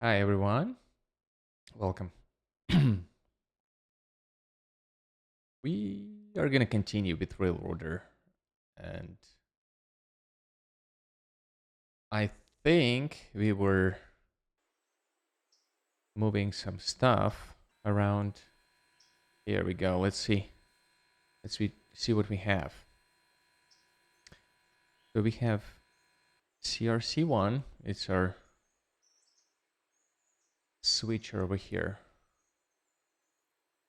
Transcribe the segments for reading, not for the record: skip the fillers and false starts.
Hi everyone, welcome. We are gonna continue with Railroader, and I think we were moving some stuff around. Here we go. Let's see what we have. So we have CRC1. It's our switcher over here.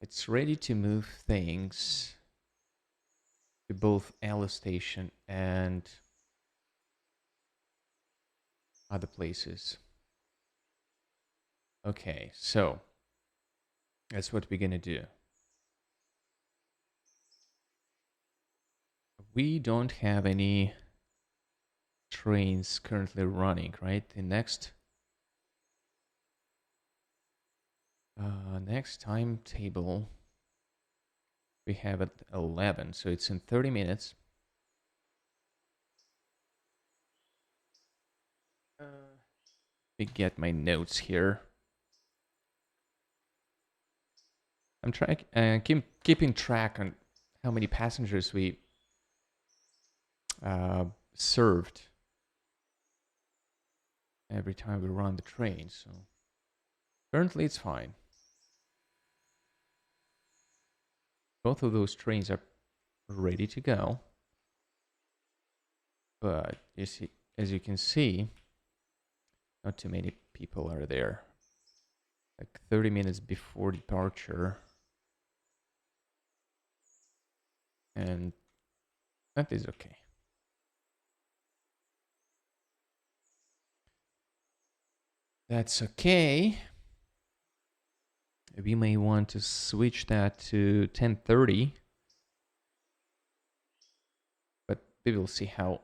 It's ready to move things to both Alice Station and other places. Okay, so that's what we're gonna do. We don't have any trains currently running, right? The next timetable we have at 11, so it's in 30 minutes. Let me get my notes here. I'm keeping track on how many passengers we served every time we run the train. So currently it's fine. Both of those trains are ready to go. But as you can see, not too many people are there. Like 30 minutes before departure. And that is okay. That's okay. We may want to switch that to 10:30, but we will see how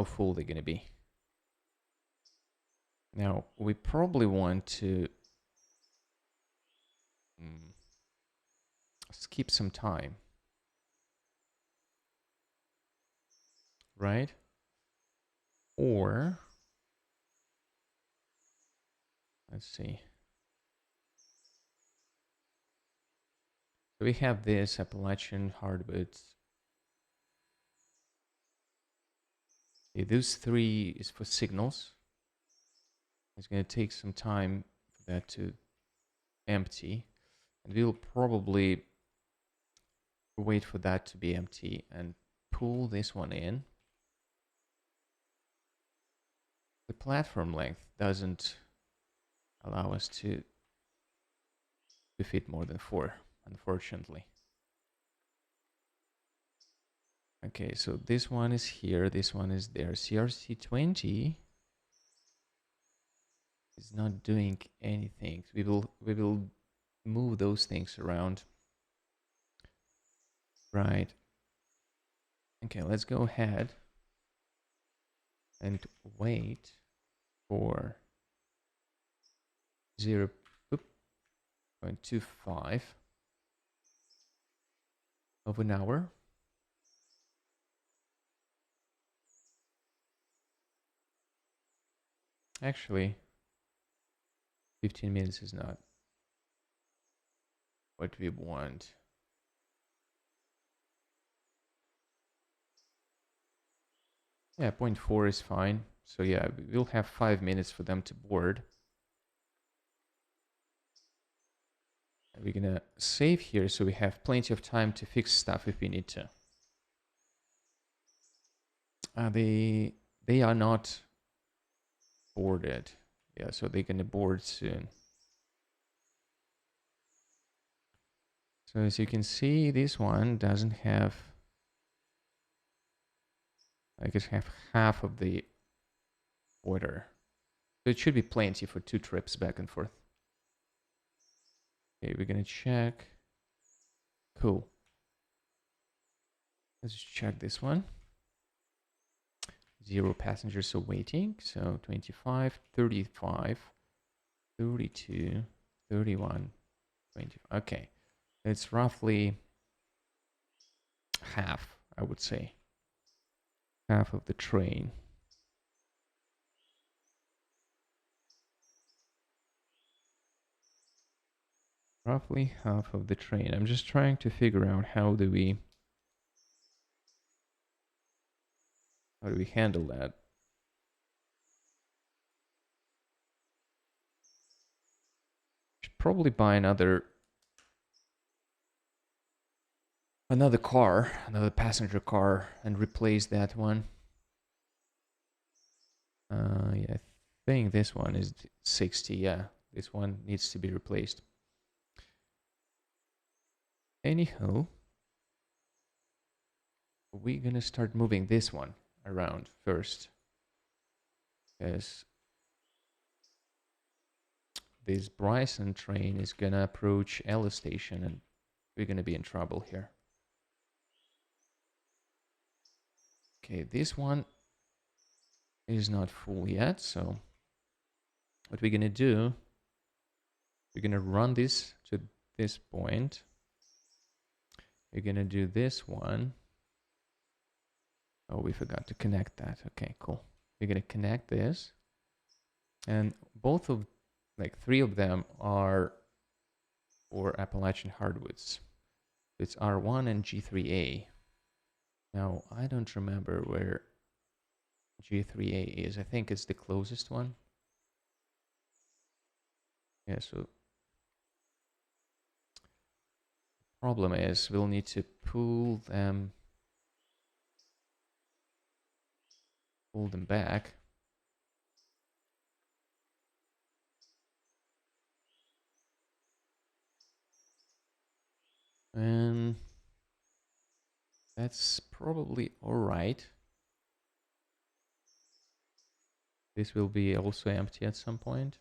full they're gonna be. Now we probably want to skip some time, right? Or let's see. So we have this Appalachian hardwoods. Okay, those three is for signals. It's going to take some time for that to empty. And we'll probably wait for that to be empty and pull this one in. The platform length doesn't allow us to fit more than 4, unfortunately. Okay, so this one is here, this one is there. CRC20 is not doing anything. We will move those things around. Right. Okay, let's go ahead and wait for 0.25 of an hour. Actually, 15 minutes is not what we want. Yeah, 0.4 is fine. So yeah, we'll have 5 minutes for them to board. And we're gonna save here so we have plenty of time to fix stuff if we need to. They are not boarded. Yeah, so they're gonna board soon. So as you can see, this one doesn't have, I guess, have half of the order. So it should be plenty for 2 trips back and forth. Okay, we're gonna check. Cool. Let's check this one. 0 passengers are waiting. So 25, 35, 32, 31, 20. Okay. It's roughly half, I would say. Half of the train. roughly half of the train. I'm just trying to figure out how do we handle that. Should probably buy another car, another passenger car, and replace that one. Yeah, I think this one is 60. Yeah, this one needs to be replaced. Anyhow, we're gonna start moving this one around first, because this Bryson train is gonna approach Ella Station, and we're gonna be in trouble here. Okay, this one is not full yet, so what we're gonna do, we're gonna run this to this point. We're gonna do this one. Oh, we forgot to connect that. Okay, cool. We're gonna connect this, and both of, like, three of them are for Appalachian hardwoods. It's R1 and G3A. Now, I don't remember where G3A is. I think it's the closest one. Yeah, so problem is we'll need to pull them back. And that's probably all right. This will be also empty at some point.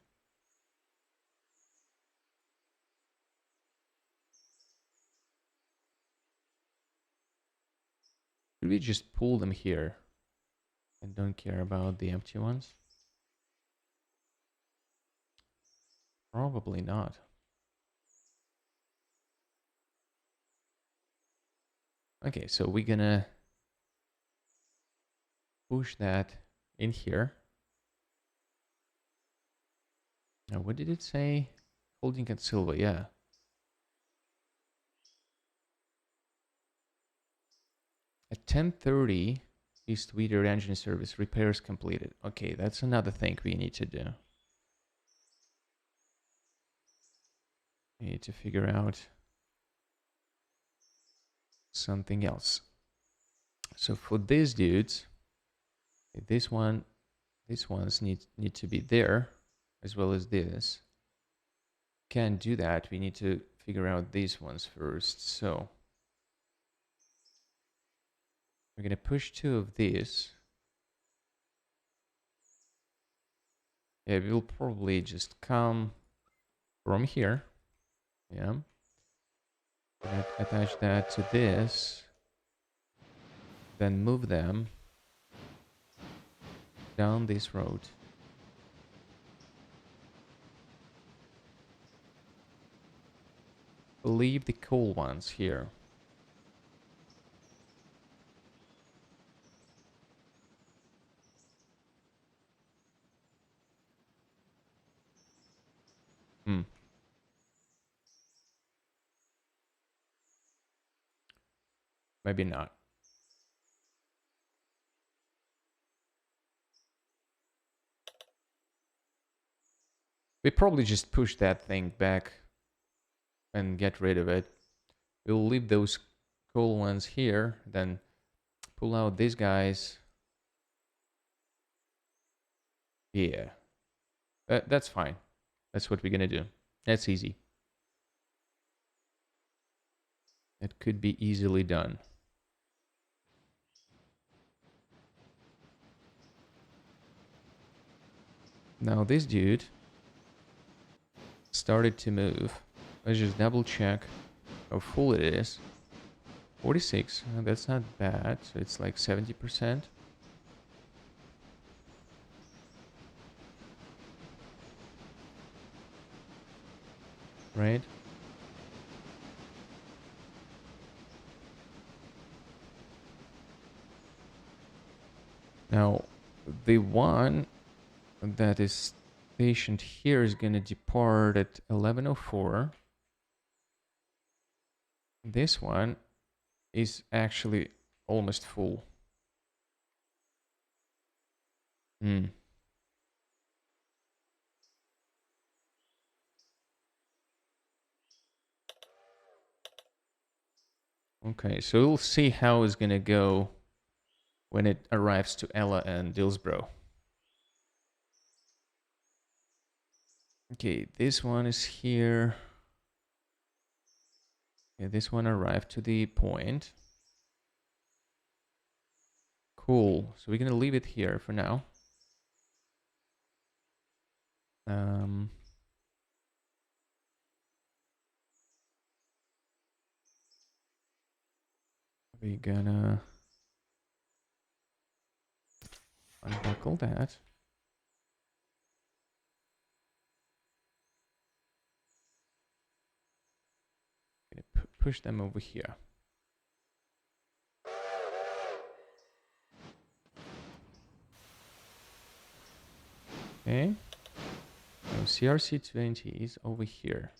Could we just pull them here and don't care about the empty ones? Probably not. Okay, so we're gonna push that in here. Now, what did it say? Holding at Silva, yeah. At 10:30, East Wheater engine service, repairs completed. Okay, that's another thing we need to do. We need to figure out something else. So for these dudes, these ones need to be there, as well as this. Can't do that. We need to figure out these ones first. So we're gonna push 2 of these. Yeah, we'll probably just come from here. Yeah. Attach that to this. Then move them down this road. Leave the cool ones here. Maybe not. We probably just push that thing back and get rid of it. We'll leave those cool ones here, then pull out these guys. Yeah, that's fine. That's what we're gonna do. That's easy. It could be easily done. Now this dude started to move. Let's just double check how full it is. 46, that's not bad. So it's like 70%. Right? Now, the one that is stationed here is going to depart at 11:04. This one is actually almost full. Okay, so we'll see how it's gonna go when it arrives to Ella and Dillsborough. Okay, this one is here. Okay, this one arrived to the point. Cool. So we're gonna leave it here for now. We're gonna unbuckle that. Gonna push them over here. Okay. So CRC20 is over here.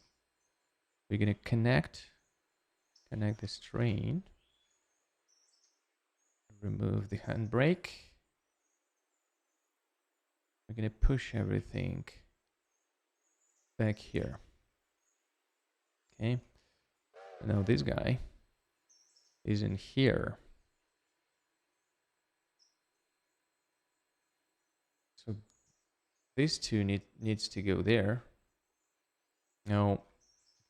We're gonna connect this train. Remove the handbrake. We're gonna push everything back here. Okay. Now this guy is in here. So these two needs to go there. Now what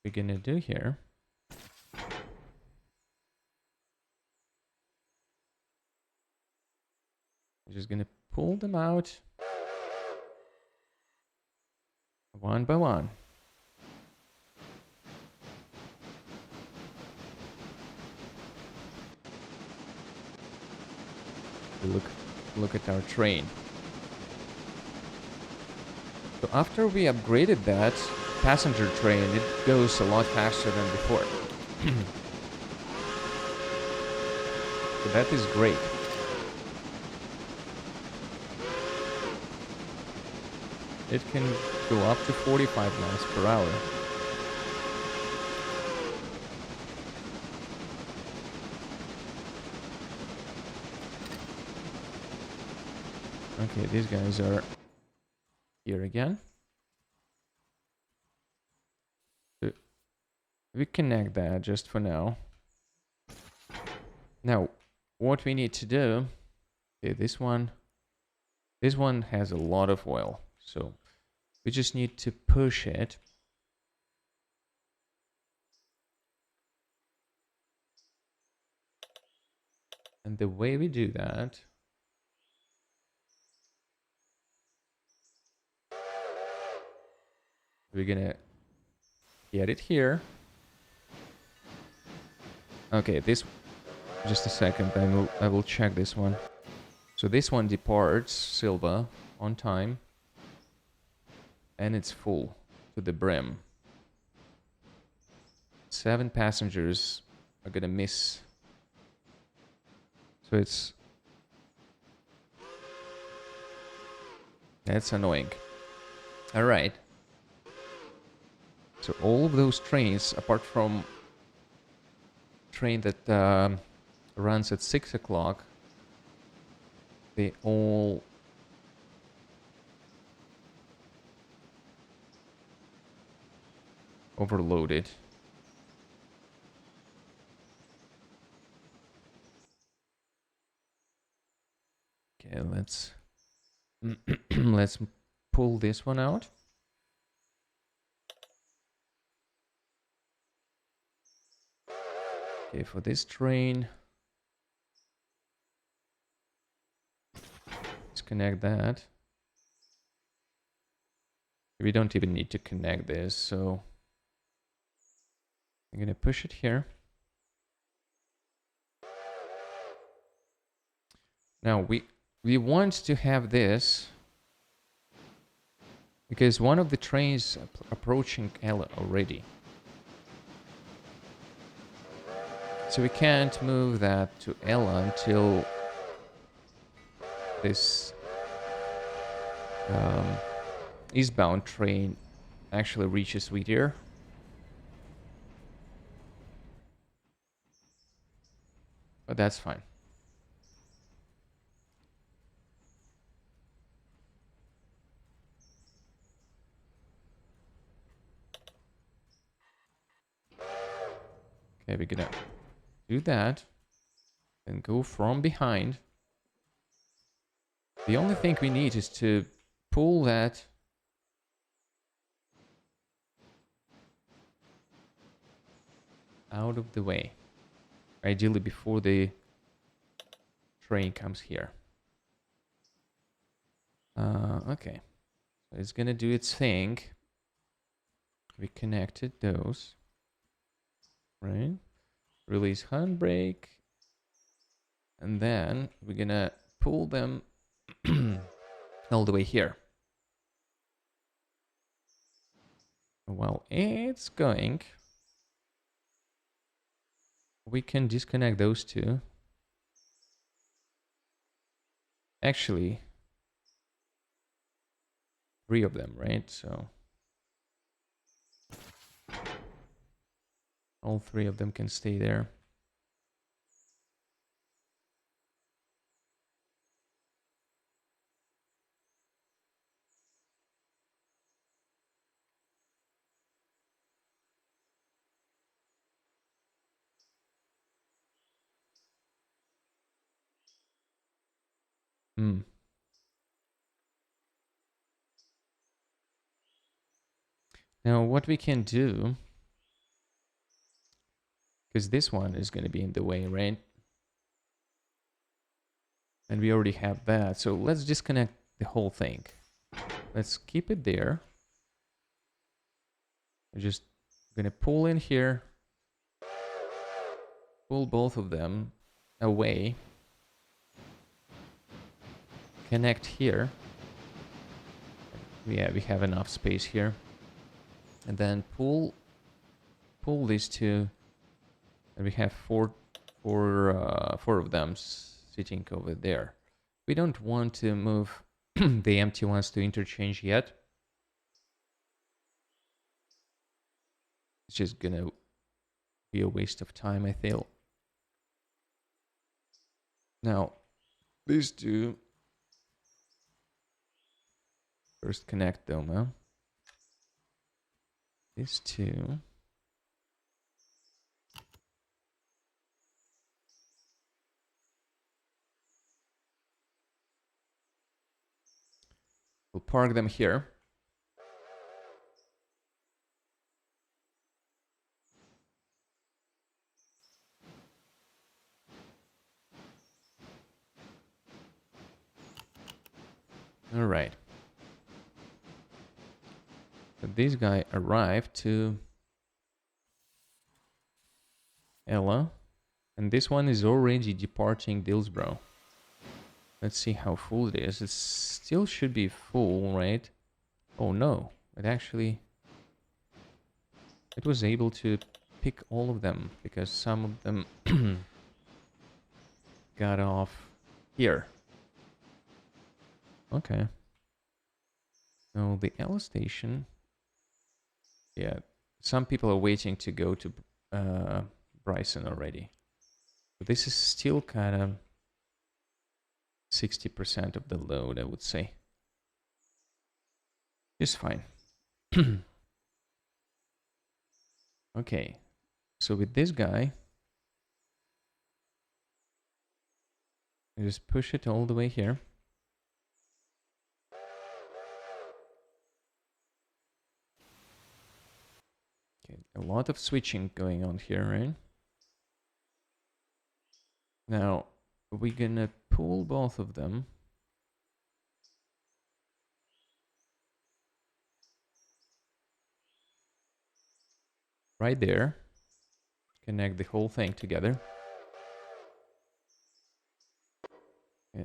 we're gonna do here. I'm just gonna pull them out one by one. Look at our train. So after we upgraded that passenger train, it goes a lot faster than before. So that is great. It can go up to 45 miles per hour. Okay, these guys are here again. So we connect that just for now. Now, what we need to do, okay, this one has a lot of oil, so we just need to push it. And the way we do that, we're gonna get it here. Okay, this, just a second, I will check this one. So this one departs Silva on time, and it's full to the brim. 7 passengers are gonna miss. So that's annoying. All right. So all of those trains, apart from train that runs at 6 o'clock, they all overloaded. Okay, let's let's pull this one out. Okay, for this train, let's connect that. We don't even need to connect this, so I'm gonna push it here. Now we want to have this because one of the trains approaching Ella already. So we can't move that to Ella until this eastbound train actually reaches Whittier. But that's fine. Okay, we're gonna do that. Then go from behind. The only thing we need is to pull that out of the way. Ideally before the train comes here. Okay. So it's gonna do its thing. We connected those. Right? Release handbrake. And then we're gonna pull them all the way here. While it's going, we can disconnect those two. Actually, 3 of them, right? So all 3 of them can stay there. Now what we can do, because this one is going to be in the way, right? And we already have that. So let's disconnect the whole thing. Let's keep it there. We're just going to pull in here. Pull both of them away. Connect here. Yeah, we have enough space here. And then pull these two. And we have four of them sitting over there. We don't want to move the empty ones to interchange yet. It's just gonna be a waste of time, I feel. Now, these two first connect them, huh? These two. We'll park them here. All right. So this guy arrived to Ella, and this one is already departing Dillsborough. Let's see how full it is. It still should be full, right? Oh no, it actually... It was able to pick all of them, because some of them got off here. Okay. So the Ella station... Yeah, some people are waiting to go to Bryson already. But this is still kind of 60% of the load, I would say. It's fine. Okay, so with this guy, I just push it all the way here. Okay, a lot of switching going on here, right? Now, we're gonna pull both of them. Right there. Connect the whole thing together. Yeah,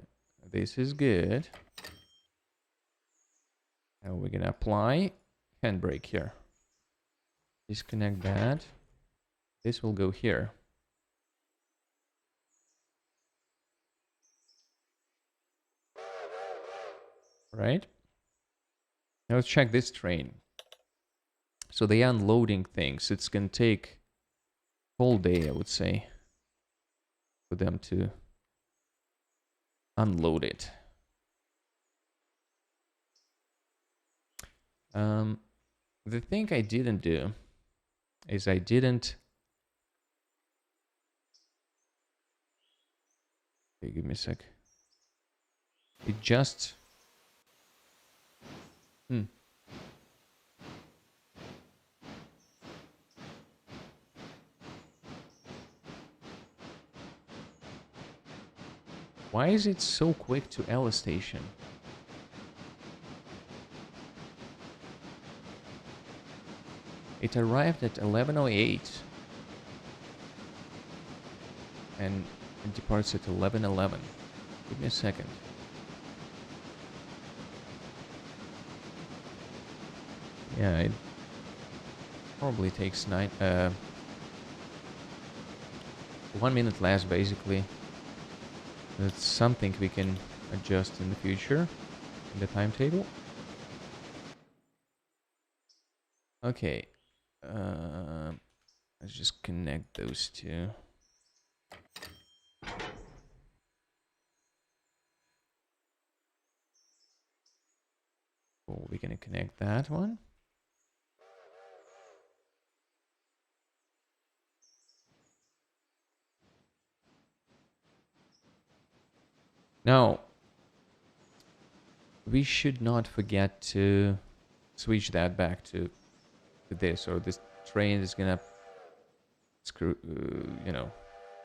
this is good. Now we're gonna apply handbrake here. Disconnect that. This will go here. Right? Now let's check this train. So the unloading things, it's gonna take whole day, I would say. for them to unload it. The thing I didn't do is I didn't... Okay, give me a sec. It just... Why is it so quick to Ella station? It arrived at 11:08 and it departs at 11:11. Give me a second. Yeah, it probably takes 1 minute less, basically. That's something we can adjust in the future in the timetable. Okay, let's just connect those two. Cool, we're gonna connect that one. Now, we should not forget to switch that back to this, or this train is gonna screw, you know,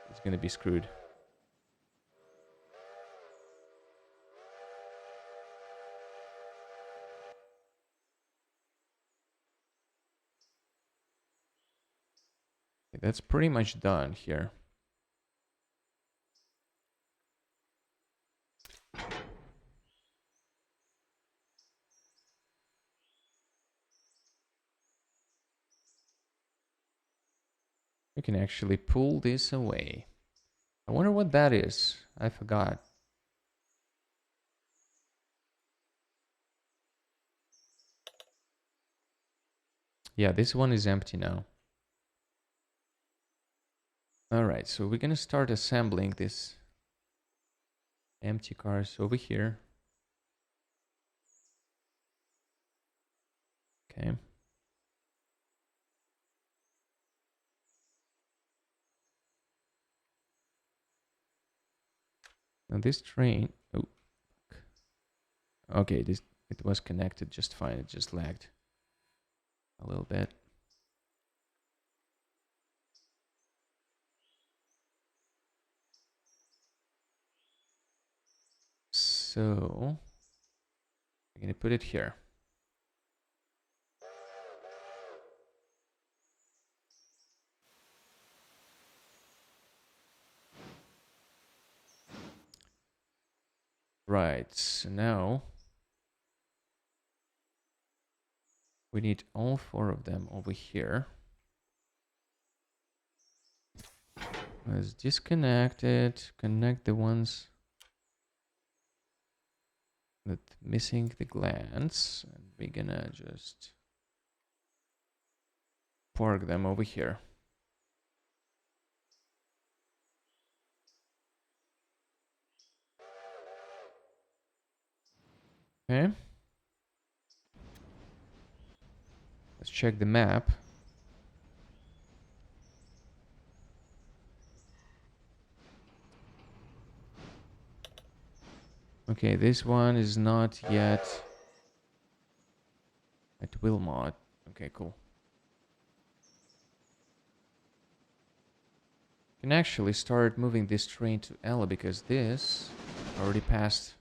it's gonna be screwed. Okay, that's pretty much done here. We can actually pull this away. I wonder what that is. I forgot. Yeah, this one is empty now. Alright, so we're gonna start assembling this empty cars over here. Okay. Now this train... Oh, fuck. Okay, it was connected just fine. It just lagged a little bit. So I'm gonna put it here. Right, so now we need all 4 of them over here. Let's disconnect it, connect the ones that missing the glands, and we're gonna just park them over here. Okay. Let's check the map. Okay, this one is not yet at Wilmot. Okay, cool. Can actually start moving this train to Ella because this already passed.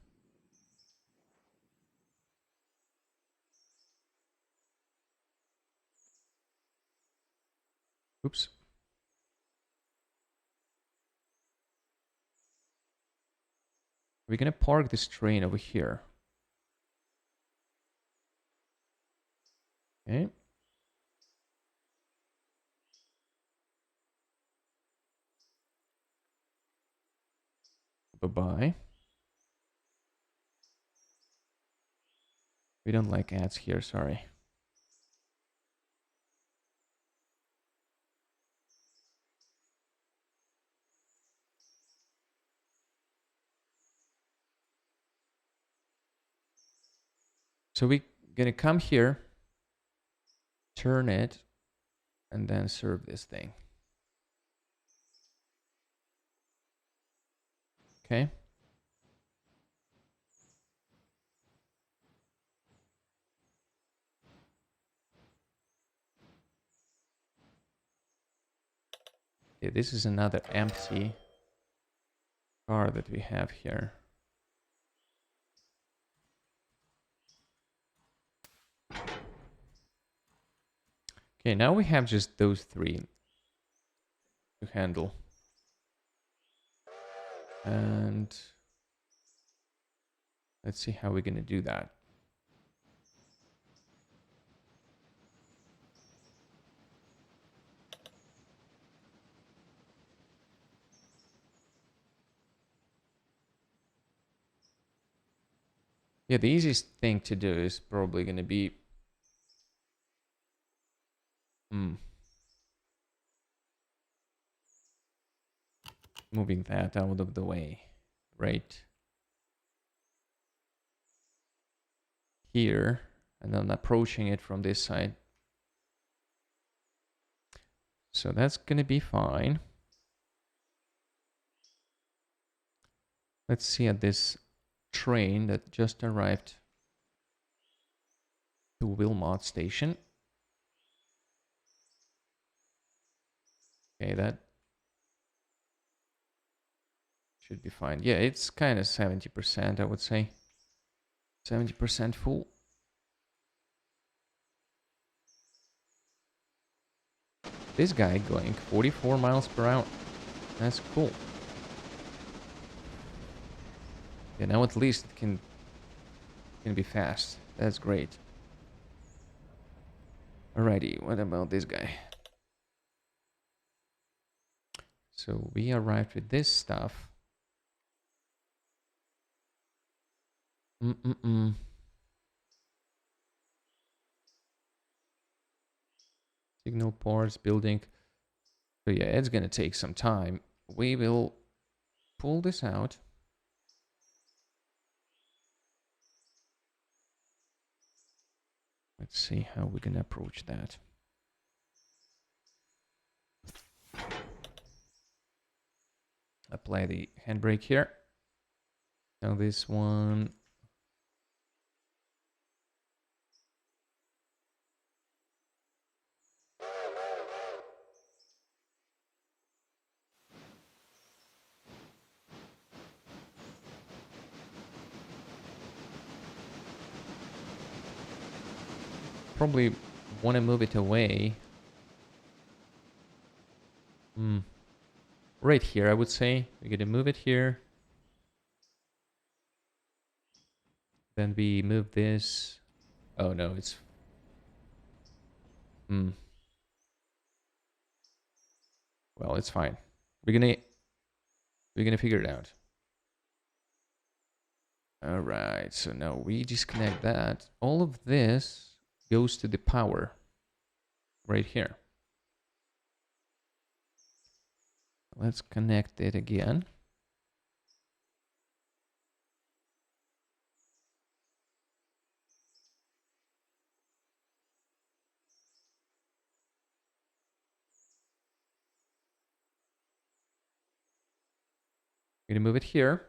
Oops. We're gonna park this train over here. Okay. Bye-bye. We don't like ads here, sorry. So we're gonna come here, turn it, and then serve this thing. Okay. Yeah, this is another empty car that we have here. Okay, now we have just those three to handle. And let's see how we're going to do that. Yeah, the easiest thing to do is probably going to be moving that out of the way right here, and then approaching it from this side. So that's going to be fine. Let's see at this train that just arrived to Wilmot Station. Okay, that should be fine. Yeah, it's kind of 70%, I would say. 70% full. This guy going 44 miles per hour. That's cool. Yeah, now at least it can be fast. That's great. Alrighty, what about this guy? So we arrived with this stuff. Signal ports, building. So yeah, it's gonna take some time. We will pull this out. Let's see how we can approach that. Apply the handbrake here. Now this one. Probably want to move it away. Right here, I would say. We're gonna move it here. Then we move this. Oh no, it's... Well, it's fine. We're gonna figure it out. Alright, so now we disconnect that. All of this goes to the power right here. Let's connect it again. We're gonna move it here.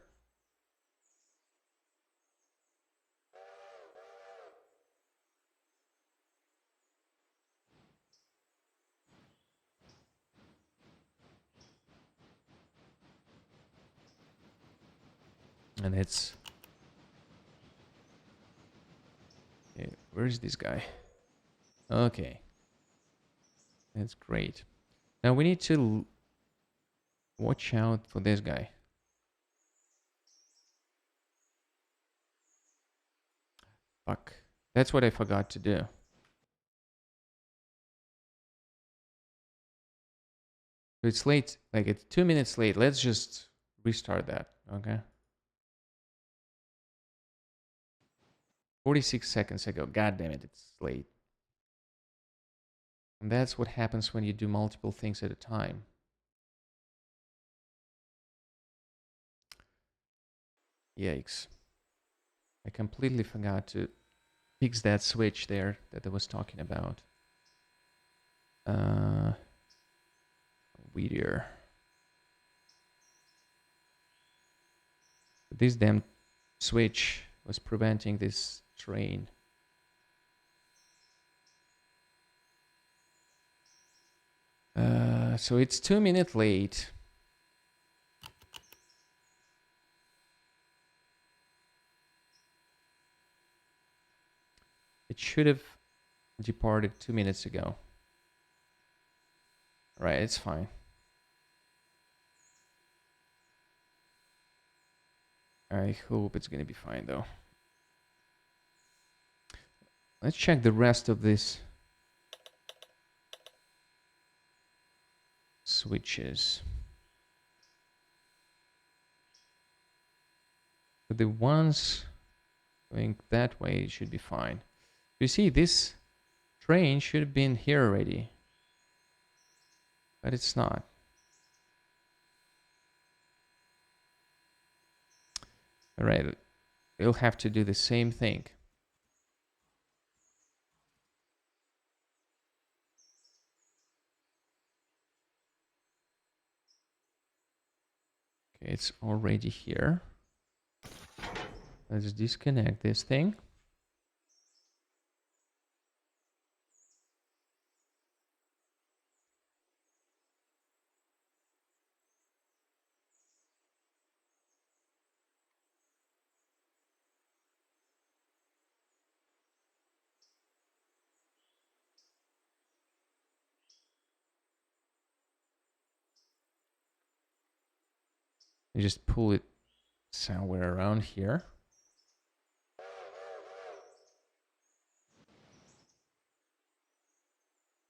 And it's... Okay, where is this guy? Okay. That's great. Now we need to watch out for this guy. Fuck. That's what I forgot to do. So it's late, like it's 2 minutes late. Let's just restart that, okay? 46 seconds ago. God damn it, it's late. And that's what happens when you do multiple things at a time. Yikes. I completely forgot to fix that switch there that I was talking about. Uh, Weird. This damn switch was preventing this train. So it's 2 minutes late. It should have departed 2 minutes ago. Right, it's fine. I hope it's gonna be fine though. Let's check the rest of this switches. For the ones going that way, it should be fine. You see, this train should have been here already, but it's not. All right, we'll have to do the same thing. Okay, it's already here. Let's disconnect this thing. You just pull it somewhere around here.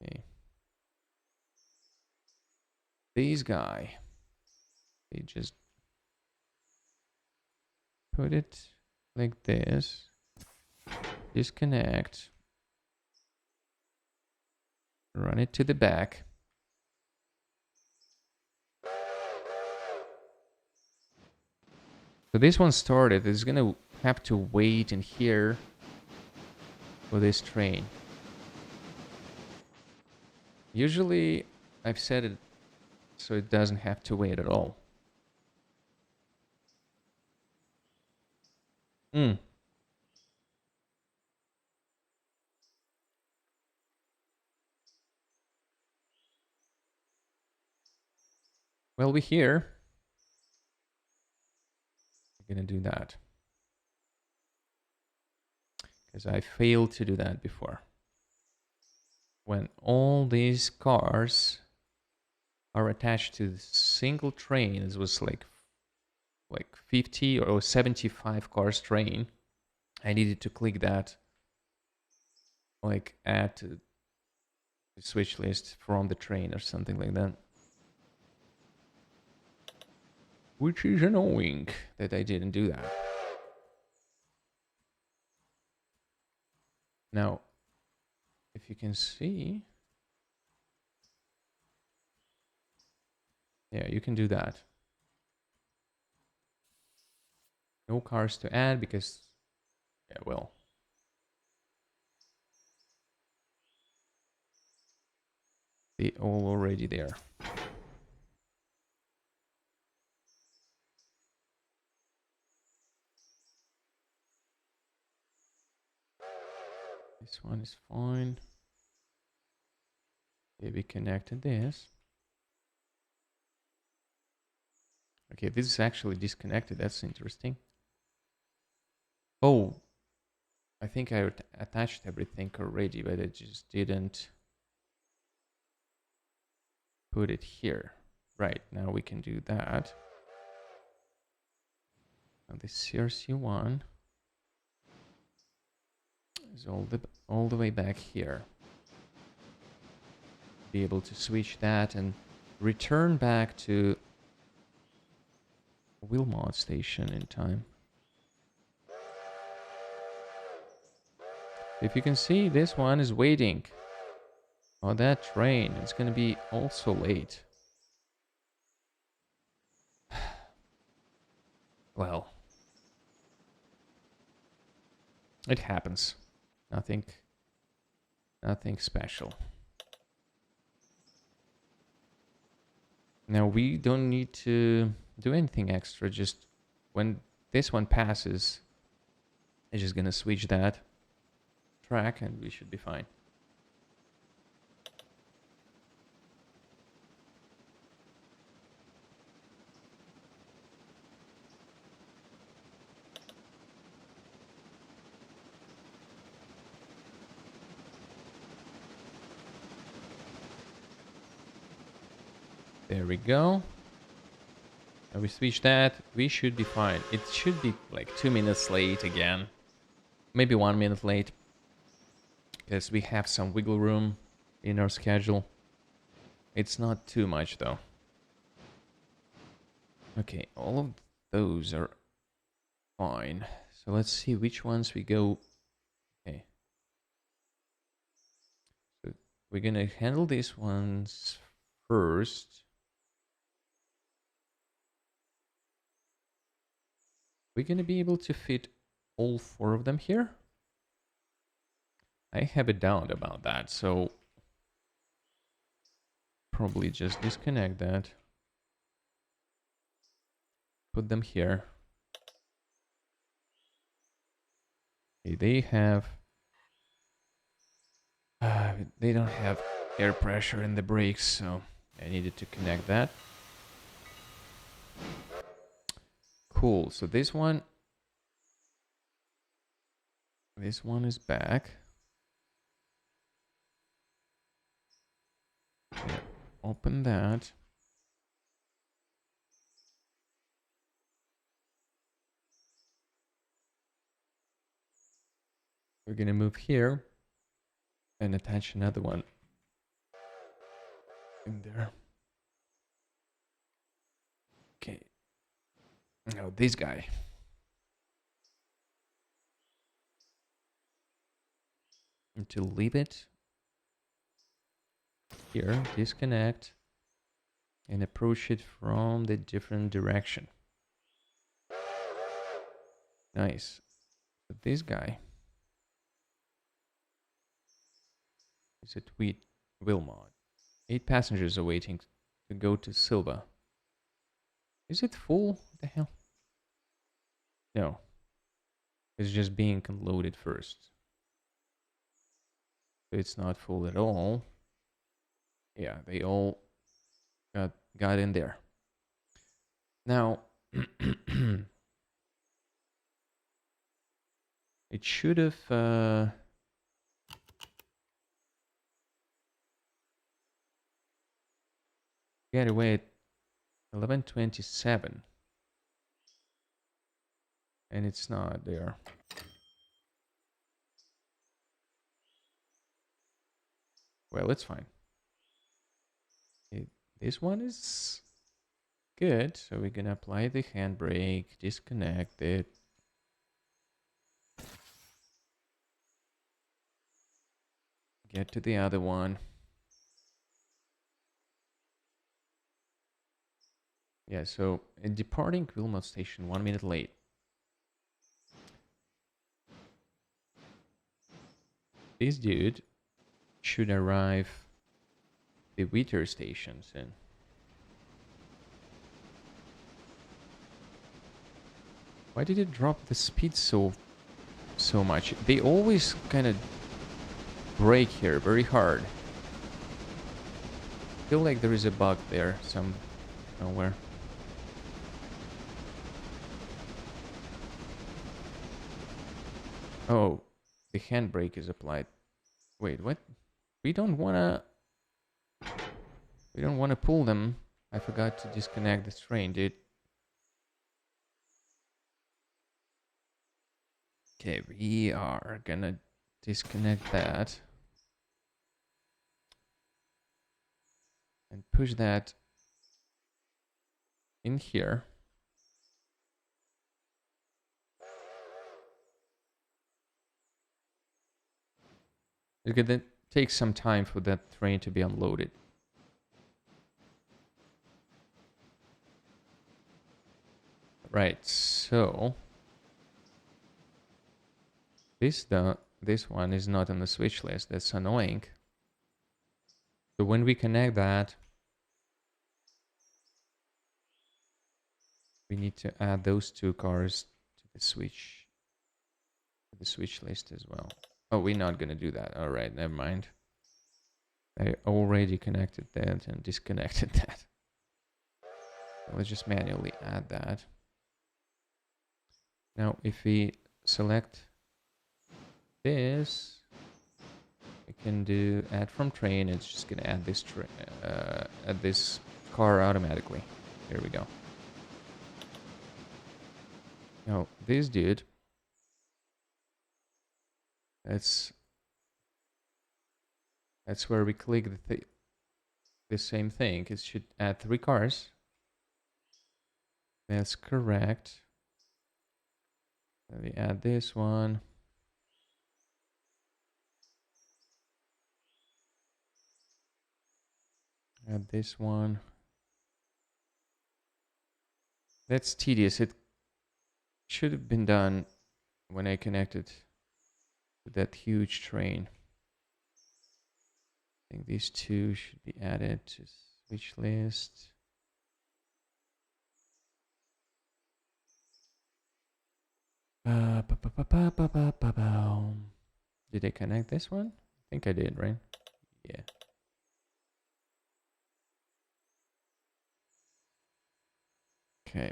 Okay. This guy, they just put it like this, disconnect, run it to the back. So this one started. It's gonna have to wait in here for this train. Usually, I've set it so it doesn't have to wait at all. Well, we're here. I'm gonna do that because I failed to do that before. When all these cars are attached to the single train, it was like 50 or 75 cars train. I needed to click that, like add to the switch list from the train or something like that. Which is annoying that I didn't do that. Now, if you can see, yeah, you can do that. No cars to add because, yeah, well, they all already there. This one is fine. Maybe connected this. Okay, this is actually disconnected. That's interesting. Oh, I think I attached everything already, but I just didn't put it here. Right, now we can do that. Now the CRC one is all the way back here. Be able to switch that and return back to Wilmot station in time. If you can see, this one is waiting. Oh, that train, it's gonna be also late. Well, it happens. Nothing, nothing special. Now we don't need to do anything extra. Just when this one passes, it's just gonna switch that track and we should be fine. There we go. And we switch that. We should be fine. It should be like 2 minutes late again. Maybe 1 minute late. Because we have some wiggle room in our schedule. It's not too much though. Okay, all of those are fine. So let's see which ones we go. Okay. So we're gonna handle these ones first. We're gonna be able to fit all 4 of them here? I have a doubt about that, so probably just disconnect that. Put them here. Okay, they have... they don't have air pressure in the brakes, so I needed to connect that. Cool, so this one is back. Yeah, open that. We're gonna move here and attach another one in there. Okay. Now this guy. And to leave it here, disconnect, and approach it from the different direction. Nice. But this guy is at Wilmot. 8 passengers are waiting to go to Silva. Is it full? What the hell? No. It's just being unloaded first. So it's not full at all. Yeah, they all got in there. Now, it should have... get away at 11:27. And it's not there. Well, it's fine. This one is good. So we're gonna apply the handbrake, disconnect it. Get to the other one. Yeah, so departing Wilmot Station 1 minute late. This dude should arrive the Witter station soon. Why did it drop the speed so much? They always kind of brake here very hard. I feel like there is a bug there somewhere. Oh, the handbrake is applied. Wait, what? We don't wanna pull them. I forgot to disconnect the train, dude. Okay, we are gonna disconnect that. And push that in here. It's gonna take some time for that train to be unloaded. Right, so this this one is not on the switch list. That's annoying. So when we connect that, we need to add those two cars to the switch list as well. Oh, we're not gonna do that. All right, never mind. I already connected that and disconnected that. So let's just manually add that. Now, if we select this, we can do add from train. It's just gonna add this car automatically. There we go. Now, this dude, that's where we click the same thing. It should add 3 cars. That's correct. Let me add this one. Add this one. That's tedious. It should have been done when I connected to that huge train. I think these two should be added to switch list. Did I connect this one? I think I did, right? Yeah. Okay.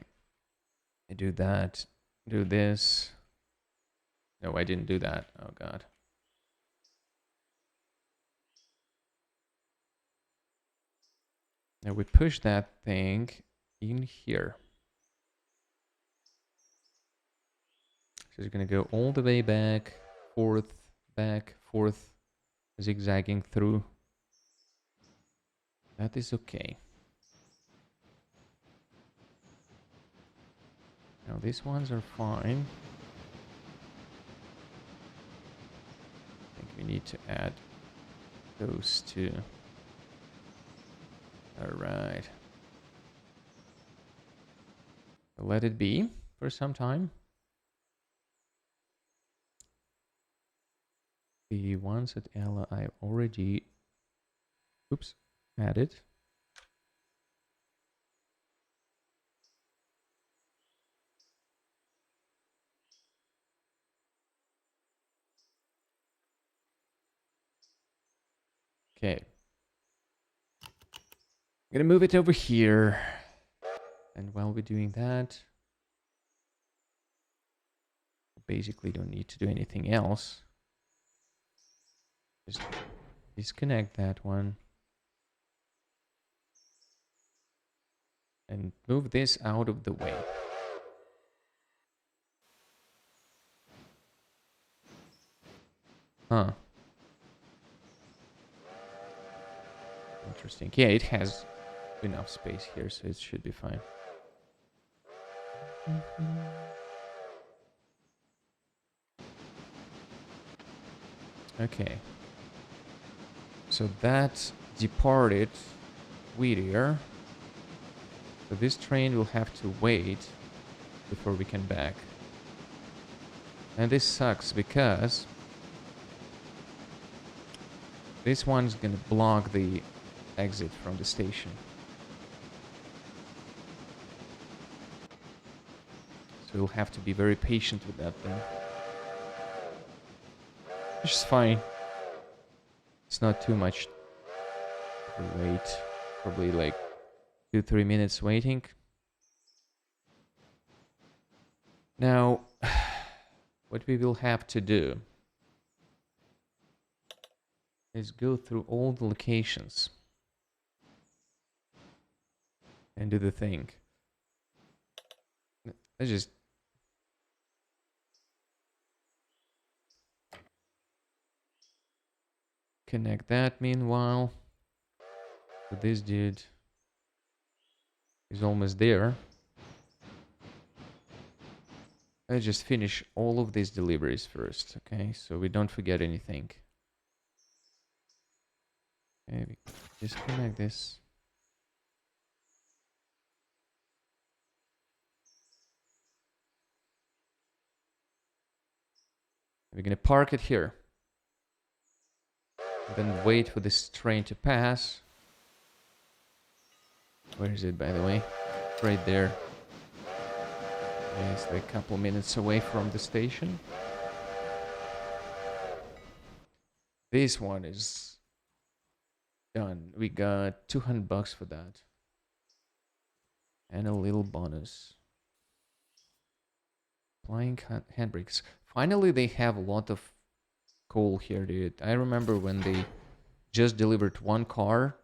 I do that. Do this. No, I didn't do that. Oh, God. Now we push that thing in here. So it's going to go all the way back, forth, zigzagging through. That is okay. Now these ones are fine. I think we need to add those two. All right. Let it be for some time. The ones at Ella I already, added. Okay. I'm gonna move it over here. And while we're doing that, basically don't need to do anything else. Just disconnect that one. And move this out of the way. Huh. Interesting. Yeah, it has enough space here, so it should be fine. Okay. So that departed Whittier. So this train will have to wait before we can back. And this sucks because this one's gonna block the exit from the station. So we'll have to be very patient with that thing. Which is fine. It's not too much to wait. Probably like 2-3 minutes waiting. Now, what we will have to do is go through all the locations and do the thing. Let's just connect that meanwhile. So this dude is almost there. Let's just finish all of these deliveries first, okay? So we don't forget anything. Okay, we disconnect this. We're gonna park it here. Then wait for this train to pass. Where is it, by the way? Right there. It's like a couple minutes away from the station. This one is done. We got $200 for that. And a little bonus. Flying handbrakes. Finally, they have a lot of coal here, dude. I remember when they just delivered one car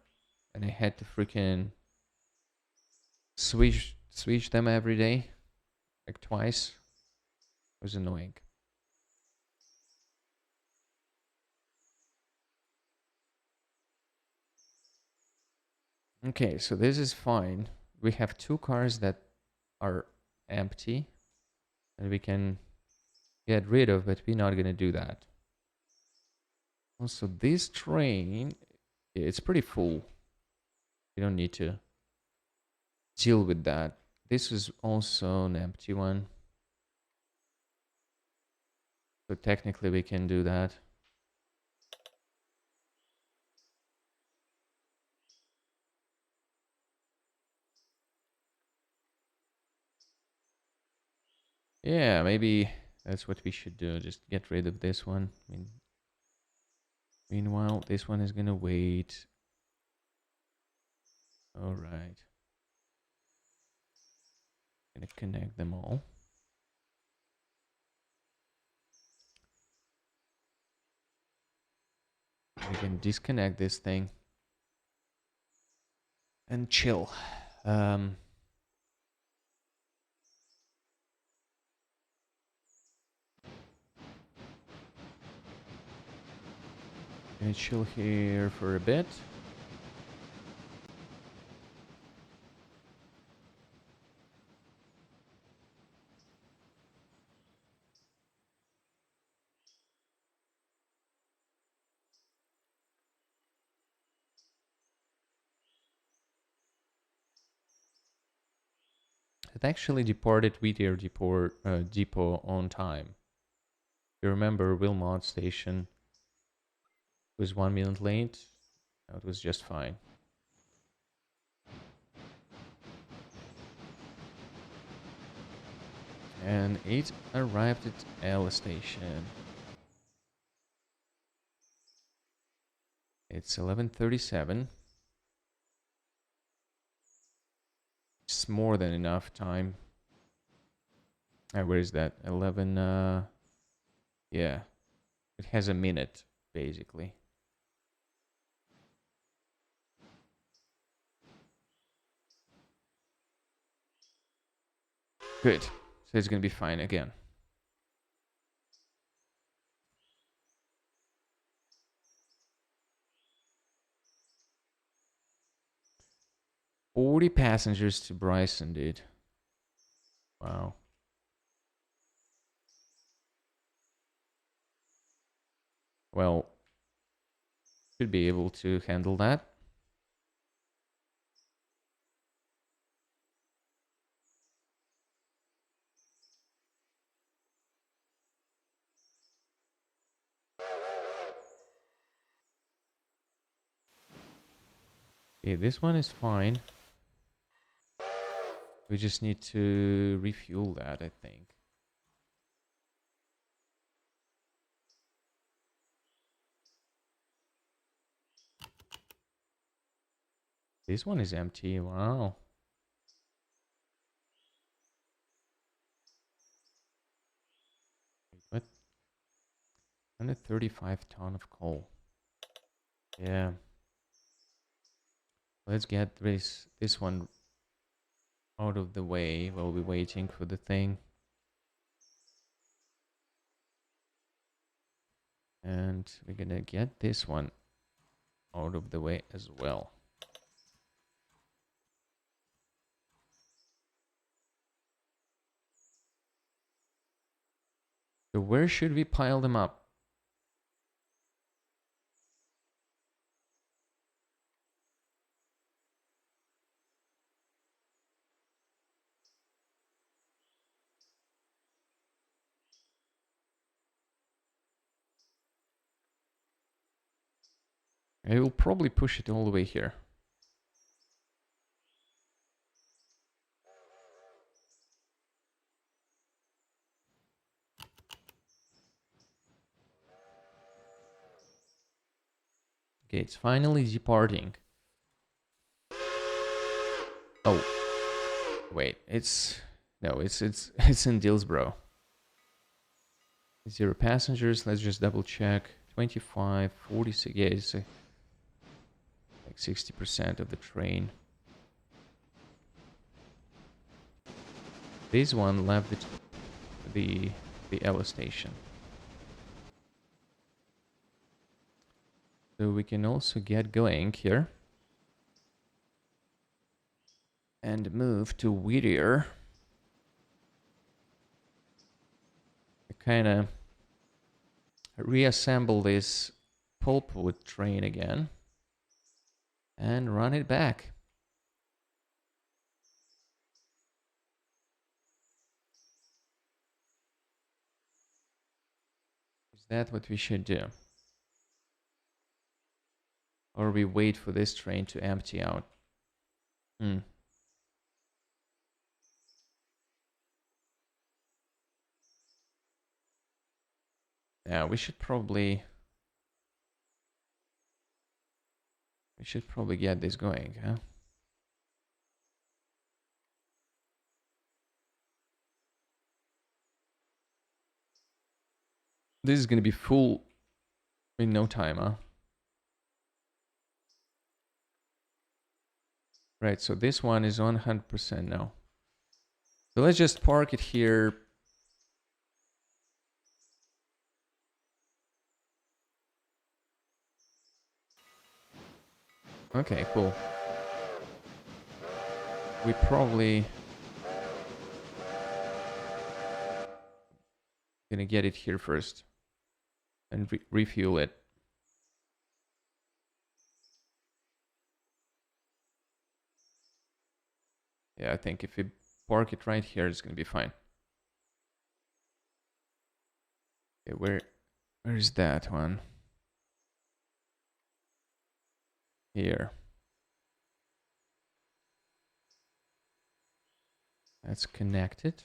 and I had to freaking switch them every day, like twice. It was annoying. Okay, so this is fine. We have 2 cars that are empty and we can get rid of, but we're not gonna do that. Also, this train, it's pretty full. You don't need to deal with that. This is also an empty one. So technically we can do that. Yeah, maybe that's what we should do. Just get rid of this one. Meanwhile, this one is gonna wait. All right. Gonna connect them all. We can disconnect this thing and chill. Gonna chill here for a bit. It actually departed Whittier depot on time. You remember Wilmot Station was 1 minute late? It was just fine. And it arrived at L station. It's 11:37. It's more than enough time. Where is that? 11. Yeah, it has a minute basically. Good. So it's gonna be fine again. "40 passengers to Bryson, dude. Wow. Well, should be able to handle that. Okay, this one is fine. We just need to refuel that, I think. This one is empty. Wow. What? 135 ton of coal. Yeah. Let's get this one out of the way while we're waiting for the thing. And we're gonna get this one out of the way as well. So where should we pile them up? I will probably push it all the way here. Okay, it's finally departing. Oh, wait, it's it's in Dillsborough. 0 passengers. Let's just double check. 25, 46. Yeah, it's like 60% of the train. This one left the Ella station. So we can also get going here and move to Whittier. Kind of reassemble this pulpwood train again and run it back. Is that what we should do? Or we wait for this train to empty out? Yeah, we should probably get this going, huh? This is gonna be full in no time, huh? Right, so this one is 100% now. So let's just park it here. Okay, cool. We probably gonna get it here first and refuel it. Yeah, I think if we park it right here, it's gonna be fine. Okay, where is that one? Here. That's connected.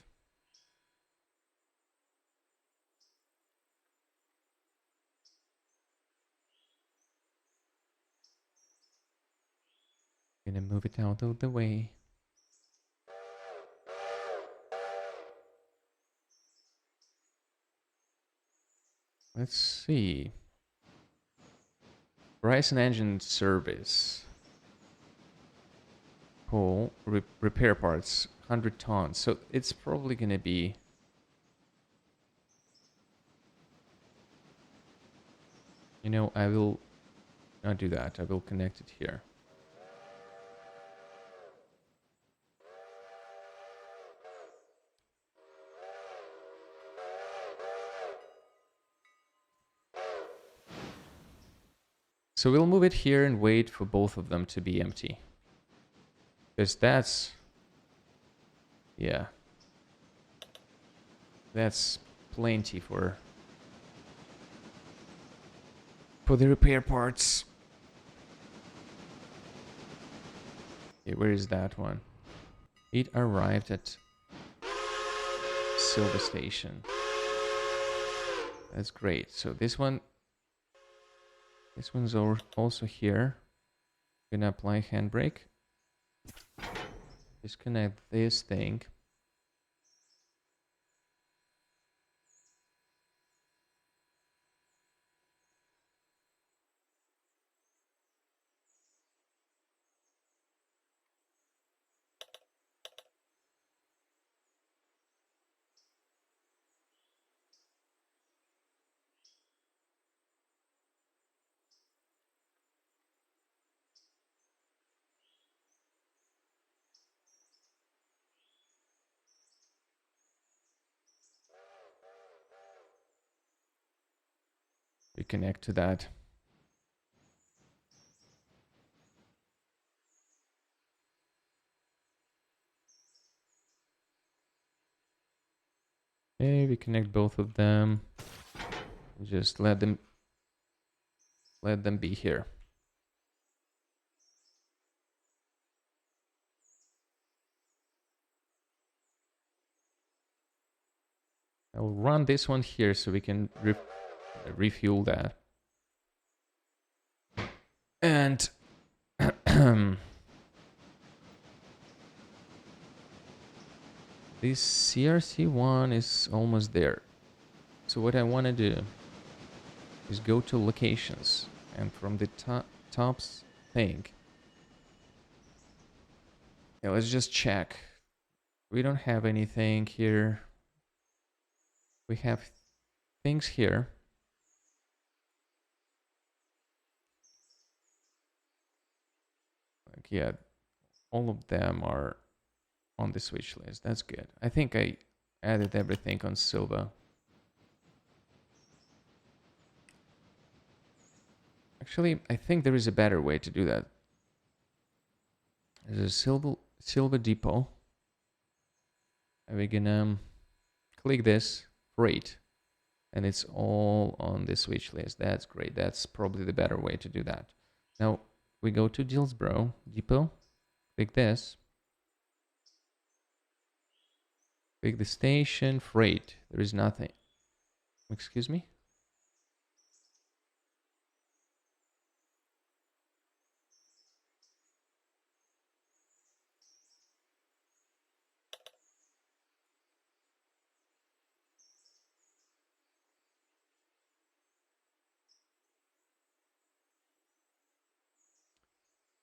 Gonna move it out of the way. Let's see. Bryson engine service. Pull repair parts 100 tons. So it's probably gonna be. You know, I will not do that. I will connect it here. So we'll move it here and wait for both of them to be empty. Because that's... Yeah. That's plenty for the repair parts. Okay, where is that one? It arrived at Silver Station. That's great. So this one's also here. Gonna apply handbrake. Disconnect this thing. We connect to that. Okay, we connect both of them. Just let them be here. I'll run this one here so we can refuel that. And this CRC one is almost there. So what I want to do is go to locations, and from the top thing, yeah, let's just check. We don't have anything here. We have things here. Like, yeah, all of them are on the switch list. That's good. I think I added everything on Silva. Actually, I think there is a better way to do that. There's a Silva depot. And we're gonna click this, freight, and it's all on the switch list. That's great. That's probably the better way to do that. Now we go to Dillsboro depot, click this, click the station, freight. There is nothing. Excuse me?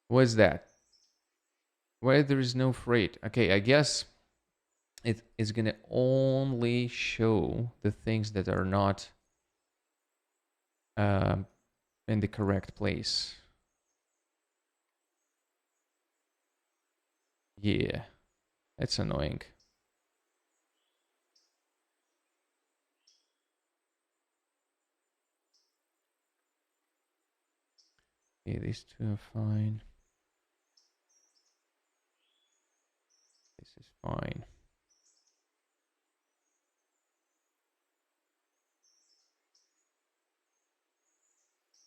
What's that? Why there is no freight? Okay, I guess it is gonna only show the things that are not in the correct place. Yeah, that's annoying. Okay, these two are fine. This is fine.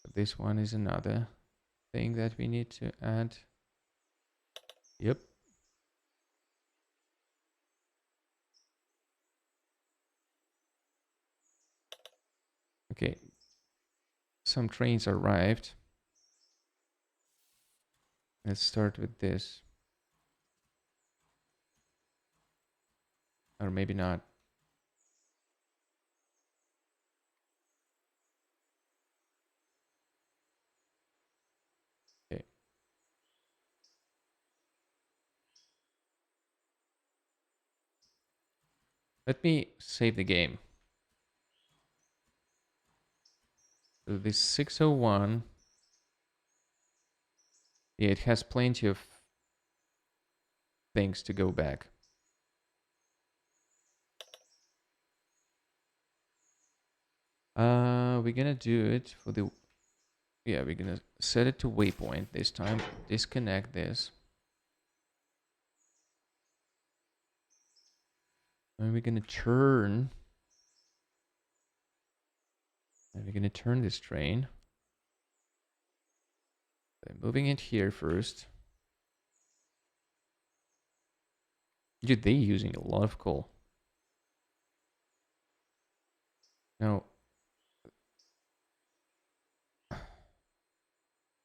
But this one is another thing that we need to add. Yep. Okay. Some trains arrived. Let's start with this. Or maybe not. Okay. Let me save the game. So this 601. Yeah, it has plenty of things to go back. We're gonna do it for the... Yeah, we're gonna set it to waypoint this time. Disconnect this. And we're gonna turn... And we're gonna turn this train. By moving it here first. Dude, they're using a lot of coal. Now,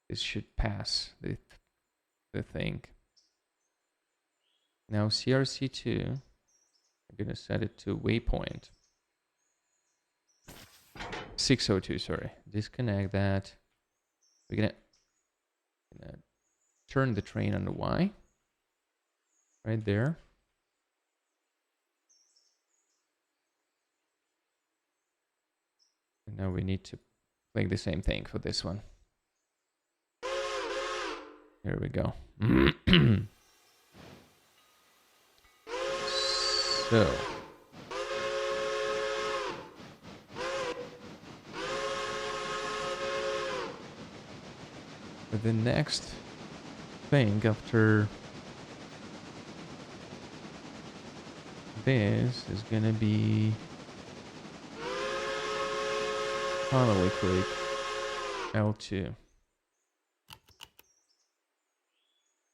this should pass the thing. Now CRC2, I'm gonna set it to waypoint. 602, sorry. Disconnect that. We're gonna turn the train on the Y. Right there. And now we need to click the same thing for this one. Here we go. So. The next thing after this is gonna be Connolly Creek L2.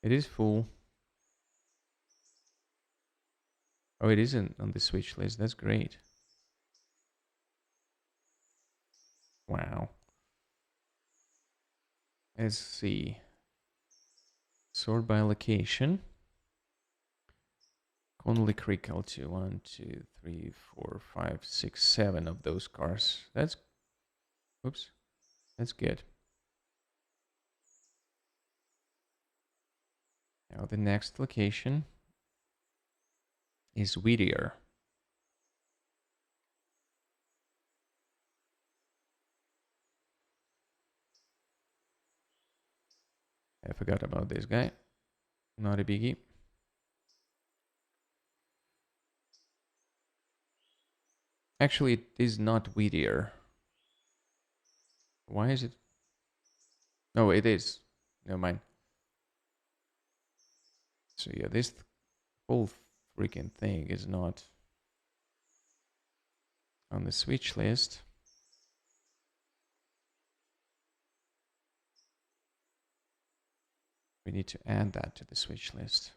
It is full. Oh, it isn't on the switch list. That's great. Wow. Let's see. Sort by location. Connolly Creek L2. 1, 2, 3, 4, 5, 6, 7 of those cars. That's... Oops. That's good. Now the next location is Whittier. I forgot about this guy. Not a biggie. Actually, it is not Whittier. Why is it? No, it is. Never mind. So yeah, this whole freaking thing is not on the switch list. We need to add that to the switch list.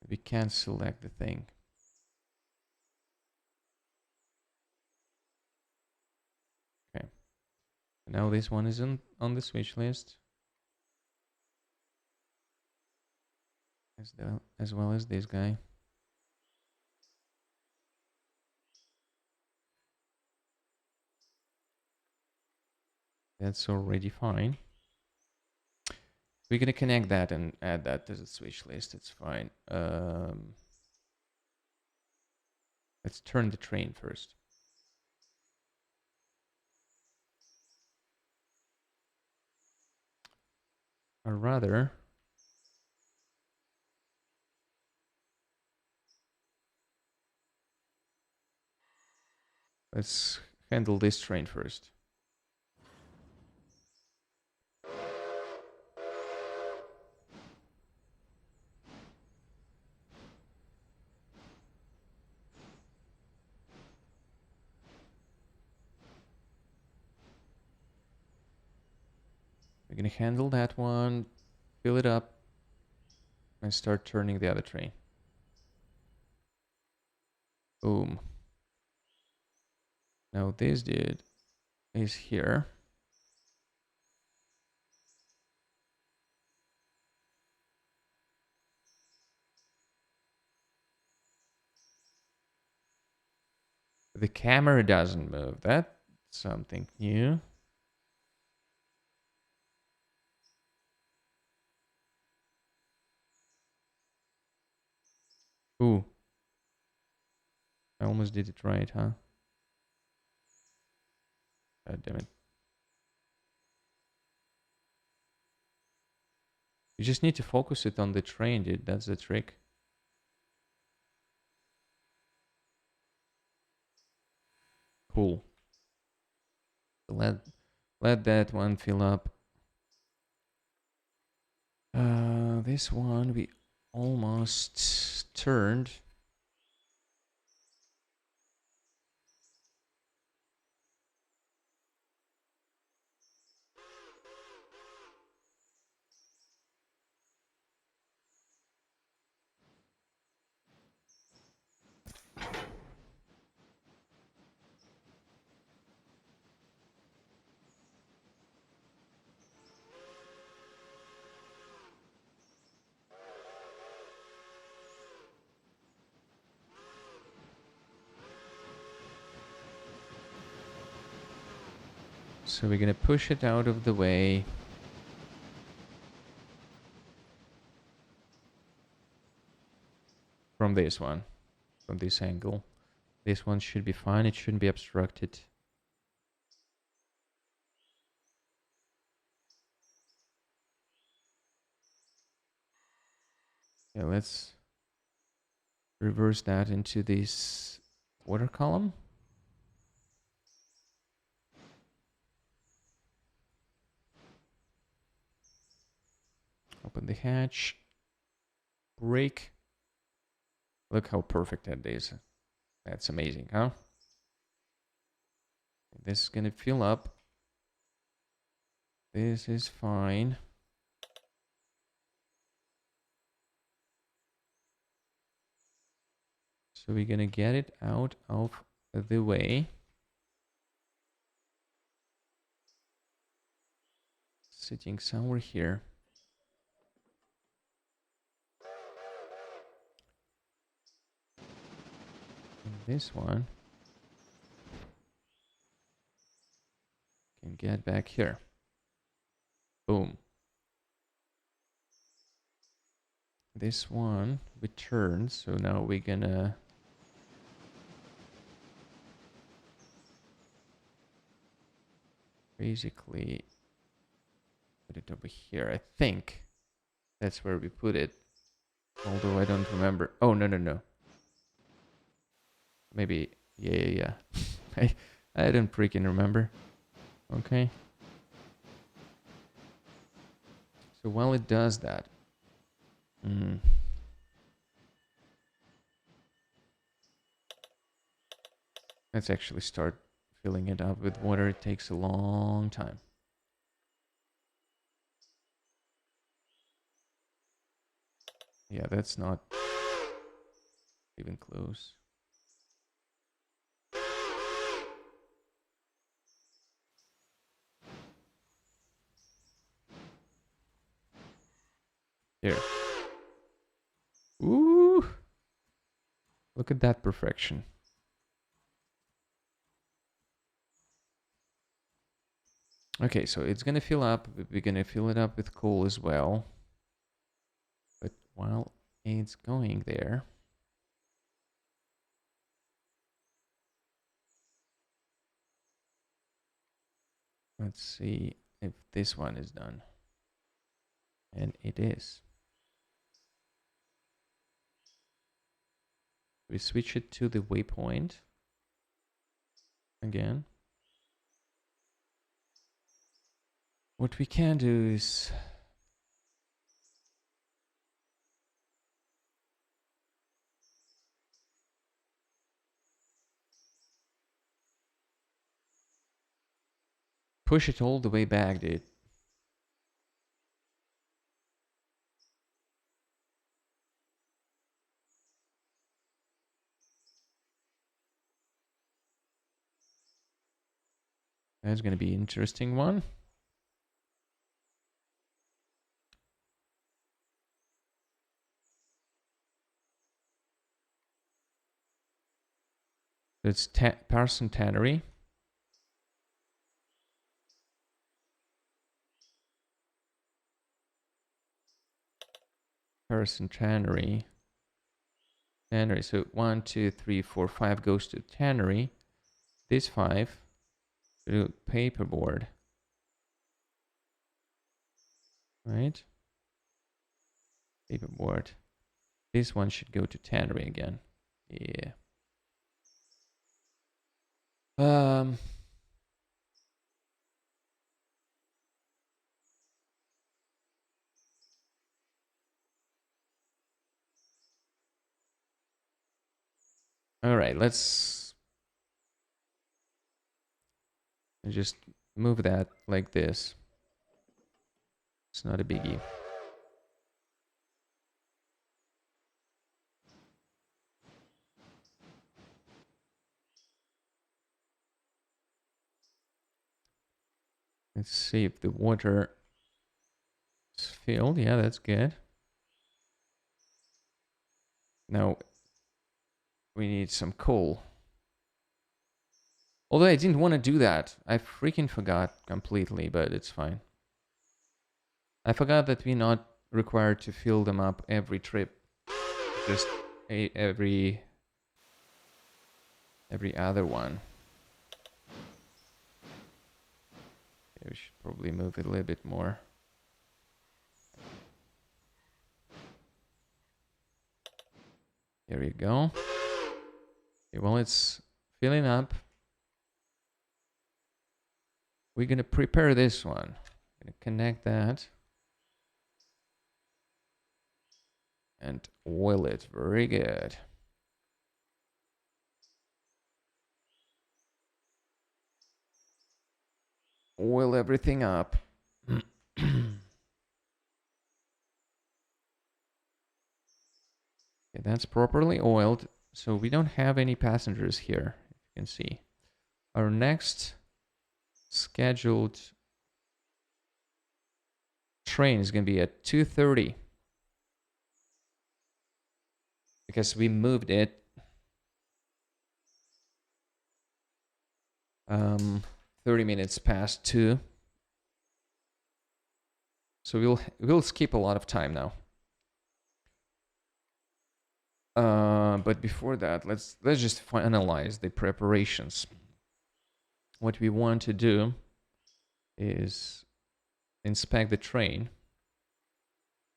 We can't select the thing. Okay. Now this one isn't on the switch list. As well as this guy. That's already fine. We're gonna connect that and add that to the switch list. It's fine. Let's turn the train first. Or rather, let's handle this train first. We're gonna handle that one, fill it up, and start turning the other train. Boom. Now this dude is here. The camera doesn't move. That's something new. Ooh. I almost did it right, huh? God damn it. You just need to focus it on the train, dude. That's the trick. Cool. So let that one fill up. This one we almost turned. So we're gonna push it out of the way. From this one. From this angle. This one should be fine. It shouldn't be obstructed. Yeah, let's reverse that into this water column. Open the hatch. Brake. Look how perfect that is. That's amazing, huh? This is gonna fill up. This is fine. So we're gonna get it out of the way. Sitting somewhere here. And this one can get back here. Boom. This one returns, so now we're gonna basically put it over here. I think that's where we put it, although I don't remember. Oh, no. Maybe, yeah. I don't freaking remember. Okay. So while it does that, let's actually start filling it up with water. It takes a long time. Yeah, that's not even close. Here. Ooh! Look at that perfection. Okay, so it's gonna fill up. We're gonna fill it up with coal as well. But while it's going there, let's see if this one is done. And it is. We switch it to the waypoint again. What we can do is push it all the way back, dude. That's gonna be an interesting one. It's Parson Tannery. Parson Tannery. Tannery. So 1, 2, 3, 4, 5 goes to Tannery. This 5 to paperboard. Right? Paperboard. This one should go to Tannery again. Yeah. All right, let's just move that like this. It's not a biggie. Let's see if the water is filled. Yeah, that's good. Now we need some coal. Although I didn't want to do that. I freaking forgot completely, but it's fine. I forgot that we're not required to fill them up every trip. Just every other one. Okay, we should probably move it a little bit more. There you go. Okay, well, it's filling up. We're gonna prepare this one. Gonna connect that. And oil it. Very good. Oil everything up. Okay, that's properly oiled. So we don't have any passengers here. can see. Our next scheduled train is going to be at 2:30 because we moved it 30 minutes past 2. So we'll skip a lot of time now. But before that, let's just finalize the preparations. What we want to do is inspect the train,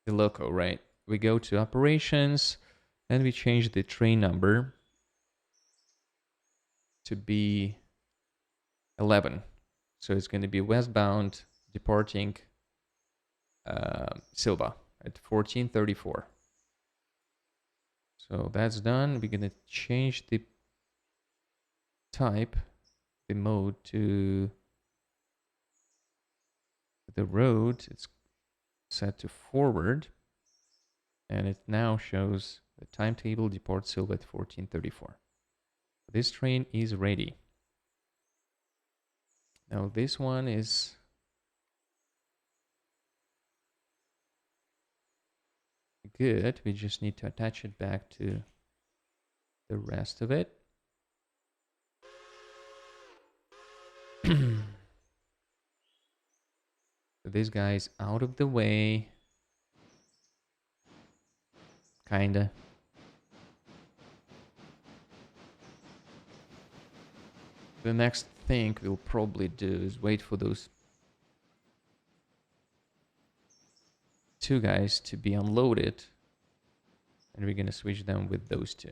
the loco, right? We go to operations and we change the train number to be 11. So it's going to be westbound departing Silva at 14:34. So that's done. We're going to change the type, the mode to the road. It's set to forward. And it now shows the timetable depart Silva at 14:34. This train is ready. Now this one is good. We just need to attach it back to the rest of it. So this guy's out of the way. Kinda. The next thing we'll probably do is wait for those 2 guys to be unloaded. And we're gonna switch them with those 2.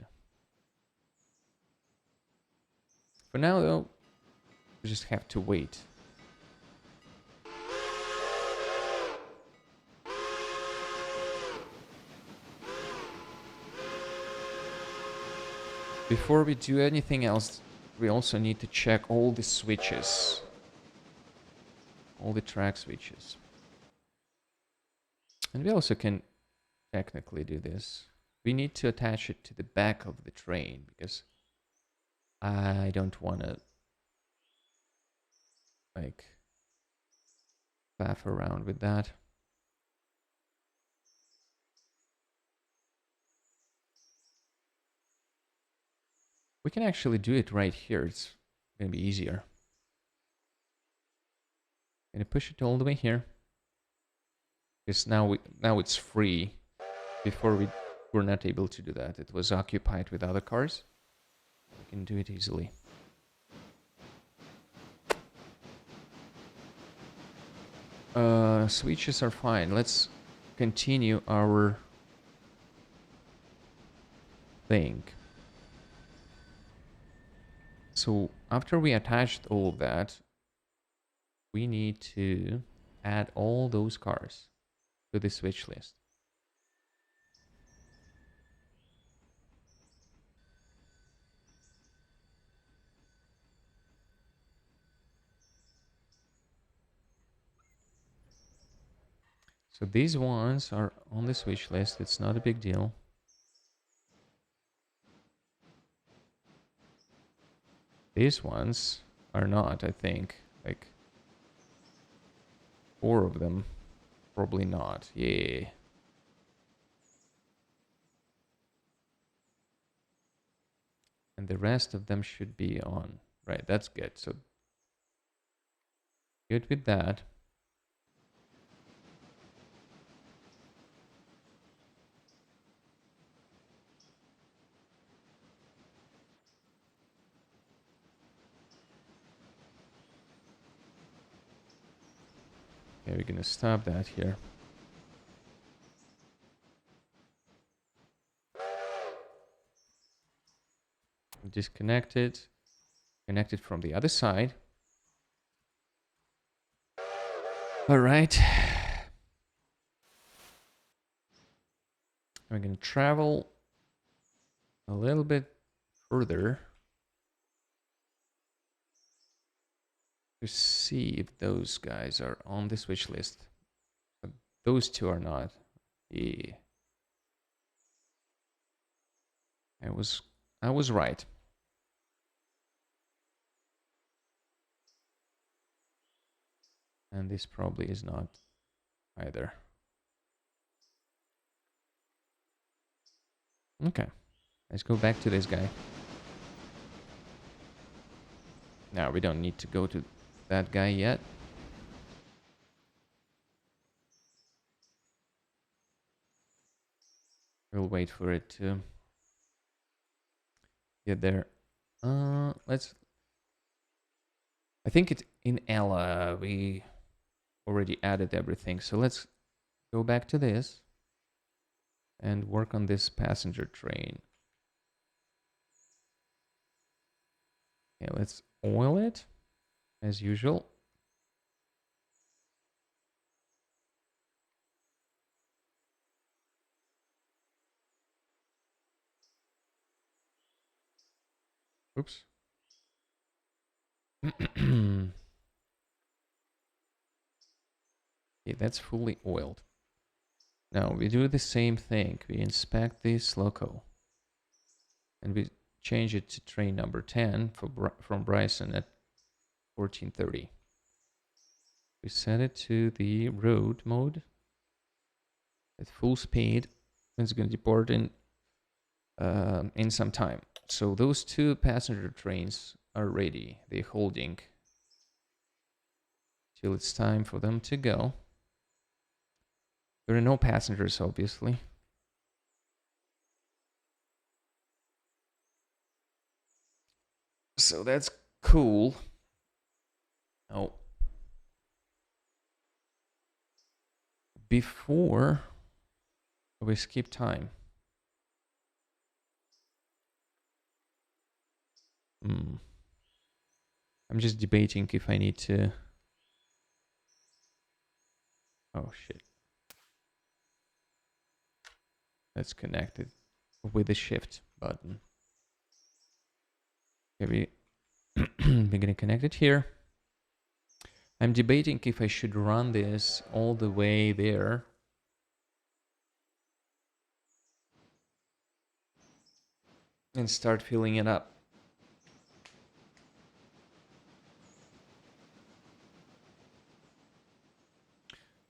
For now though, we just have to wait. Before we do anything else, we also need to check all the switches. All the track switches. And we also can technically do this. We need to attach it to the back of the train because I don't want to like faff around with that. We can actually do it right here. It's going to be easier. Going to push it all the way here. Because now it's free. Before we were not able to do that. It was occupied with other cars. We can do it easily. Switches are fine. Let's continue our thing. So after we attached all of that, we need to add all those cars to the switch list. So these ones are on the switch list. It's not a big deal. These ones are not, I think. Like 4 of them. Probably not. Yeah. And the rest of them should be on. Right, that's good. So good with that. Okay, we're gonna stop that here. Disconnect it. Connect it from the other side. All right. We're gonna travel a little bit further to see if those guys are on the switch list. But those 2 are not. Yeah. I was right. And this probably is not either. Okay, let's go back to this guy. Now we don't need to go to that guy yet. We'll wait for it to get there. Let's. I think it in Ella we already added everything, so let's go back to this and work on this passenger train. Yeah, let's oil it as usual. Oops. Okay, that's fully oiled. Now we do the same thing. We inspect this loco and we change it to train number 10 from Bryson at 1430. We set it to the road mode at full speed. It's going to depart in some time. So those two passenger trains are ready. They're holding till it's time for them to go. There are no passengers, obviously. So that's cool. Oh. Before we skip time. I'm just debating if I need to... Oh, shit. That's connected with the shift button. Okay, we're gonna connect it here. I'm debating if I should run this all the way there. And start filling it up.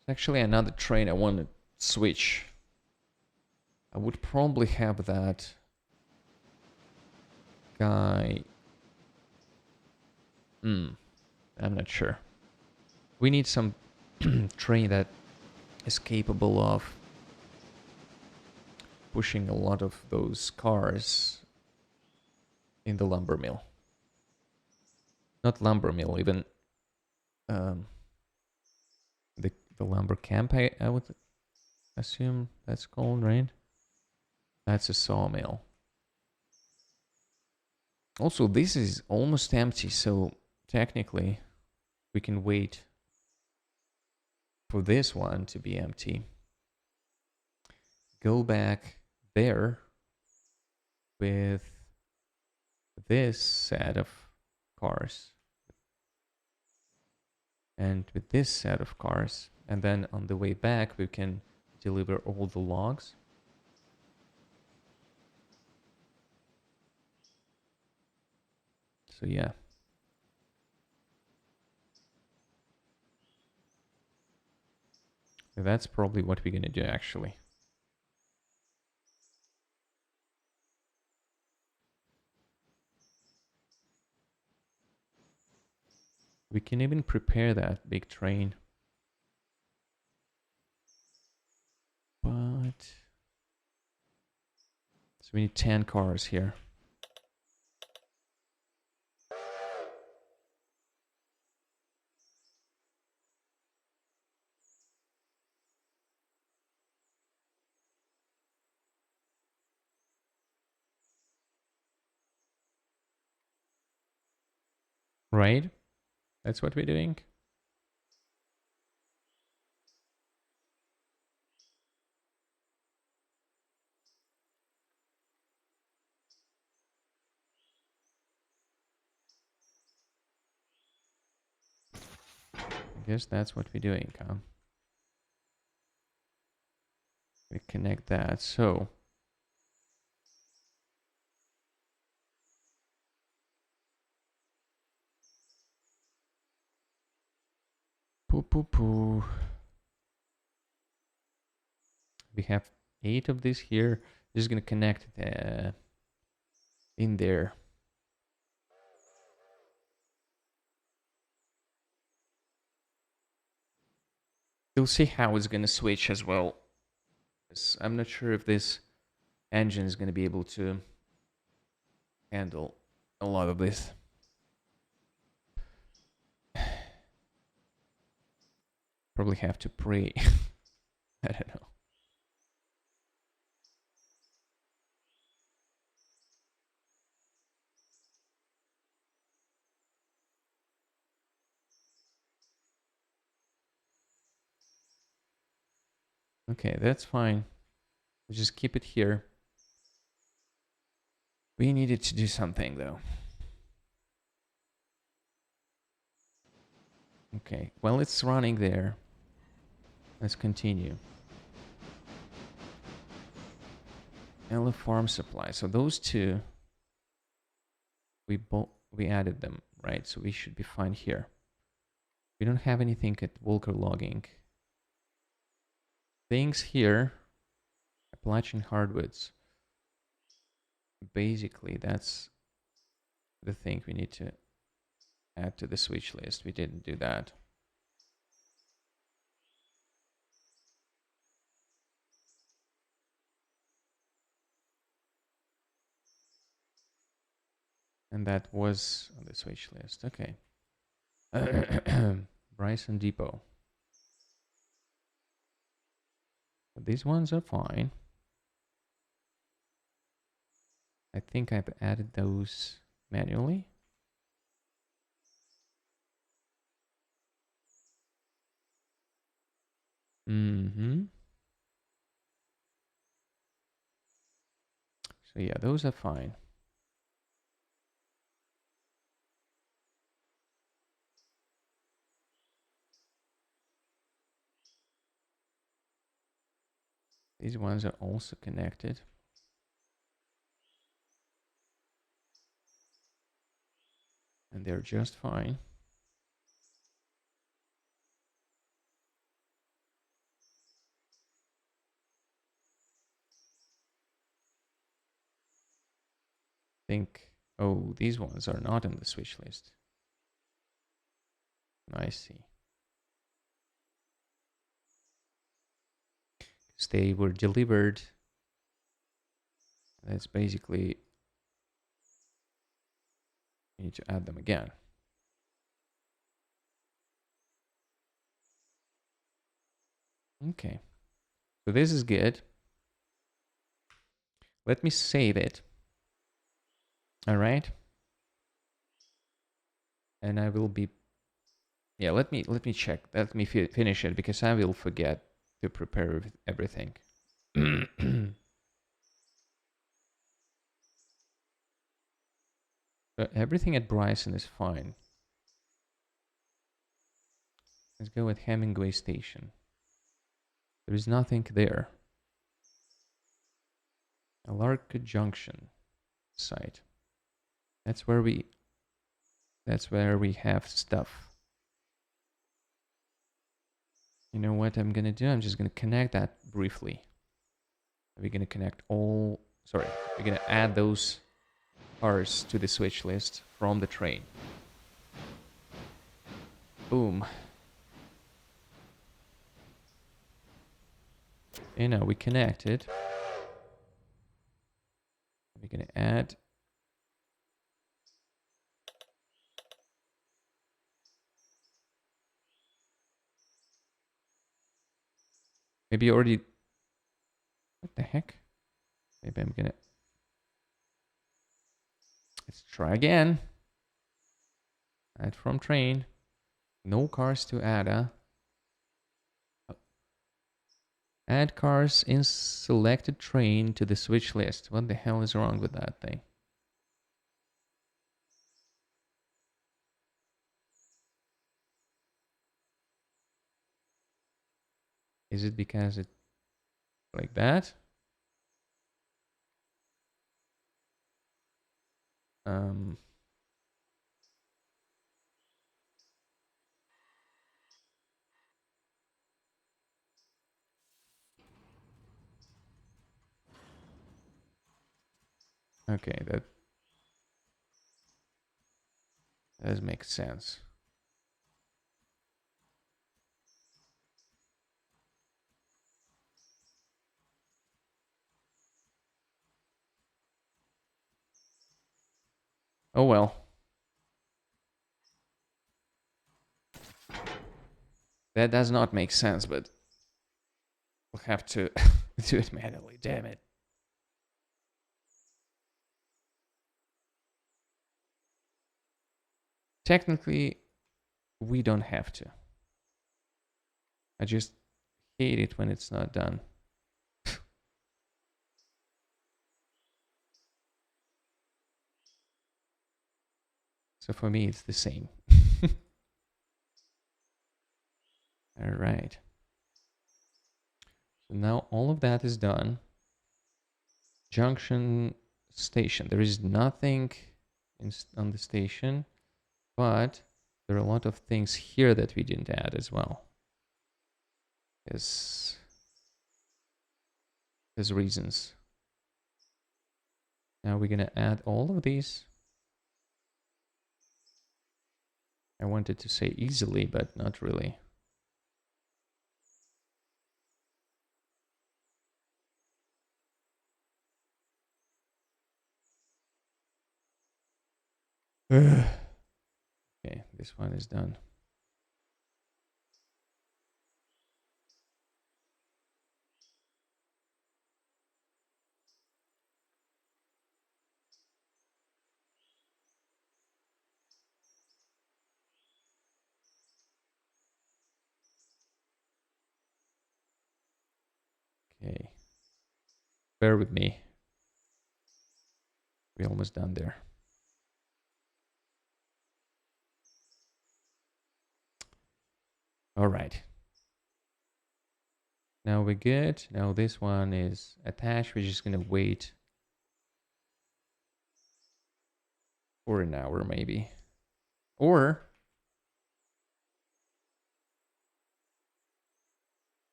It's actually another train I want to switch. I would probably have that guy. I'm not sure. We need some train that is capable of pushing a lot of those cars in the lumber mill. Not lumber mill, even the lumber camp, I would assume that's called, right? That's a sawmill. Also, this is almost empty, so technically we can wait for this one to be empty. Go back there with this set of cars. And with this set of cars. And then on the way back, we can deliver all the logs. So yeah. That's probably what we're gonna do actually. We can even prepare that big train. But... So we need 10 cars here. Right? That's what we're doing. I guess that's what we're doing, huh? We connect that, so... poo, poo, poo. We have 8 of this here. Just gonna connect in there. We'll see how it's gonna switch as well. I'm not sure if this engine is gonna be able to handle a lot of this. Probably have to pray. I don't know. Okay, that's fine. We'll just keep it here. We needed to do something though. Okay, well, it's running there. Let's continue. Ella Farm Supply. So those two, we added them, right? So we should be fine here. We don't have anything at Volker Logging. Things here, Appalachian Hardwoods. Basically, that's the thing we need to add to the switch list. We didn't do that. And that was on the switch list. Okay. Bryson Depot. These ones are fine. I think I've added those manually. Mm-hmm. So yeah, those are fine. These ones are also connected. And they're just fine. Think, oh, these ones are not on the switch list. I see. Because they were delivered. That's basically, you need to add them again. Okay. So this is good. Let me save it. All right. And I will be, yeah, let me check. Let me finish it because I will forget to prepare everything. But everything at Bryson is fine. Let's go with Hemingway Station. There is nothing there. Alarka Junction site. That's where we have stuff. You know what I'm gonna do? I'm just gonna connect that briefly. We're gonna connect all, sorry, we're gonna add those cars to the switch list from the train. Boom. And now we connected. We're gonna add maybe you already, what the heck? Maybe I'm gonna, let's try again. Add from train. No cars to add. Add cars in selected train to the switch list. What the hell is wrong with that thing? Is it because it like that? Okay, that does make sense. Oh well. That does not make sense, but we'll have to do it manually, damn it. Technically, we don't have to. I just hate it when it's not done. So for me, it's the same. All right. So now all of that is done. Junction station. There is nothing on the station, but there are a lot of things here that we didn't add as well. There's reasons. Now we're gonna add all of these. I wanted to say easily, but not really. Okay, this one is done. Okay. Bear with me. We're almost done there. All right. Now we're good. Now this one is attached. We're just gonna wait for an hour maybe. Or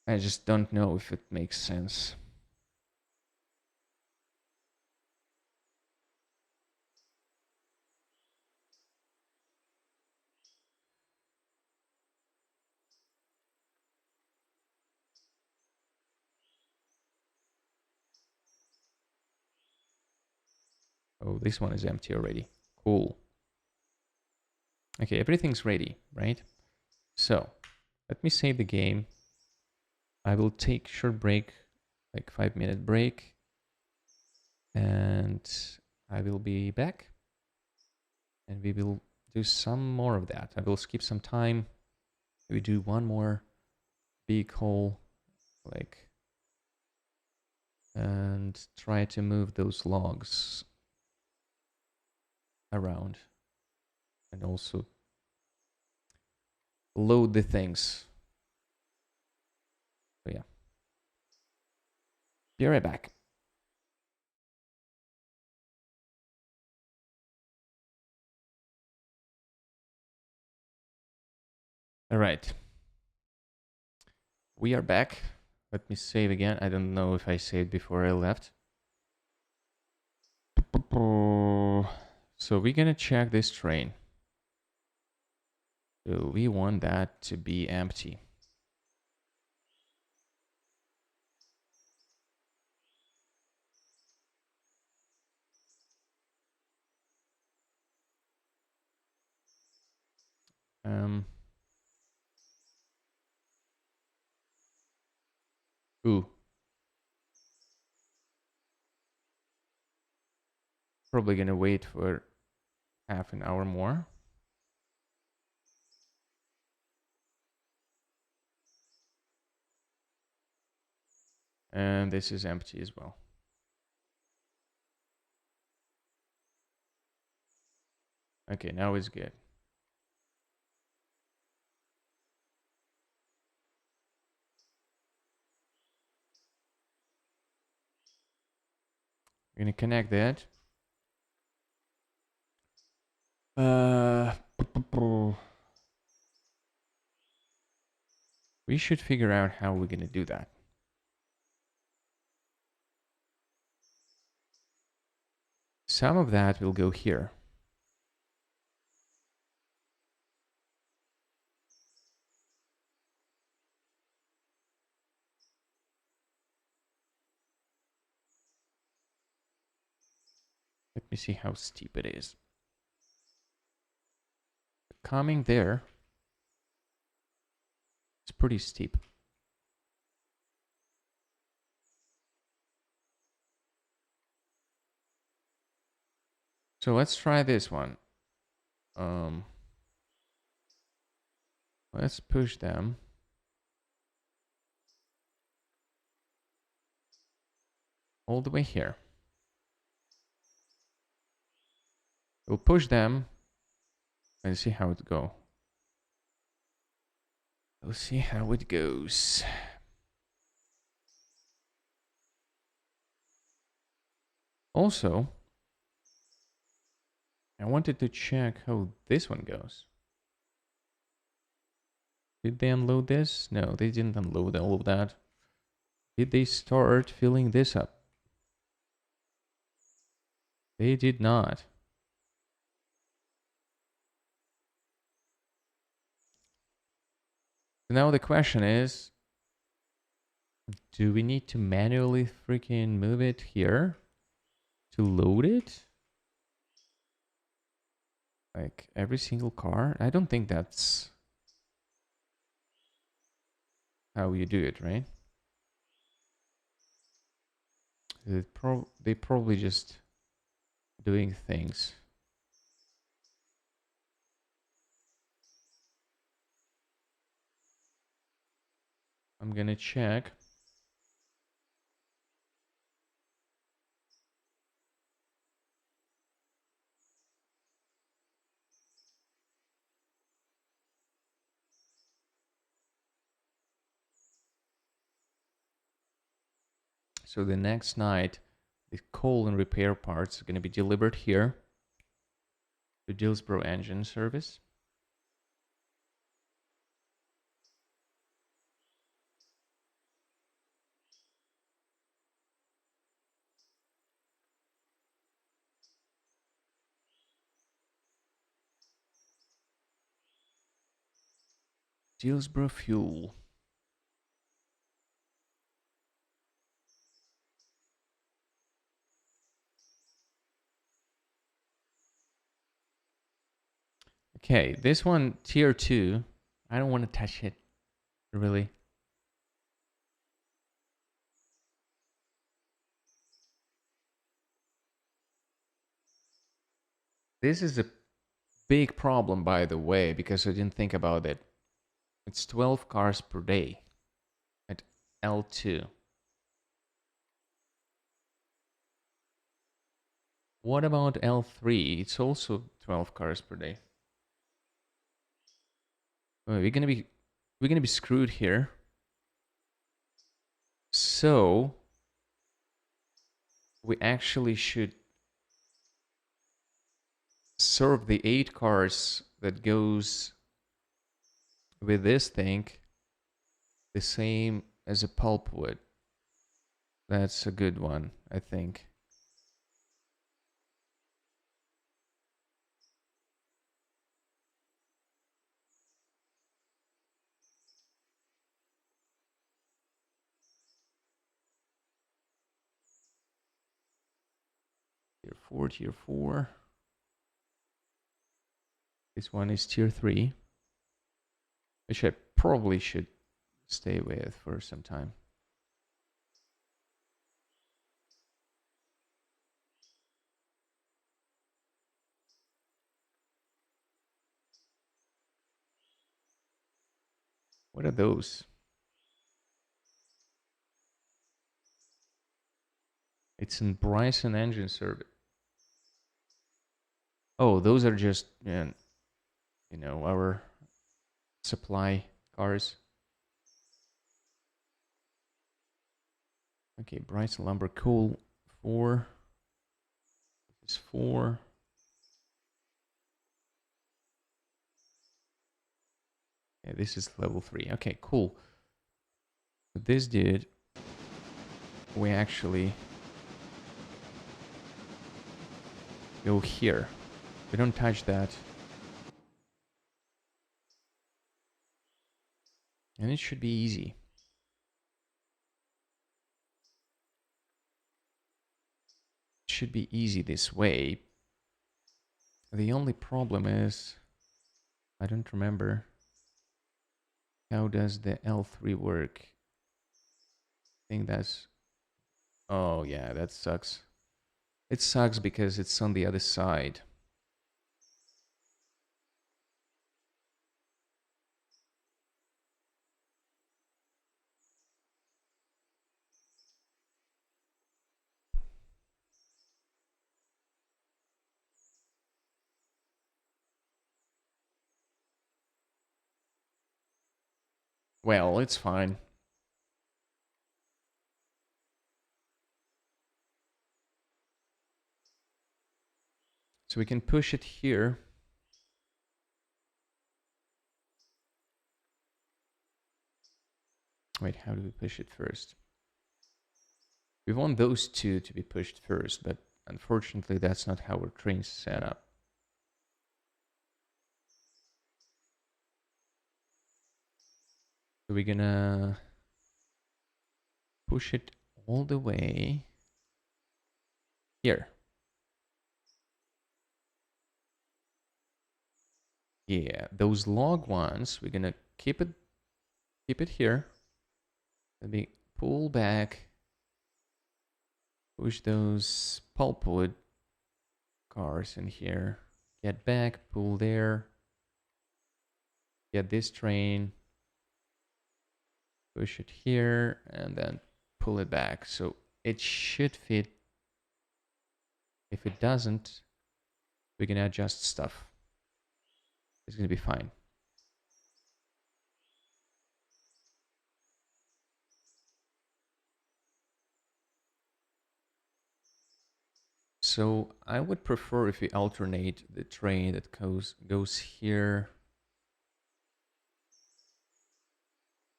I just don't know if it makes sense. Oh, this one is empty already. Cool. Okay, everything's ready, right? So let me save the game. I will take short break, like 5-minute break, and I will be back and we will do some more of that. I will skip some time. We do one more big hole, like, and try to move those logs around and also load the things. So yeah, be right back. All right, we are back. Let me save again. I don't know if I saved before I left. So we're gonna check this train. So we want that to be empty. Ooh. Probably gonna wait for half an hour more. And this is empty as well. Okay, now it's good. We're gonna connect that. We should figure out how we're gonna do that. some of that will go here. Let me see how steep it is. Coming there, it's pretty steep. So let's try this one. Let's push them. All the way here. We'll push them and see how it goes. We'll see how it goes. Also, I wanted to check how this one goes. Did they unload this? No, they didn't unload all of that. Did they start filling this up? They did not. Now the question is, do we need to manually freaking move it here to load it? Like every single car? I don't think that's how you do it, right? They probably just doing things. I'm gonna check. So the next night, the coal and repair parts are going to be delivered here to Dillsborough Engine Service. Dillsborough Fuel. Okay, this one, tier 2. I don't want to touch it, really. This is a big problem, by the way, because I didn't think about it. It's 12 cars per day at L2. What about L3? It's also 12 cars per day. Oh, we're gonna be screwed here. So we actually should serve the 8 cars that goes with this thing the same as a pulpwood. That's a good one, I think. Tier 4, tier 4. This one is tier 3, which I probably should stay with for some time. What are those? It's in Bryson Engine Service. Oh, those are just, you know, our supply cars. Okay, Bryson Lumber Coal 4. This is 4. Yeah, this is level 3. Okay, cool. So this dude, we actually go here. We don't touch that. And it should be easy. It should be easy this way. The only problem is, I don't remember. How does the L3 work? I think that's... Oh yeah, that sucks. It sucks because it's on the other side. Well, it's fine. So we can push it here. Wait, how do we push it first? We want those two to be pushed first, but unfortunately that's not how our train's set up. So we're gonna push it all the way here. Yeah, those log ones, we're gonna keep it here. Let me pull back, push those pulpwood cars in here. Get back, pull there. Get this train. Push it here and then pull it back. So it should fit. If it doesn't, we can adjust stuff. It's gonna be fine. So I would prefer if we alternate the train that goes here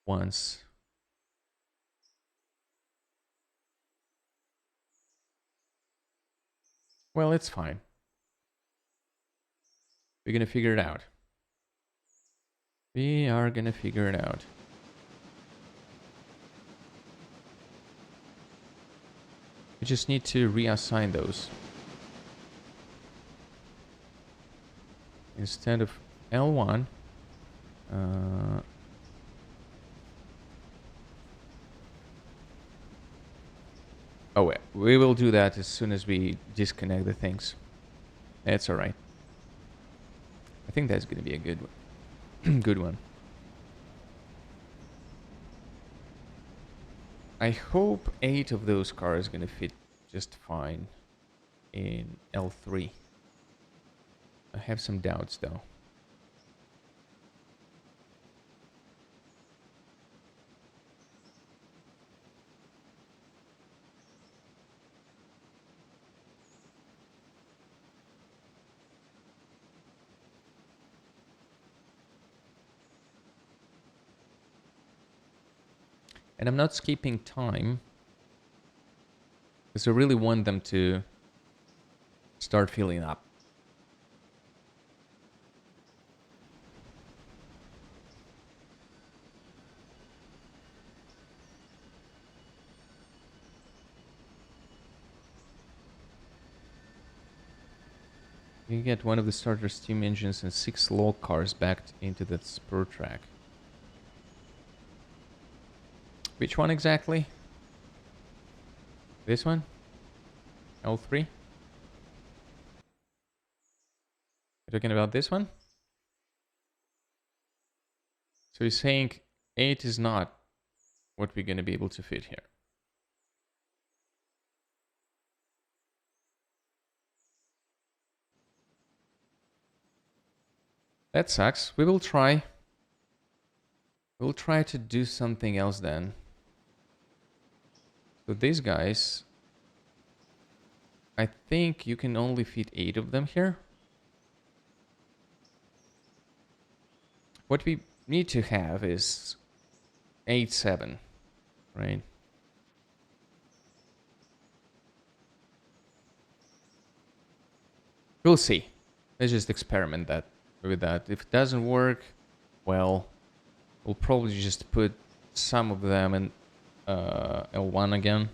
once. Well, it's fine. We're gonna figure it out. We are gonna figure it out. We just need to reassign those. Instead of L1, oh, wait, we will do that as soon as we disconnect the things. That's all right. I think that's gonna be a good one. Good one. I hope 8 of those cars are gonna fit just fine in L3. I have some doubts though. And I'm not skipping time because I really want them to start filling up. You can get one of the starter steam engines and 6 log cars backed into that spur track. Which one exactly? This one? L3? You're talking about this one? So you're saying 8 is not what we're going to be able to fit here. That sucks. We will try. We'll try to do something else then. So these guys, I think you can only fit 8 of them here. What we need to have is 8, 7, right? We'll see. Let's just experiment that with that. If it doesn't work, well, we'll probably just put some of them in L1 again.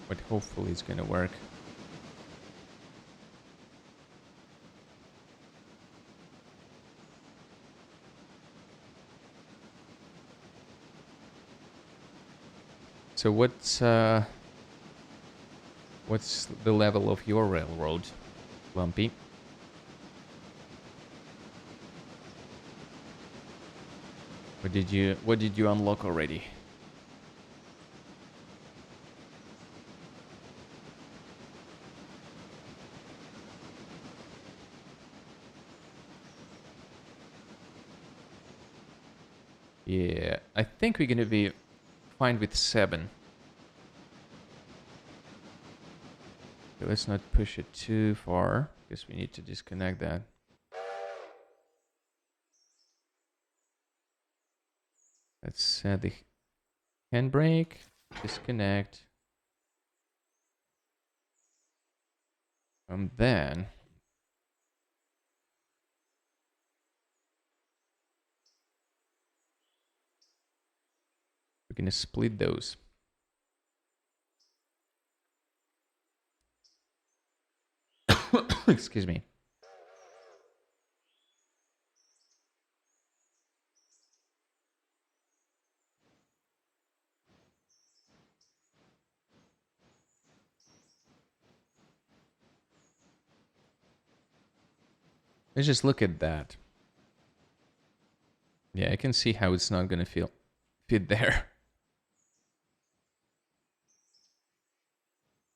But hopefully it's gonna work. So what's the level of your railroad, Lumpy? What did you unlock already? Yeah, I think we're gonna be fine with 7. Okay, let's not push it too far, because we need to disconnect that. Let's set the handbrake, disconnect. And then we're gonna split those. Excuse me. Let's just look at that. Yeah, I can see how it's not gonna fit there.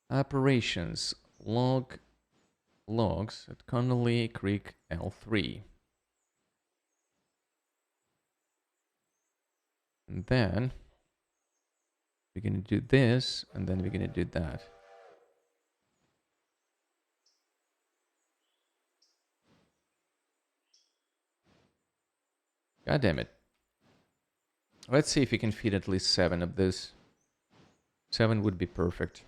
Operations logs at Connolly Creek L3. And then we're gonna do this, and then we're gonna do that. God damn it. Let's see if we can feed at least 7 of this. 7 would be perfect.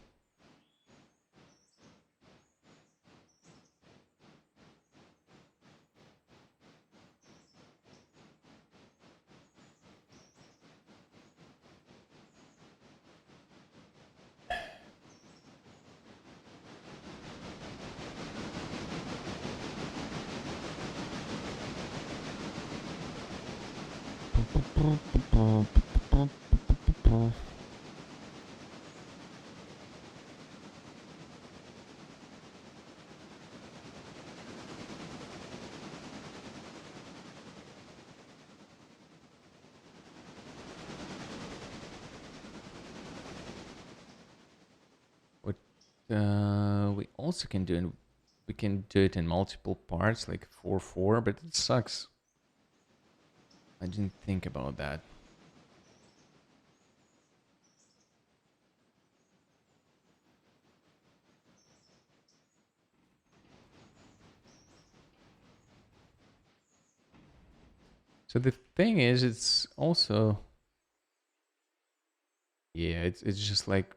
What we also can do, and we can do it in multiple parts, like 4-4, but it sucks. I didn't think about that. So the thing is, it's also, yeah, it's just like,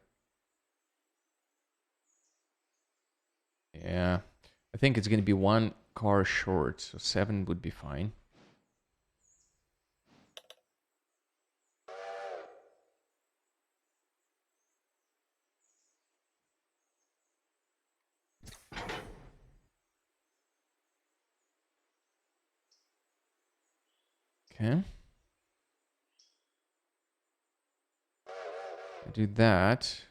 yeah, I think it's gonna be 1 car short, so 7 would be fine. Okay. Do that.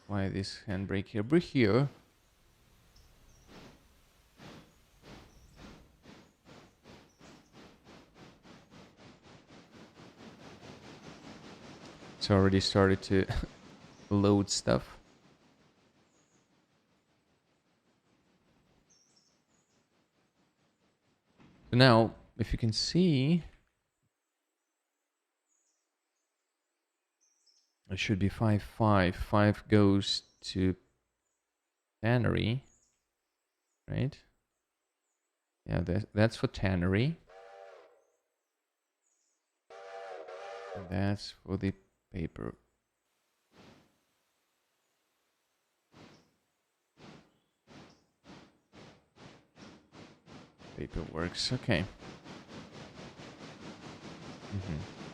Why this handbrake here? Brake here. It's already started to load stuff. So now, if you can see, it should be 5-5. 5 goes to tannery, right? Yeah, that's for tannery. And that's for the paper. Paper works. Okay.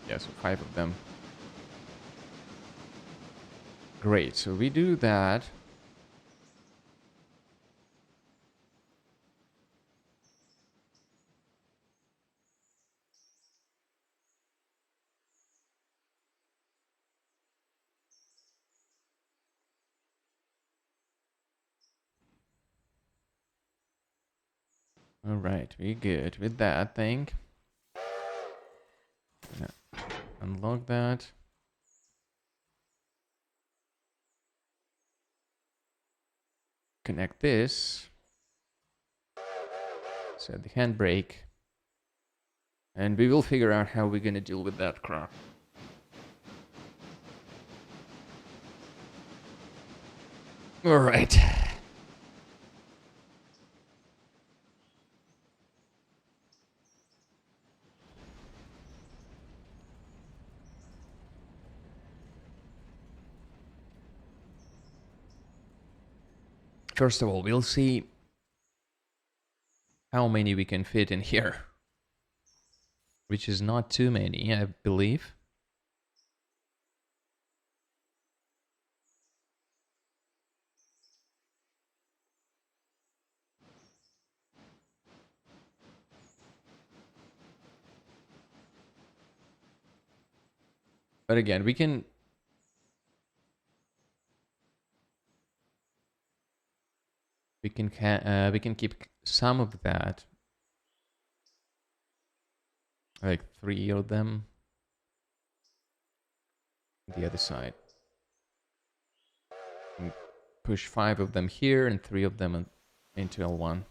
Yeah, so 5 of them. Great. So we do that. All right, we good with that thing. Unlock that. Connect this. Set the handbrake. And we will figure out how we're gonna deal with that crap. All right. First of all, we'll see how many we can fit in here. Which is not too many, I believe. But again, we can keep some of that, like 3 of them, the other side. And push 5 of them here and 3 of them into L1.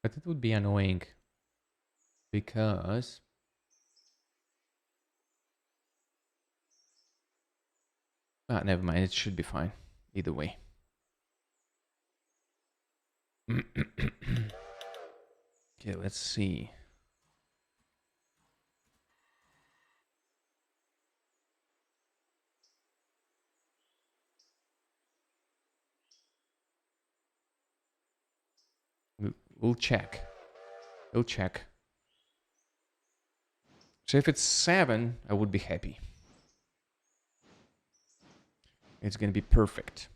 But it would be annoying because never mind, it should be fine either way. Okay, let's see. We'll check. We'll check. So if it's 7, I would be happy. It's gonna be perfect.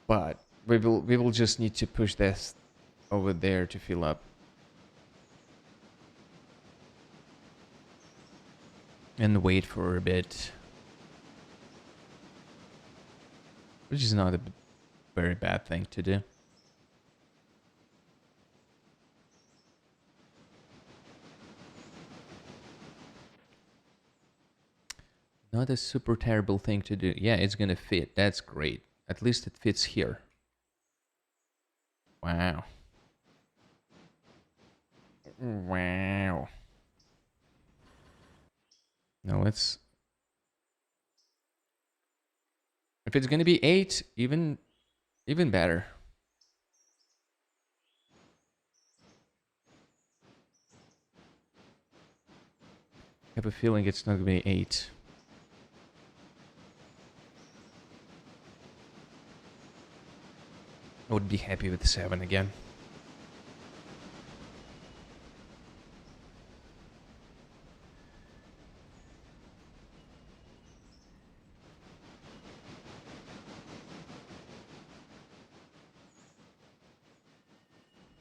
But we will just need to push this over there to fill up. And wait for a bit. Which is not a very bad thing to do. Not a super terrible thing to do. Yeah, it's gonna fit. That's great. At least it fits here. Wow. Wow. Now let's... If it's gonna be 8, even better. I have a feeling it's not gonna be 8. I would be happy with 7 again.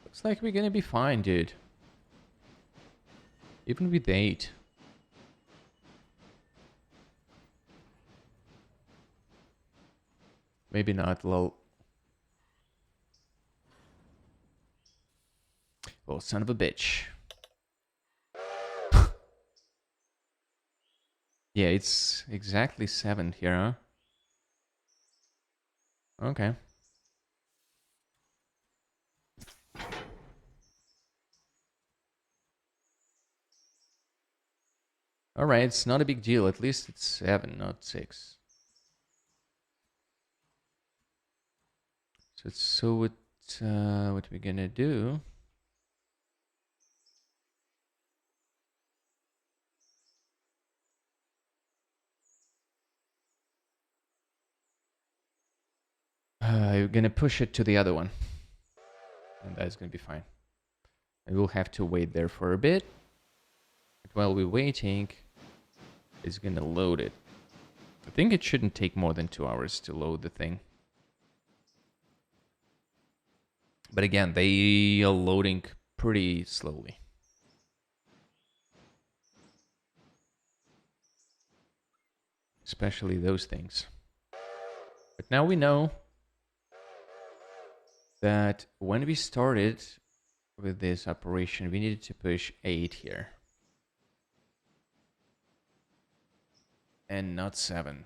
Looks like we're gonna be fine, dude. Even with 8. Maybe not low. Oh, son of a bitch. Yeah, it's exactly 7 here, huh? Okay. Alright, it's not a big deal. At least it's 7, not 6. So it's what we're gonna do. You're gonna push it to the other one, and that's gonna be fine. And we'll have to wait there for a bit. But while we're waiting, it's gonna load it. I think it shouldn't take more than 2 hours to load the thing. But again, they are loading pretty slowly. Especially those things. But now we know that when we started with this operation, we needed to push 8 here. And not 7.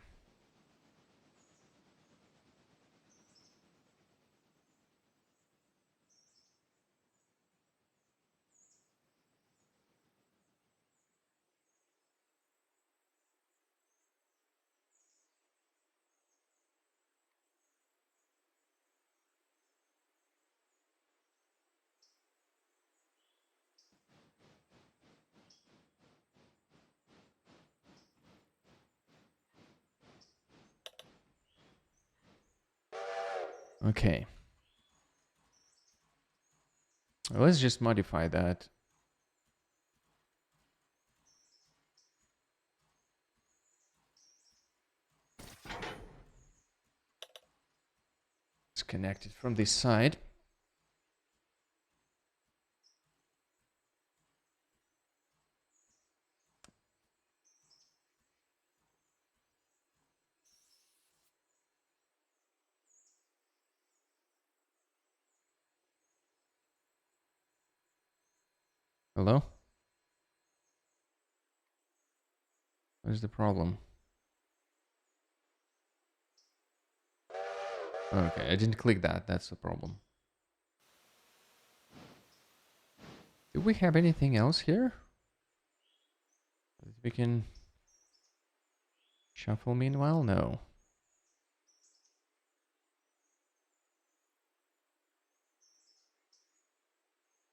Okay. Well, let's just modify that. It's connected from this side. Hello? What's the problem? Okay, I didn't click that. That's the problem. Do we have anything else here that we can shuffle meanwhile? No.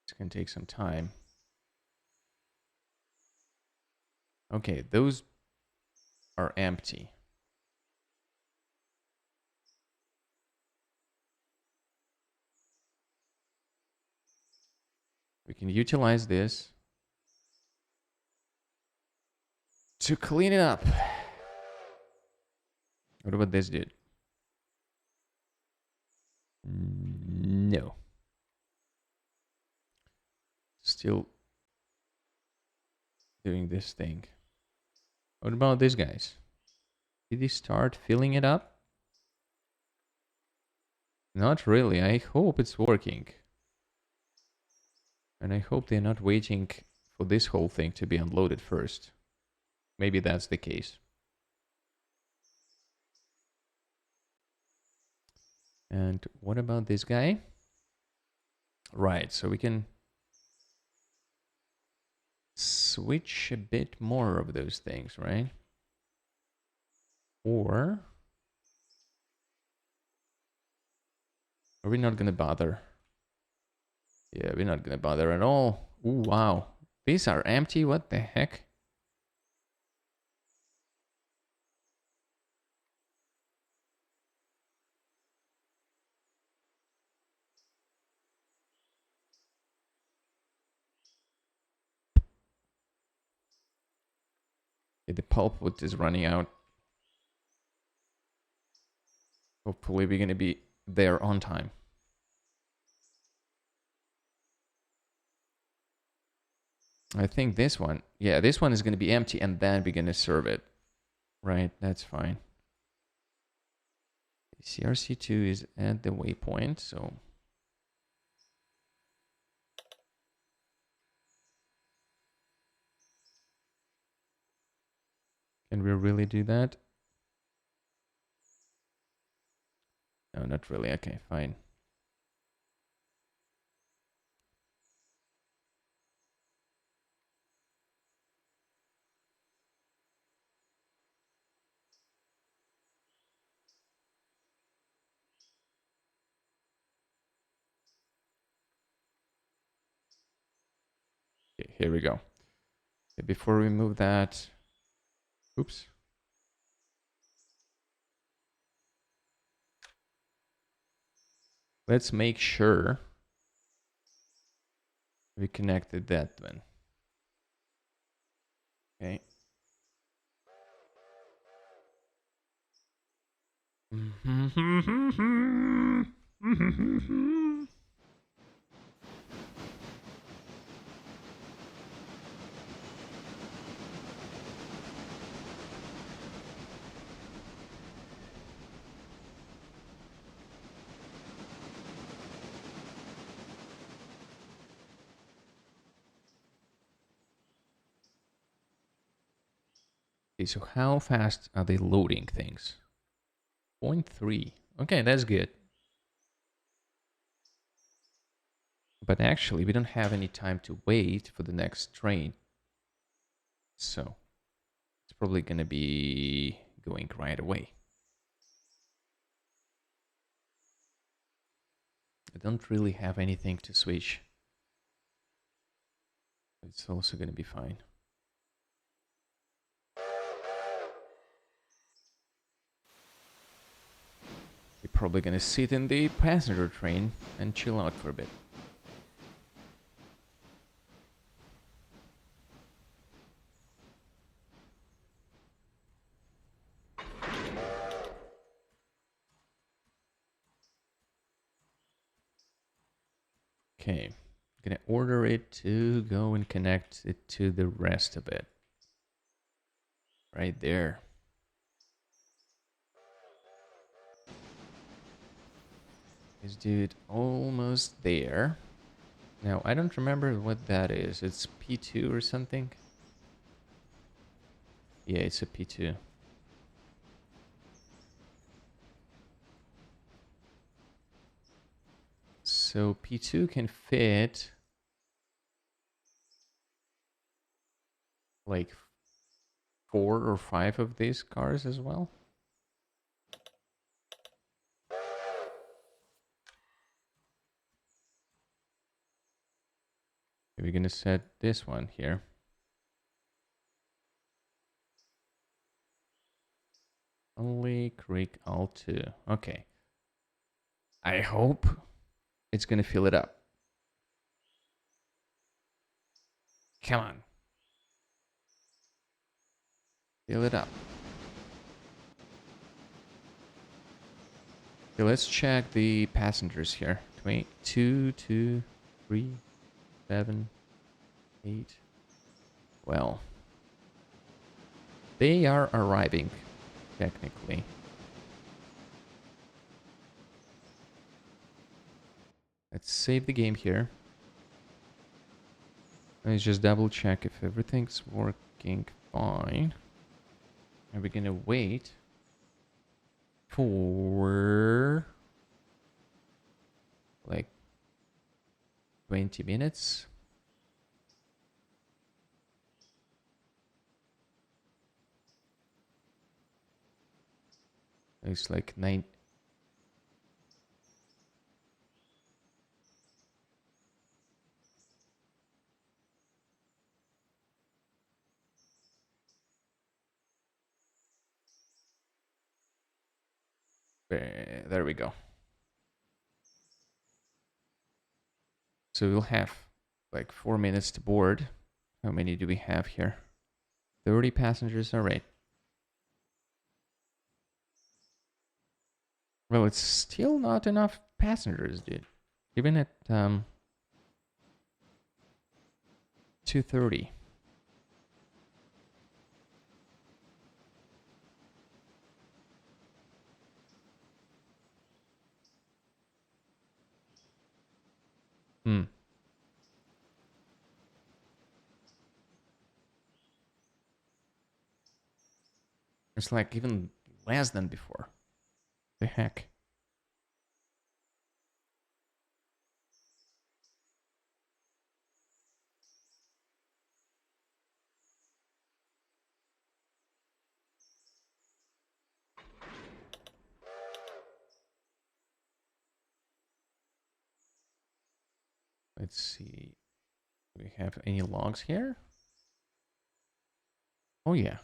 It's gonna take some time. Okay, those are empty. We can utilize this to clean it up. What about this dude? No. Still doing this thing. What about these guys? Did he start filling it up? Not really. I hope it's working. And I hope they're not waiting for this whole thing to be unloaded first. Maybe that's the case. And what about this guy? Right, so we can switch a bit more of those things, right? Or are we not gonna bother? Yeah, we're not gonna bother at all. Ooh, wow. These are empty, what the heck? Okay, the pulpwood is running out. Hopefully we're gonna be there on time. I think this one, yeah, this one is gonna be empty and then we're gonna serve it. Right, that's fine. CRC2 is at the waypoint, so can we really do that? No, not really. Okay, fine. Okay, here we go. Okay, before we move that, oops. Let's make sure we connected that one. Okay. Okay, so how fast are they loading things? 0.3. Okay, that's good. But actually, we don't have any time to wait for the next train. So it's probably going to be going right away. I don't really have anything to switch. It's also going to be fine. We're probably going to sit in the passenger train and chill out for a bit. Okay, I'm gonna order it to go and connect it to the rest of it. Right there. This dude almost there. Now, I don't remember what that is. It's P2 or something? Yeah, it's a P2. So P2 can fit like 4 or 5 of these cars as well. We're gonna set this one here. Only Creek L2. Okay. I hope it's gonna fill it up. Come on. Fill it up. Okay, let's check the passengers here. 2, 2, 3, 7, 8. Well, they are arriving, technically. Let's save the game here. Let's just double check if everything's working fine. And we're gonna wait for like 20 minutes. It's like 9. There we go. So we'll have like 4 minutes to board. How many do we have here? 30 passengers, all right. Well, it's still not enough passengers, dude. Even at 2:30. Hmm. It's like even less than before. The heck? Let's see. Do we have any logs here? Oh yeah.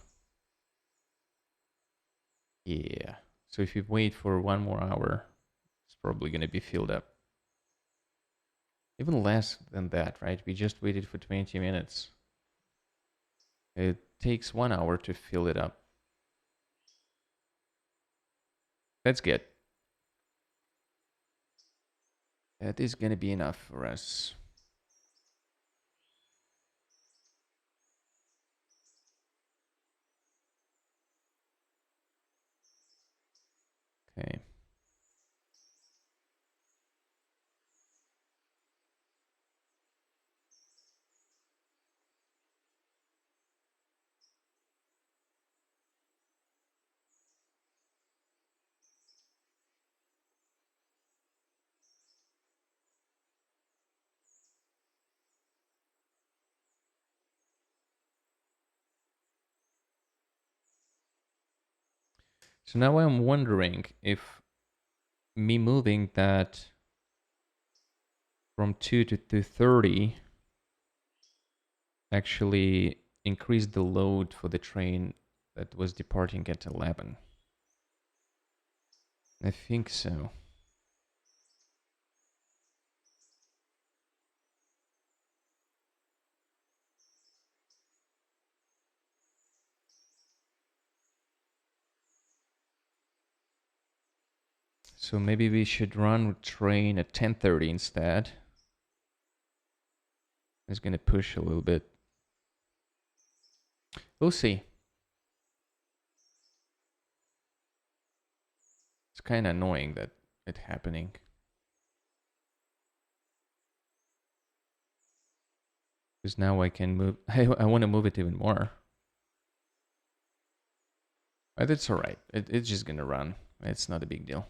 Yeah. So if you wait for 1 more hour, it's probably going to be filled up. Even less than that, right? We just waited for 20 minutes. It takes 1 hour to fill it up. That's good. That is going to be enough for us. Okay. So now I'm wondering if me moving that from 2 to 2:30 actually increased the load for the train that was departing at 11. I think so. So maybe we should run train at 10:30 instead. It's going to push a little bit. We'll see. It's kind of annoying that it's happening. Because now I can move. I want to move it even more. But it's alright. It's just going to run. It's not a big deal.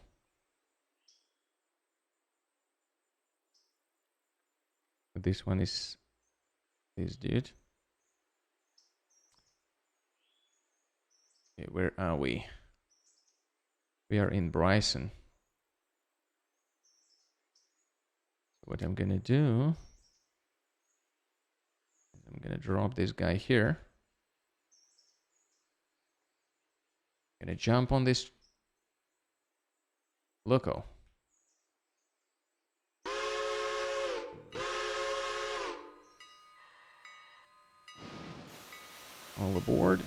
But this one is this dude. Okay, where are we? We are in Bryson. What I'm gonna do is I'm gonna drop this guy here. Gonna jump on this loco. All aboard.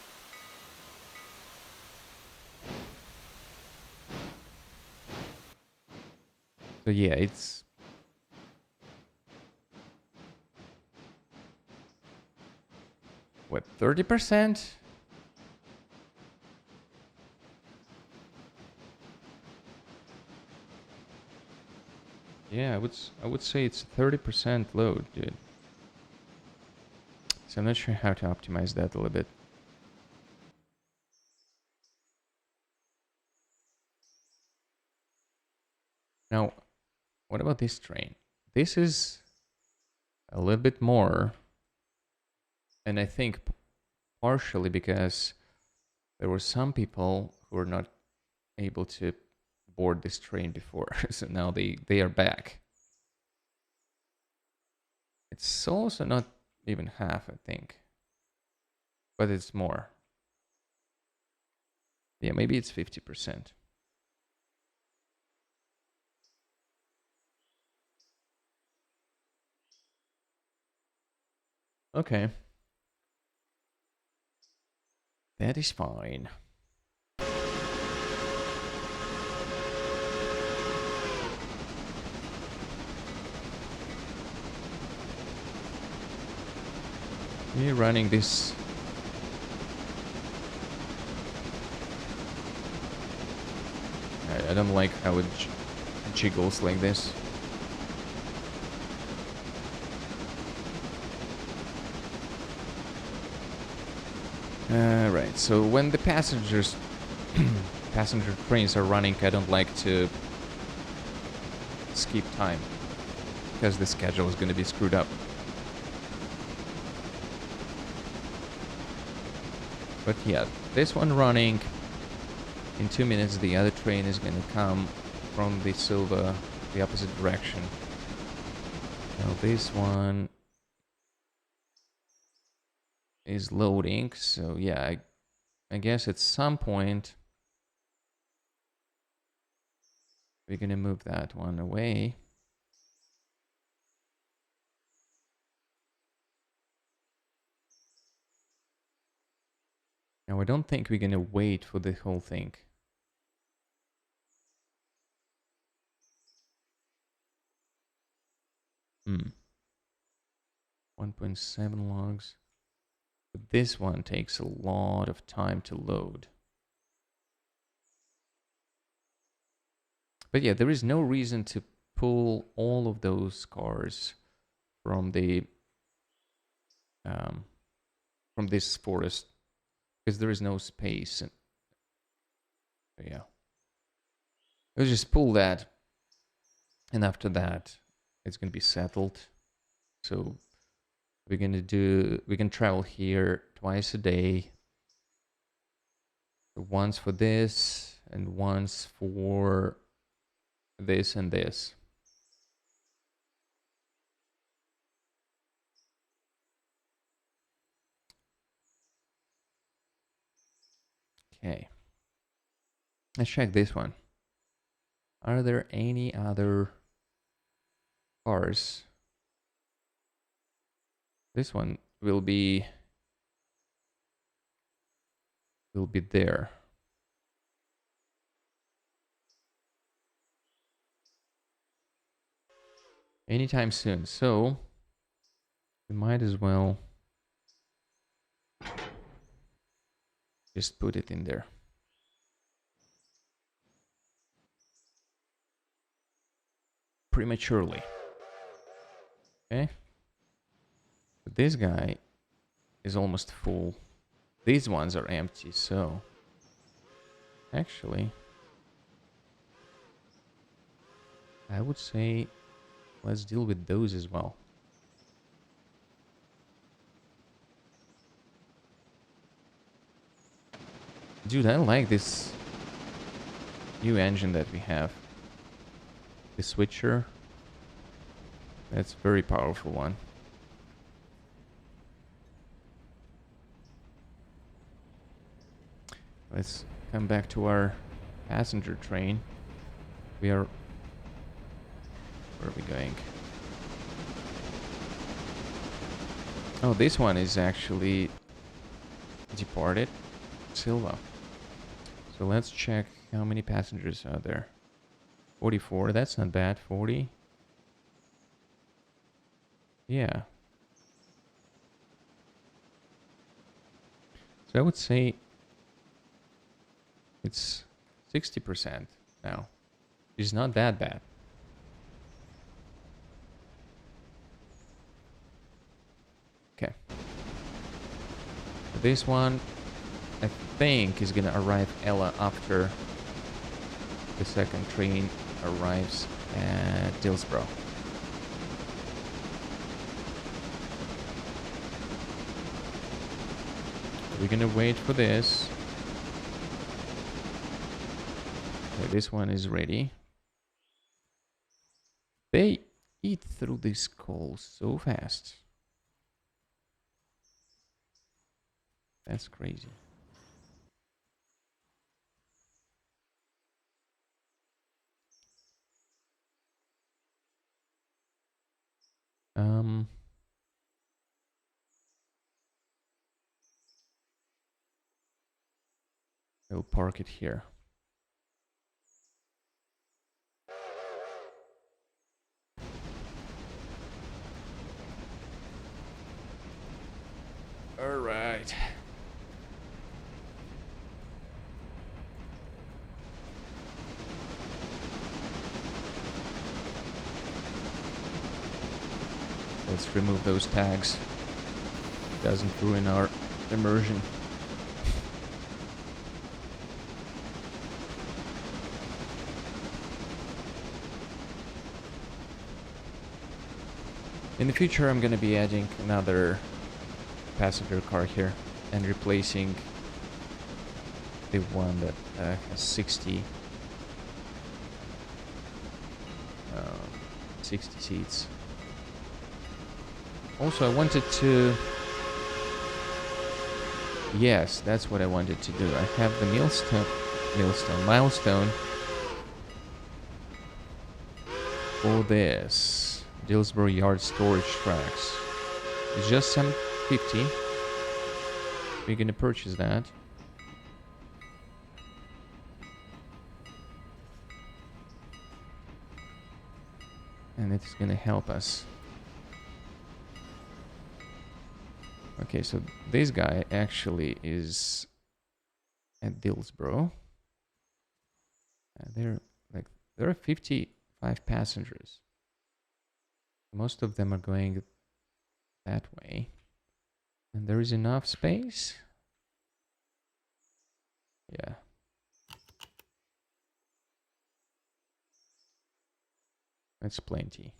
So yeah, it's what, 30%? Yeah, I would say it's 30% load, dude. So I'm not sure how to optimize that a little bit. Now, what about this train? This is a little bit more, and I think partially because there were some people who were not able to board this train before, so now they are back. It's also not even half, I think, but it's more. Yeah, maybe it's 50%. Okay. That is fine. We're running this. I don't like how it jiggles like this. Right, so when the passenger trains are running, I don't like to skip time because the schedule is going to be screwed up. But yeah, this one running, in 2 minutes the other train is going to come from the Silva, the opposite direction. Now this one is loading. So yeah, I guess at some point we're gonna move that one away. Now I don't think we're gonna wait for the whole thing. Hmm. 1.7 logs. But this one takes a lot of time to load. But yeah, there is no reason to pull all of those cars from the from this forest because there is no space. And yeah, let's just pull that, and after that, it's gonna be settled. So we can travel here twice a day. Once for this and once for this and this. Okay. Let's check this one. Are there any other cars? This one will be there. Anytime soon. So we might as well just put it in there. Prematurely. Okay. But this guy is almost full. These ones are empty, so actually I would say let's deal with those as well. Dude, I like this new engine that we have. The switcher. That's a very powerful one. Let's come back to our passenger train. Where are we going? Oh, this one is actually departed. Silva. So let's check how many passengers are there. 44, that's not bad. 40. Yeah. So I would say it's 60% now. It's not that bad. Okay. This one, I think, is gonna arrive Ella after the second train arrives at Dillsborough. We're gonna wait for this. Okay, this one is ready. They eat through this coal so fast. That's crazy. I'll park it here. All right. Let's remove those tags. Doesn't ruin our immersion. In the future, I'm going to be adding another passenger car here and replacing the one that has 60 seats. Also, I wanted to Yes, that's what I wanted to do. I have the milestone for this Dillsborough Yard storage tracks. It's just 750. We're gonna purchase that. And it's gonna help us. Okay, so this guy actually is at Dillsborough. There are 55 passengers. Most of them are going that way. And there is enough space? Yeah. That's plenty.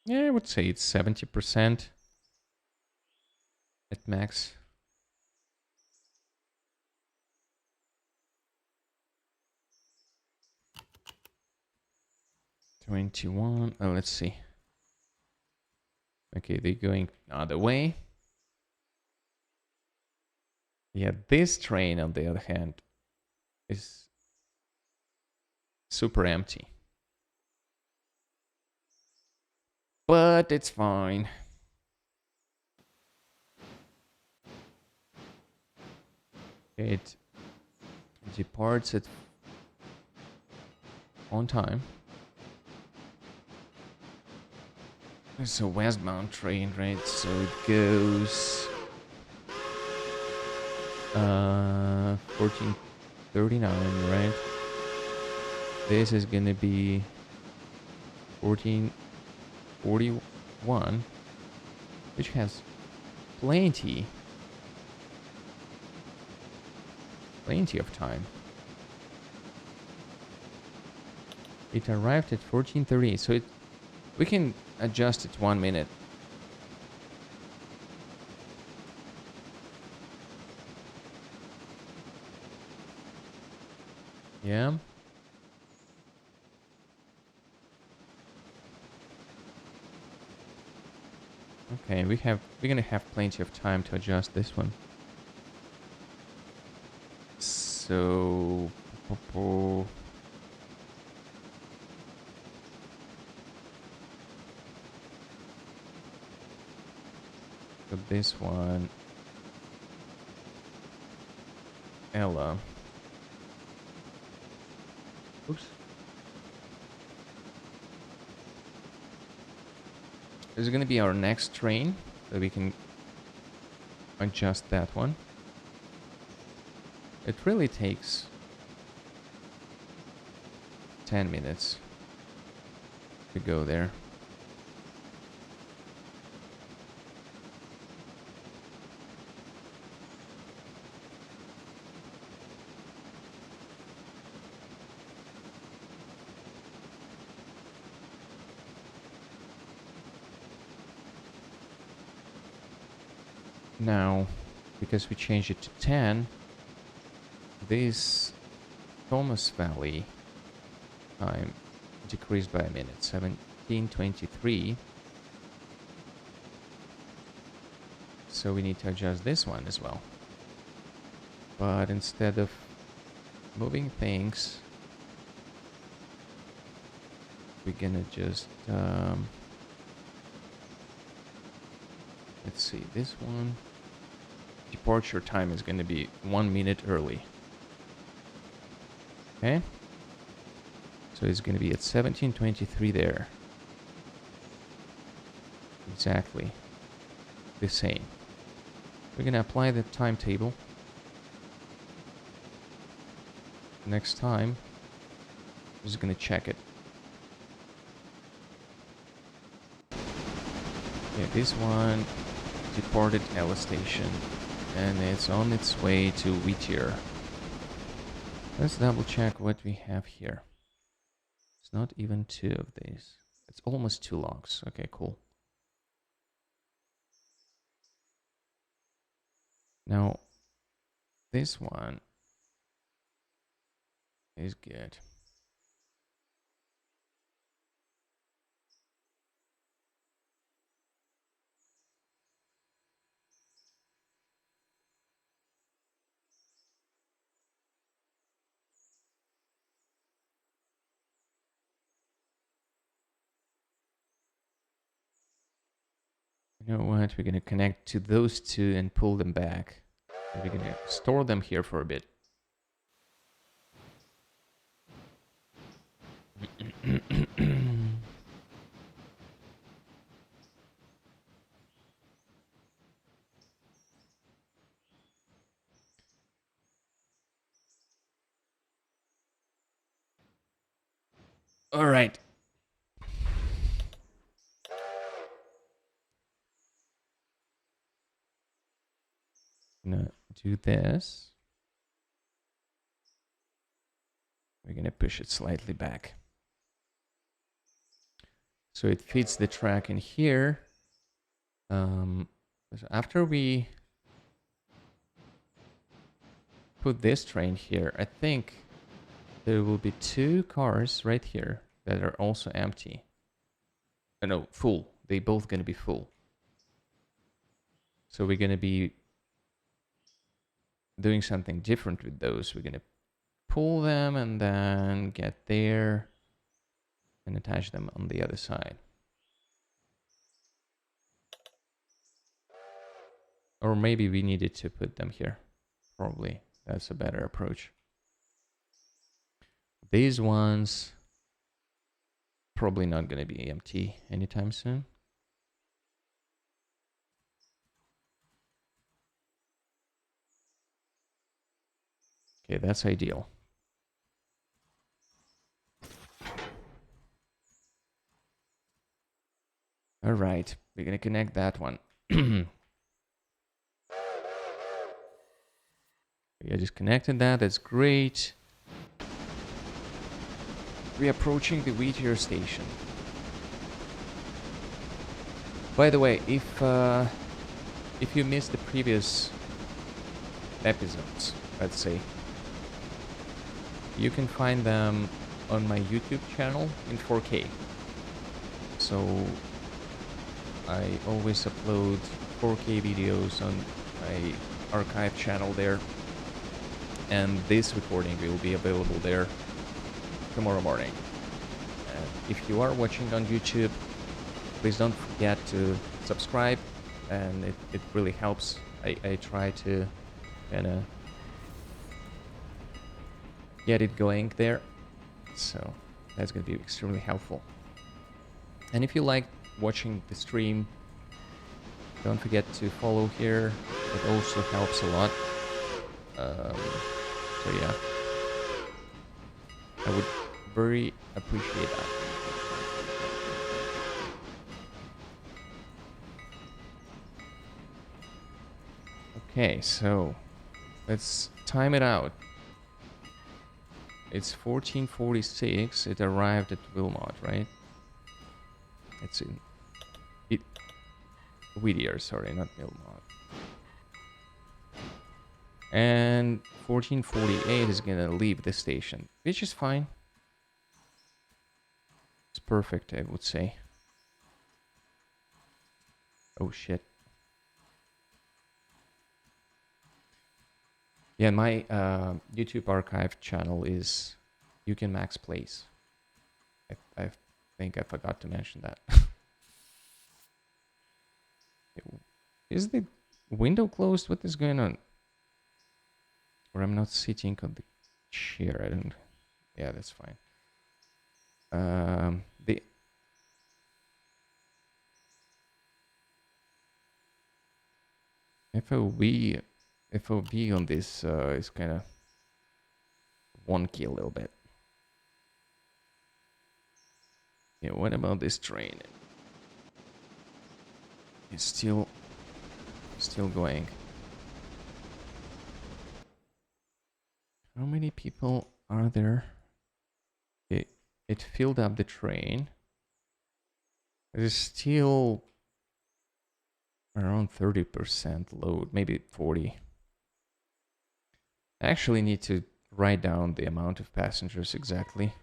Yeah, I would say it's 70% at max. $21. Oh, let's see. Okay, they're going other way. Yeah, this train, on the other hand, is super empty. But it's fine. It departs at on time. It's a westbound train, right? So it goes 1439, right? This is gonna be 1441, which has plenty of time. It arrived at 14:30, so we can adjust it 1 minute. Yeah. Okay, we're gonna have plenty of time to adjust this one. So this one, Ella. Oops. This is gonna be our next train, so we can adjust that one. It really takes 10 minutes to go there. Now, because we changed it to 10, this Thomas Valley time decreased by a minute, 17:23. So we need to adjust this one as well. But instead of moving things, we're gonna just let's see, this one departure time is gonna be 1 minute early. Okay, so it's gonna be at 17:23 there. Exactly the same. We're gonna apply the timetable. Next time, I'm just gonna check it. Yeah, this one departed Ella Station, and it's on its way to Whittier. Let's double check what we have here. It's not even two of these. It's almost 2 logs. Okay, cool. Now, this one is good. You know what? We're going to connect to those two and pull them back. And we're going to store them here for a bit. All right. I'm gonna do this. We're gonna push it slightly back. So it feeds the track in here. So after we put this train here, I think there will be 2 cars right here that are also empty. No, full. They both gonna be full. So we're gonna be doing something different with those. We're gonna pull them and then get there and attach them on the other side. Or maybe we needed to put them here. Probably that's a better approach. These ones probably not going to be empty anytime soon. Okay, that's ideal. All right, we're going to connect that one. I just connected that. That's great. We're approaching the Wheatear station. By the way, if you missed the previous episodes, let's say, you can find them on my YouTube channel in 4K. So I always upload 4K videos on my archive channel there. And this recording will be available there tomorrow morning. And if you are watching on YouTube, please don't forget to subscribe, and it really helps. I try to kind of get it going there, so that's going to be extremely helpful. And if you like watching the stream, don't forget to follow here. It also helps a lot. So yeah, I would very appreciate that. Okay, so let's time it out. It's 14:46. It arrived at Wilmot, right? It's in Whittier, sorry, not Wilmot. And 14:48 is gonna leave the station, which is fine. It's perfect, I would say. Oh shit. Yeah, my YouTube archive channel is Yukin Max Plays. I think I forgot to mention that. Is the window closed? What is going on? Or I'm not sitting on the chair. I don't. Yeah, that's fine. The FOV on this is kind of wonky a little bit. Yeah, what about this train? It's still going. How many people are there? It filled up the train. There's still around 30% load, maybe 40. I actually need to write down the amount of passengers exactly.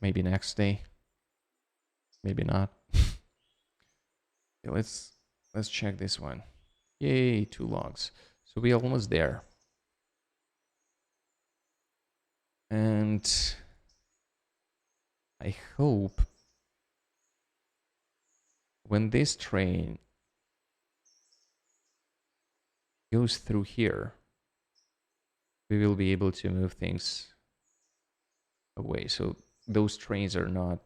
Maybe next day. Maybe not. Okay, let's check this one. Yay, 2 logs. So we're almost there. And I hope when this train goes through here, we will be able to move things away. So those trains are not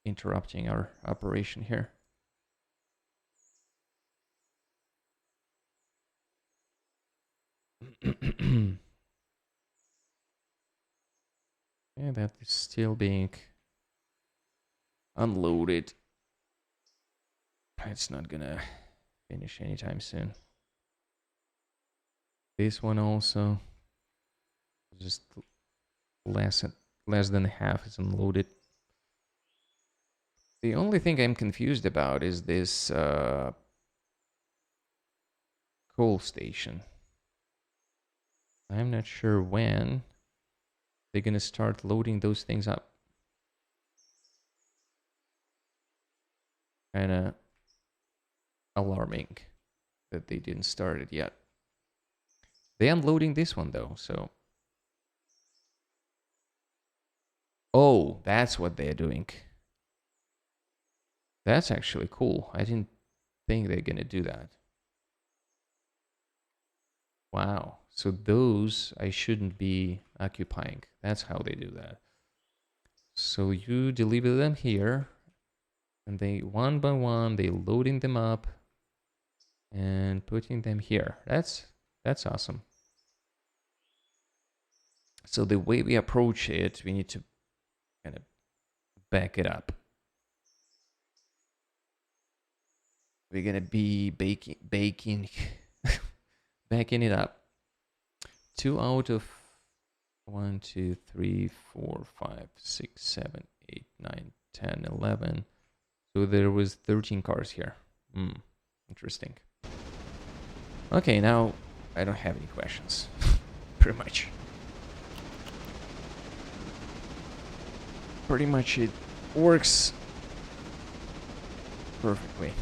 interrupting our operation here. Yeah, that is still being unloaded. It's not gonna finish anytime soon. This one also just less than half is unloaded. The only thing I'm confused about is this coal station. I'm not sure when they're gonna start loading those things up. Kinda alarming that they didn't start it yet. They're unloading this one though, so. Oh, that's what they're doing. That's actually cool. I didn't think they're gonna do that. Wow. So those I shouldn't be occupying. That's how they do that. So you deliver them here, and they one by one they loading them up and putting them here. That's awesome. So the way we approach it, we need to kind of back it up. We're gonna be backing backing it up. 2 out of 1, 2, 3, 4, 5, 6, 7, 8, 9, 10, 11. So there was 13 cars here. Interesting. Okay, now I don't have any questions. Pretty much. Pretty much it works perfectly.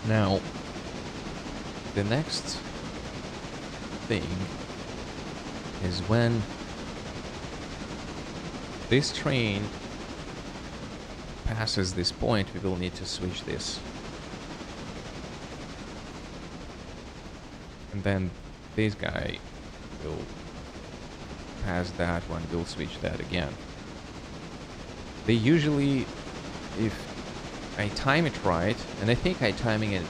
Now, the next thing is when this train passes this point, we will need to switch this. And then this guy will pass that one, we'll switch that again. They usually, if I time it right, and I think I'm timing it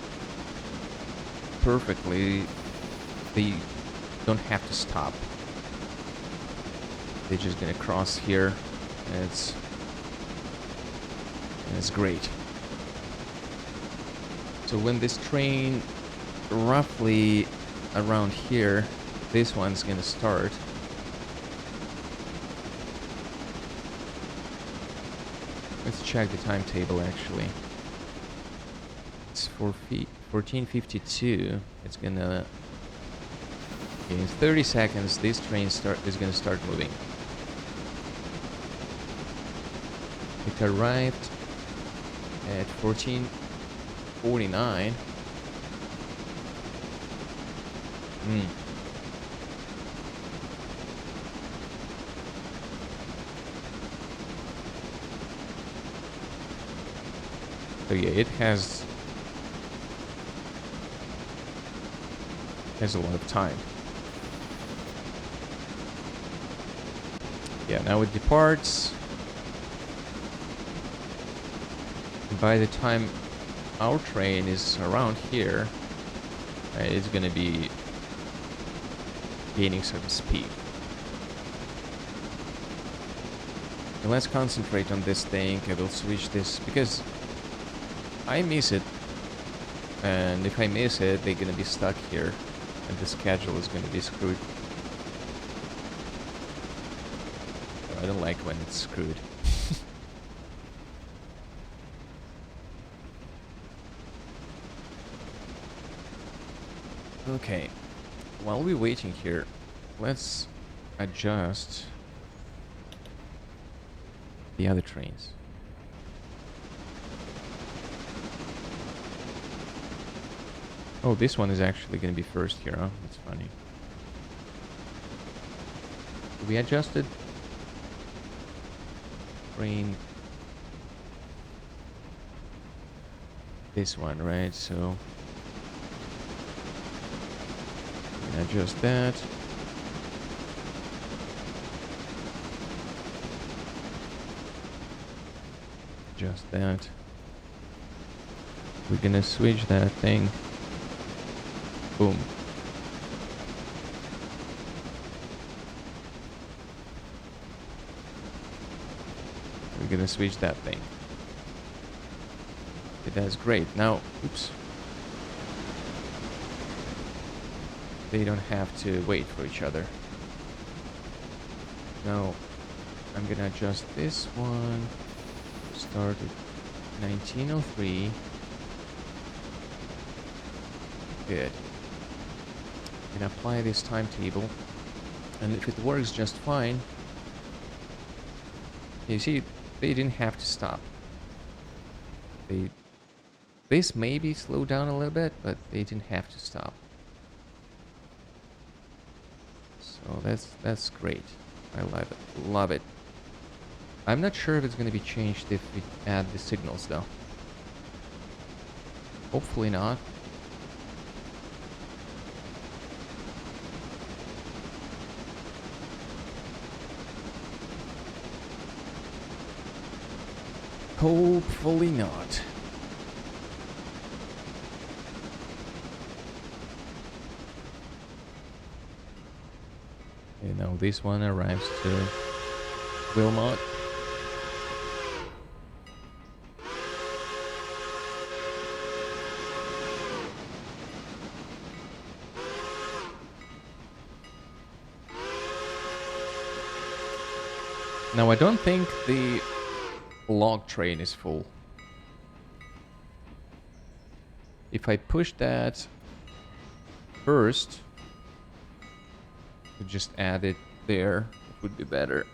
perfectly, they don't have to stop. They're just gonna cross here, and it's great. So when this train roughly around here, this one's gonna start. Let's check the timetable actually. It's 14:52. It's gonna. In 30 seconds, this train is gonna start moving. It arrived at 14:49. So yeah, it has a lot of time. Yeah, now it departs. By the time our train is around here, it's gonna be gaining some speed. And let's concentrate on this thing. I will switch this because I miss it And if I miss it, they're gonna be stuck here. And the schedule is gonna be screwed. I don't like when it's screwed. Okay. While we're waiting here, let's adjust the other trains. Oh, this one is actually going to be first here, huh? That's funny. We adjusted train. This one, right? So we can adjust that. Adjust that. We're gonna switch that thing. Boom. We're gonna switch that thing. Okay, that's great. Now, oops. They don't have to wait for each other. Now, I'm gonna adjust this one. Start at 1903. Good. I'm gonna apply this timetable, and if it works just fine, you see, they didn't have to stop. This maybe slowed down a little bit, but they didn't have to stop. So that's great. I love it. Love it. I'm not sure if it's going to be changed if we add the signals, though. Hopefully not. Hopefully not. You know, this one arrives to Wilmot. Now, I don't think the log train is full. If I push that first, to just add it there, it would be better.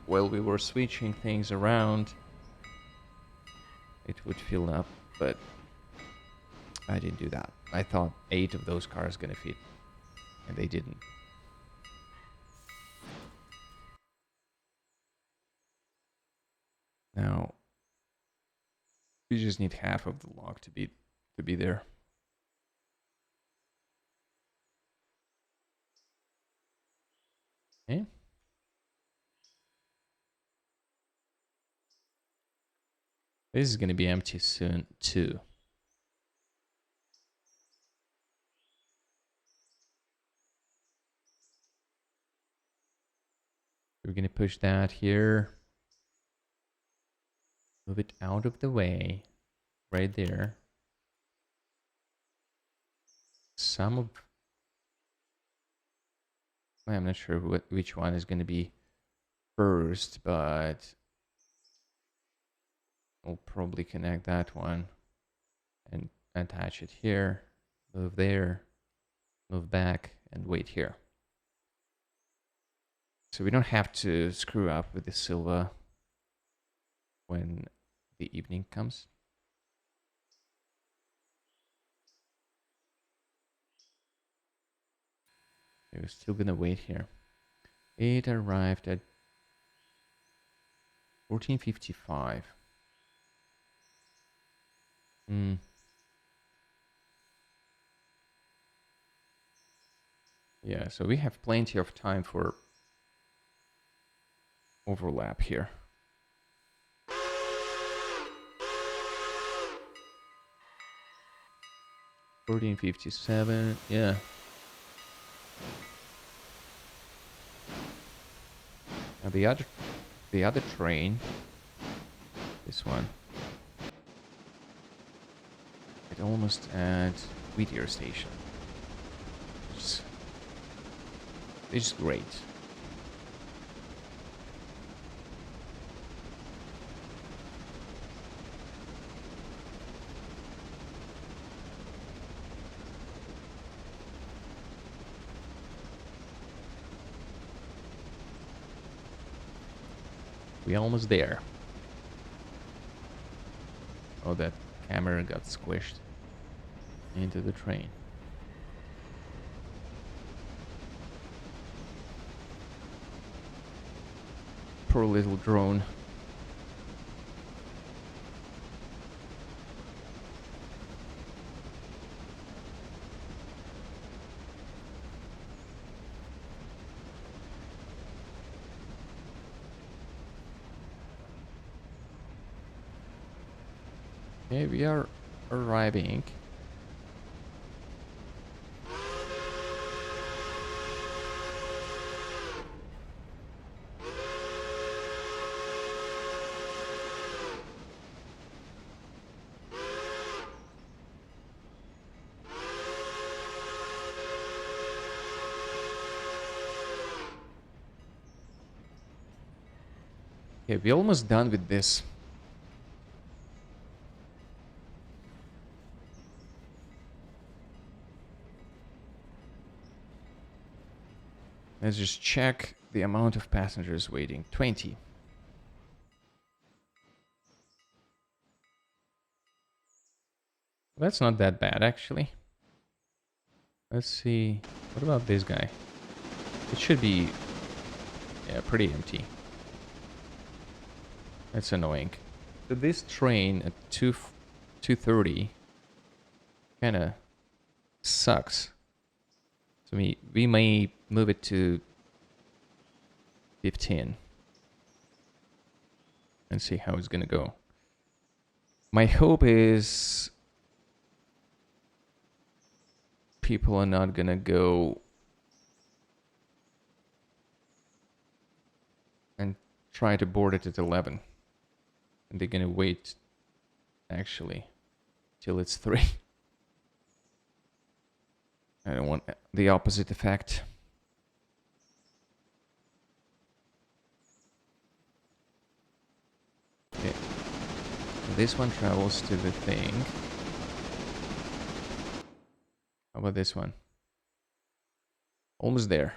While we were switching things around, it would fill up, but I didn't do that. I thought 8 of those cars gonna fit, and they didn't. Now, we just need half of the log to be there. Okay. This is gonna be empty soon too. We're gonna push that here. Move it out of the way. Right there. Some of... I'm not sure which one is gonna be first, but we'll probably connect that one and attach it here. Move there. Move back and wait here. So we don't have to screw up with the Silva when the evening comes. We're still gonna wait here. It arrived at 14:55. Yeah, so we have plenty of time for overlap here. 14:57, yeah. Now the other train, this one, it almost at Whittier Station. It's great. We're almost there. Oh, that camera got squished into the train. Poor little drone. Okay, we are arriving. Okay, we're almost done with this. Let's just check the amount of passengers waiting. 20. That's not that bad, actually. Let's see. What about this guy? It should be, yeah, pretty empty. That's annoying. So this train at 2:30 kind of sucks. So we may move it to 15 and see how it's gonna go. My hope is people are not gonna go and try to board it at 11. And they're gonna wait, actually, till it's 3. I don't want the opposite effect. Okay. This one travels to the thing. How about this one? Almost there.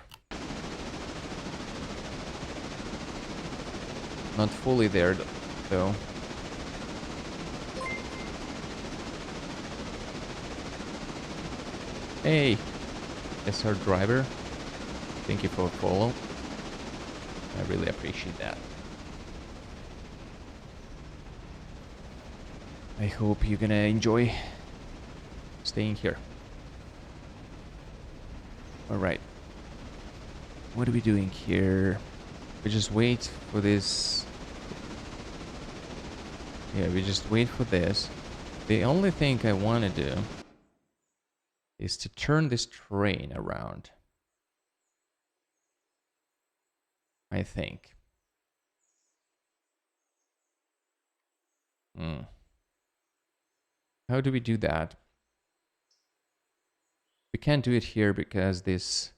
Not fully there, though. Hey, SR driver. Thank you for the follow. I really appreciate that. I hope you're gonna enjoy staying here. Alright. What are we doing here? We just wait for this. Yeah, we just wait for this. The only thing I want to do is to turn this train around. I think. How do we do that? We can't do it here because this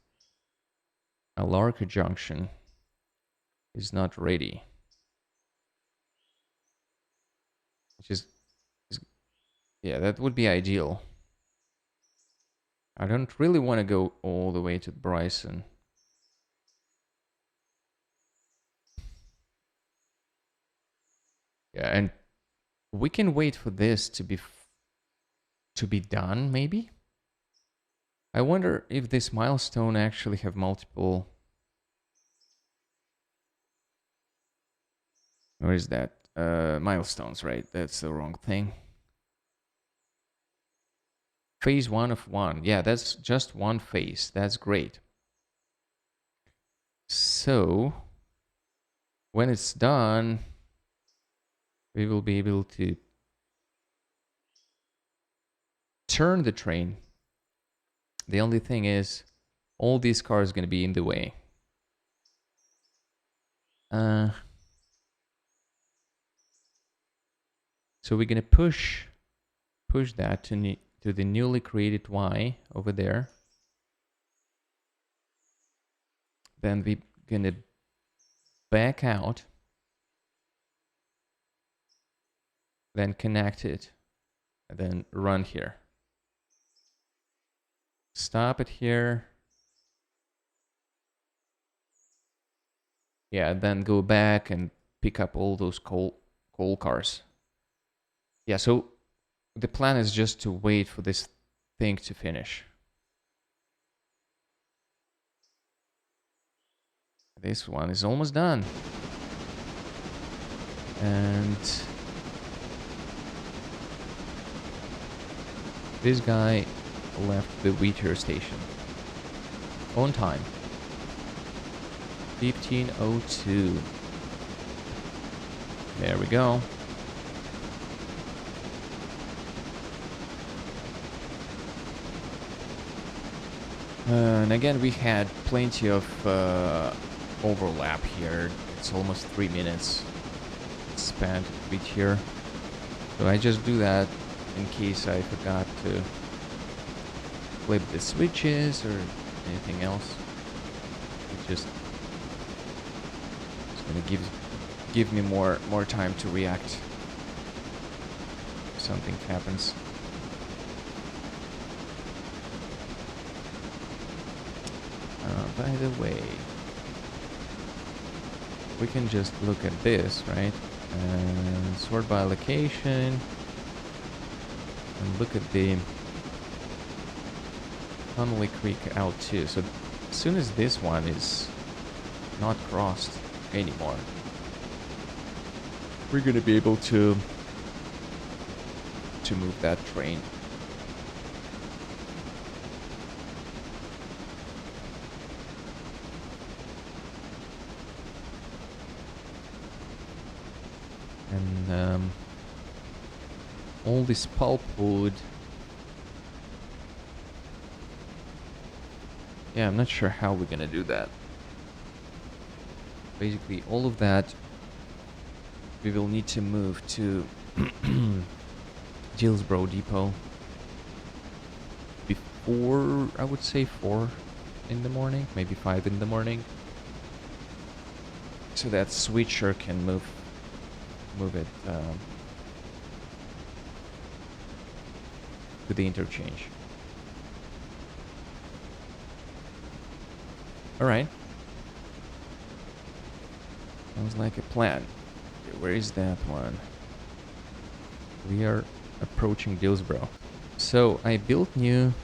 Alarca junction is not ready. Which is, yeah, that would be ideal. I don't really want to go all the way to Bryson. Yeah, and we can wait for this to be done, maybe? I wonder if this milestone actually have multiple... Where is that? Milestones, right? That's the wrong thing. Phase 1 of 1. Yeah, that's just one phase. That's great. So, when it's done, we will be able to turn the train. The only thing is, all these cars are going to be in the way. So we're going to push push that to the newly created Y over there. Then we're gonna back out, then connect it, and then run here. Stop it here. Yeah, then go back and pick up all those coal cars. Yeah, so the plan is just to wait for this thing to finish. This one is almost done. And this guy left the Wheater station on time. 15:02. There we go. And again, we had plenty of overlap here. It's almost 3 minutes spent with here. So I just do that in case I forgot to flip the switches or anything else. It just it's gonna give me more time to react if something happens. By the way, we can just look at this, right? And sort by location. And look at the Connolly Creek out too. So as soon as this one is not crossed anymore, we're gonna be able to move that train. And all this pulpwood. Yeah, I'm not sure how we're gonna do that. Basically, all of that we will need to move to Gillsborough Depot before, I would say, 4 in the morning, maybe 5 in the morning, so that switcher can move it to the interchange. All right. Sounds like a plan. Okay, where is that one? We are approaching Dillsborough. So I built new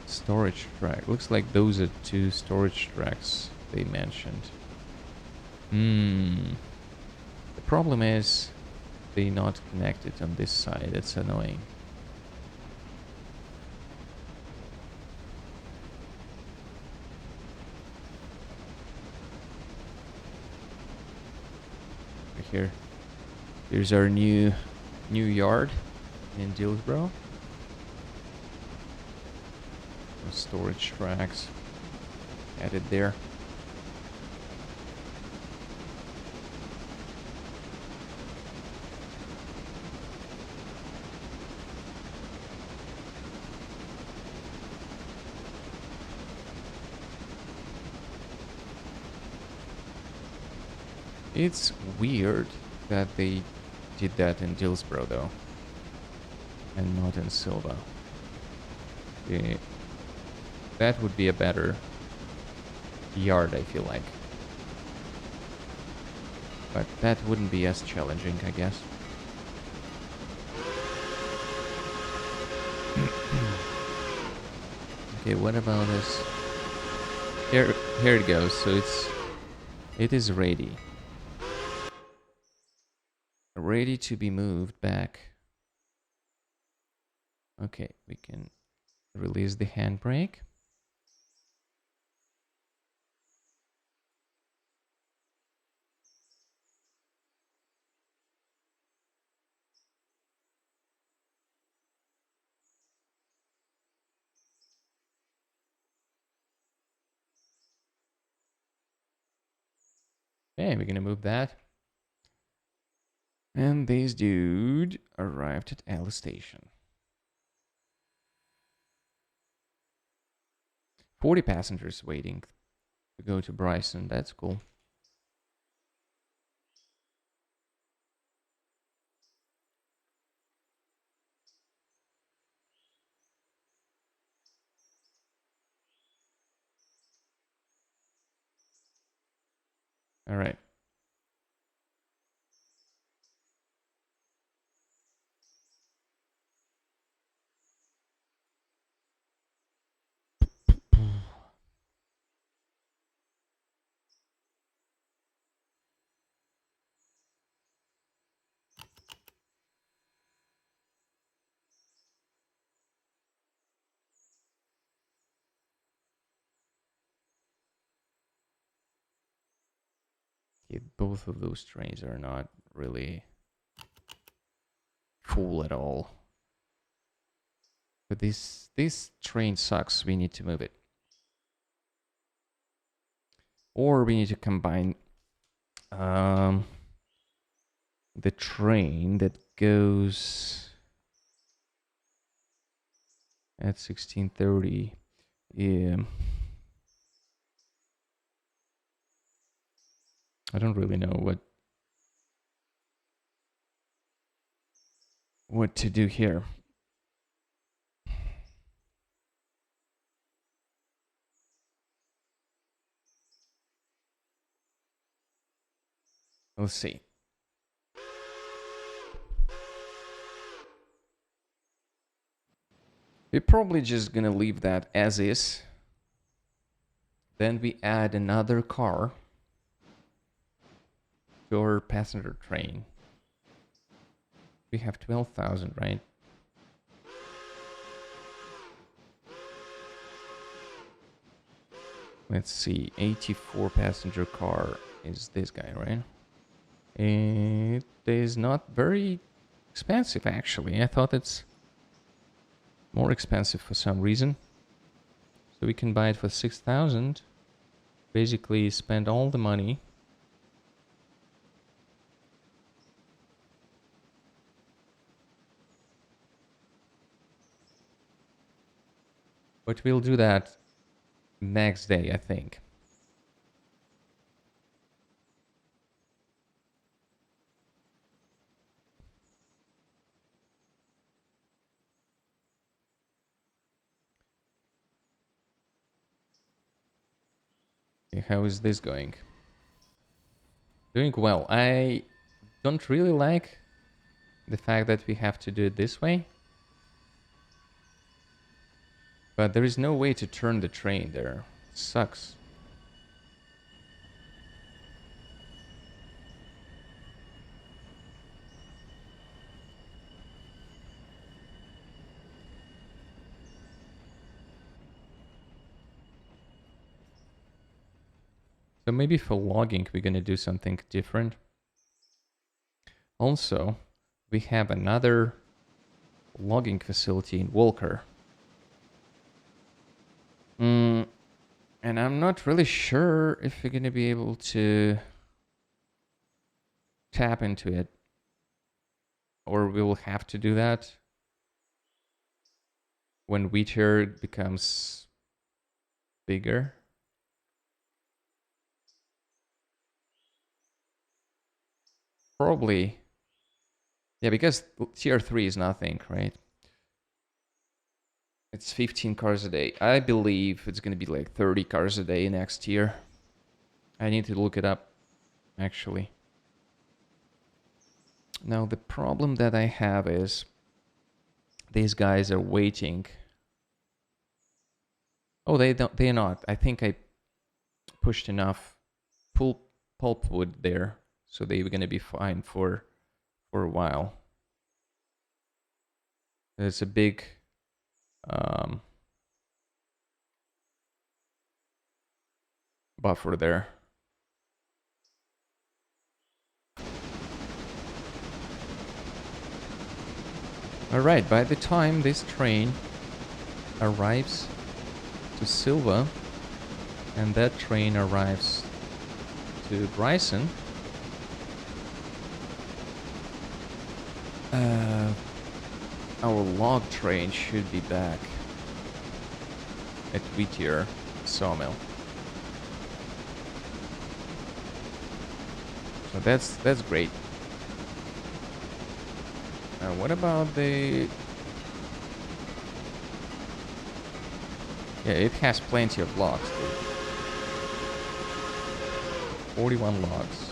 storage track. Looks like those are 2 storage tracks they mentioned. The problem is they're not connected on this side. It's annoying. Here, here's our new yard in Dillsborough. Storage tracks added there. It's weird that they did that in Dillsborough though, and not in Silva. That would be a better yard, I feel like. But that wouldn't be as challenging, I guess. Okay, what about this? Here it goes. So it is ready. Ready to be moved back. Okay, we can release the handbrake. Okay, we're gonna move that. And this dude arrived at Alice Station. 40 passengers waiting to go to Bryson. That's cool. All right. Yeah, both of those trains are not really full at all. But this train sucks. We need to move it. Or we need to combine the train that goes at 16:30. Yeah. I don't really know what to do here. Let's see. We're probably just gonna leave that as is. Then we add another car to our passenger train. We have 12,000, right? Let's see. 84 passenger car is this guy, right? It is not very expensive, actually. I thought it's more expensive for some reason. So we can buy it for 6,000. Basically spend all the money. But we'll do that next day, I think. Okay, how is this going? Doing well. I don't really like the fact that we have to do it this way. But there is no way to turn the train there. It sucks. So maybe for logging, we're gonna do something different. Also, we have another logging facility in Walker. And I'm not really sure if we're gonna be able to tap into it. Or we will have to do that when Wheater becomes bigger. Probably. Yeah, because tier 3 is nothing, right? It's 15 cars a day. I believe it's going to be like 30 cars a day next year. I need to look it up, actually. Now, the problem that I have is these guys are waiting. Oh, they're not. I think I pushed enough pulpwood there, so they're going to be fine for a while. There's a big buffer there. Alright, by the time this train arrives to Silva and that train arrives to Bryson, Our log train should be back at Whittier sawmill. So that's great. What about the... Yeah, it has plenty of logs, dude. 41 logs.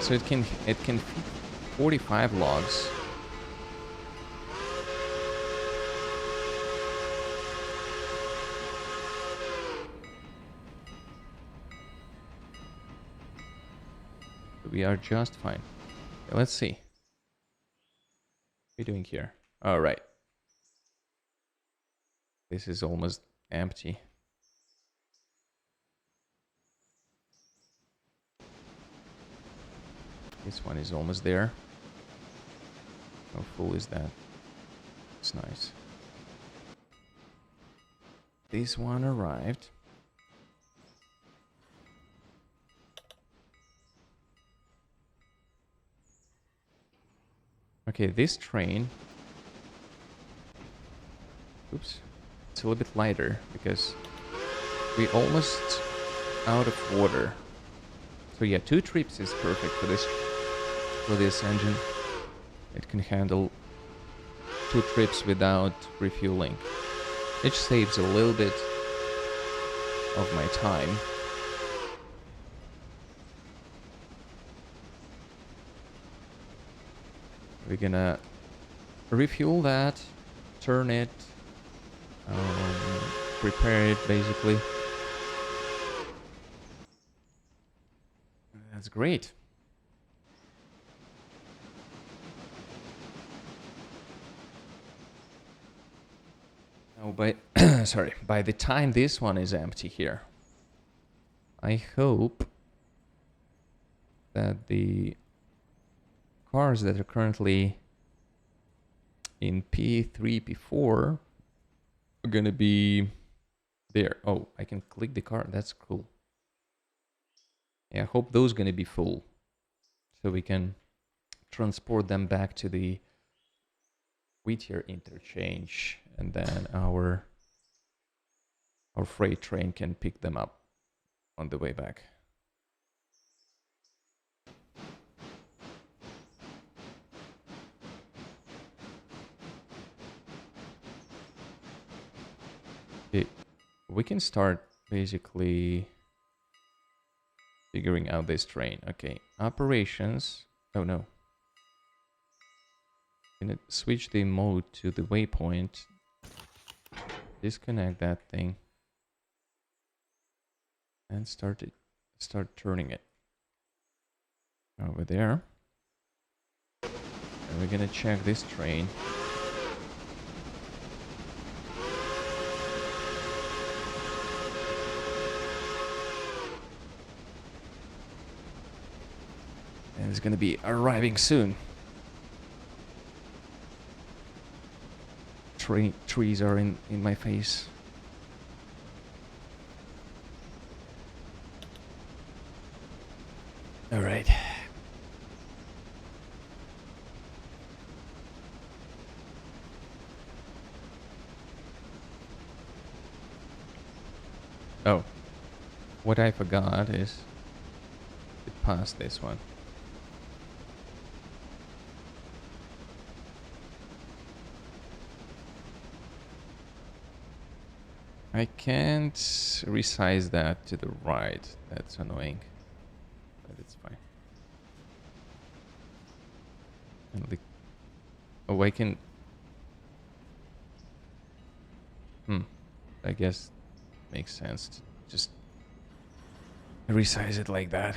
So it can fit 45 logs. We are just fine. Okay, let's see. What are we doing here? All right. This is almost empty. This one is almost there. How full is that? It's nice. This one arrived. Okay, this train... Oops. It's a little bit lighter because we almost out of water. So yeah, 2 trips is perfect for this engine. It can handle 2 trips without refueling. It saves a little bit of my time. We're gonna refuel that, turn it, prepare it basically. That's great. Oh, by the time this one is empty here, I hope that the cars that are currently in P3, P4 are gonna be there. Oh, I can click the car. That's cool. Yeah, I hope those are gonna be full, so we can transport them back to the Whittier interchange, and then our freight train can pick them up on the way back. Okay, we can start basically figuring out this train. Okay, operations. Oh no. Gonna switch the mode to the waypoint. Disconnect that thing. And start turning it. Over there. And we're gonna check this train. And it's gonna be arriving soon. Trees are in my face. All right. Oh, what I forgot is to pass this one. I can't resize that to the right. That's annoying, but it's fine. And the... Oh, I can... I guess makes sense to just resize it like that.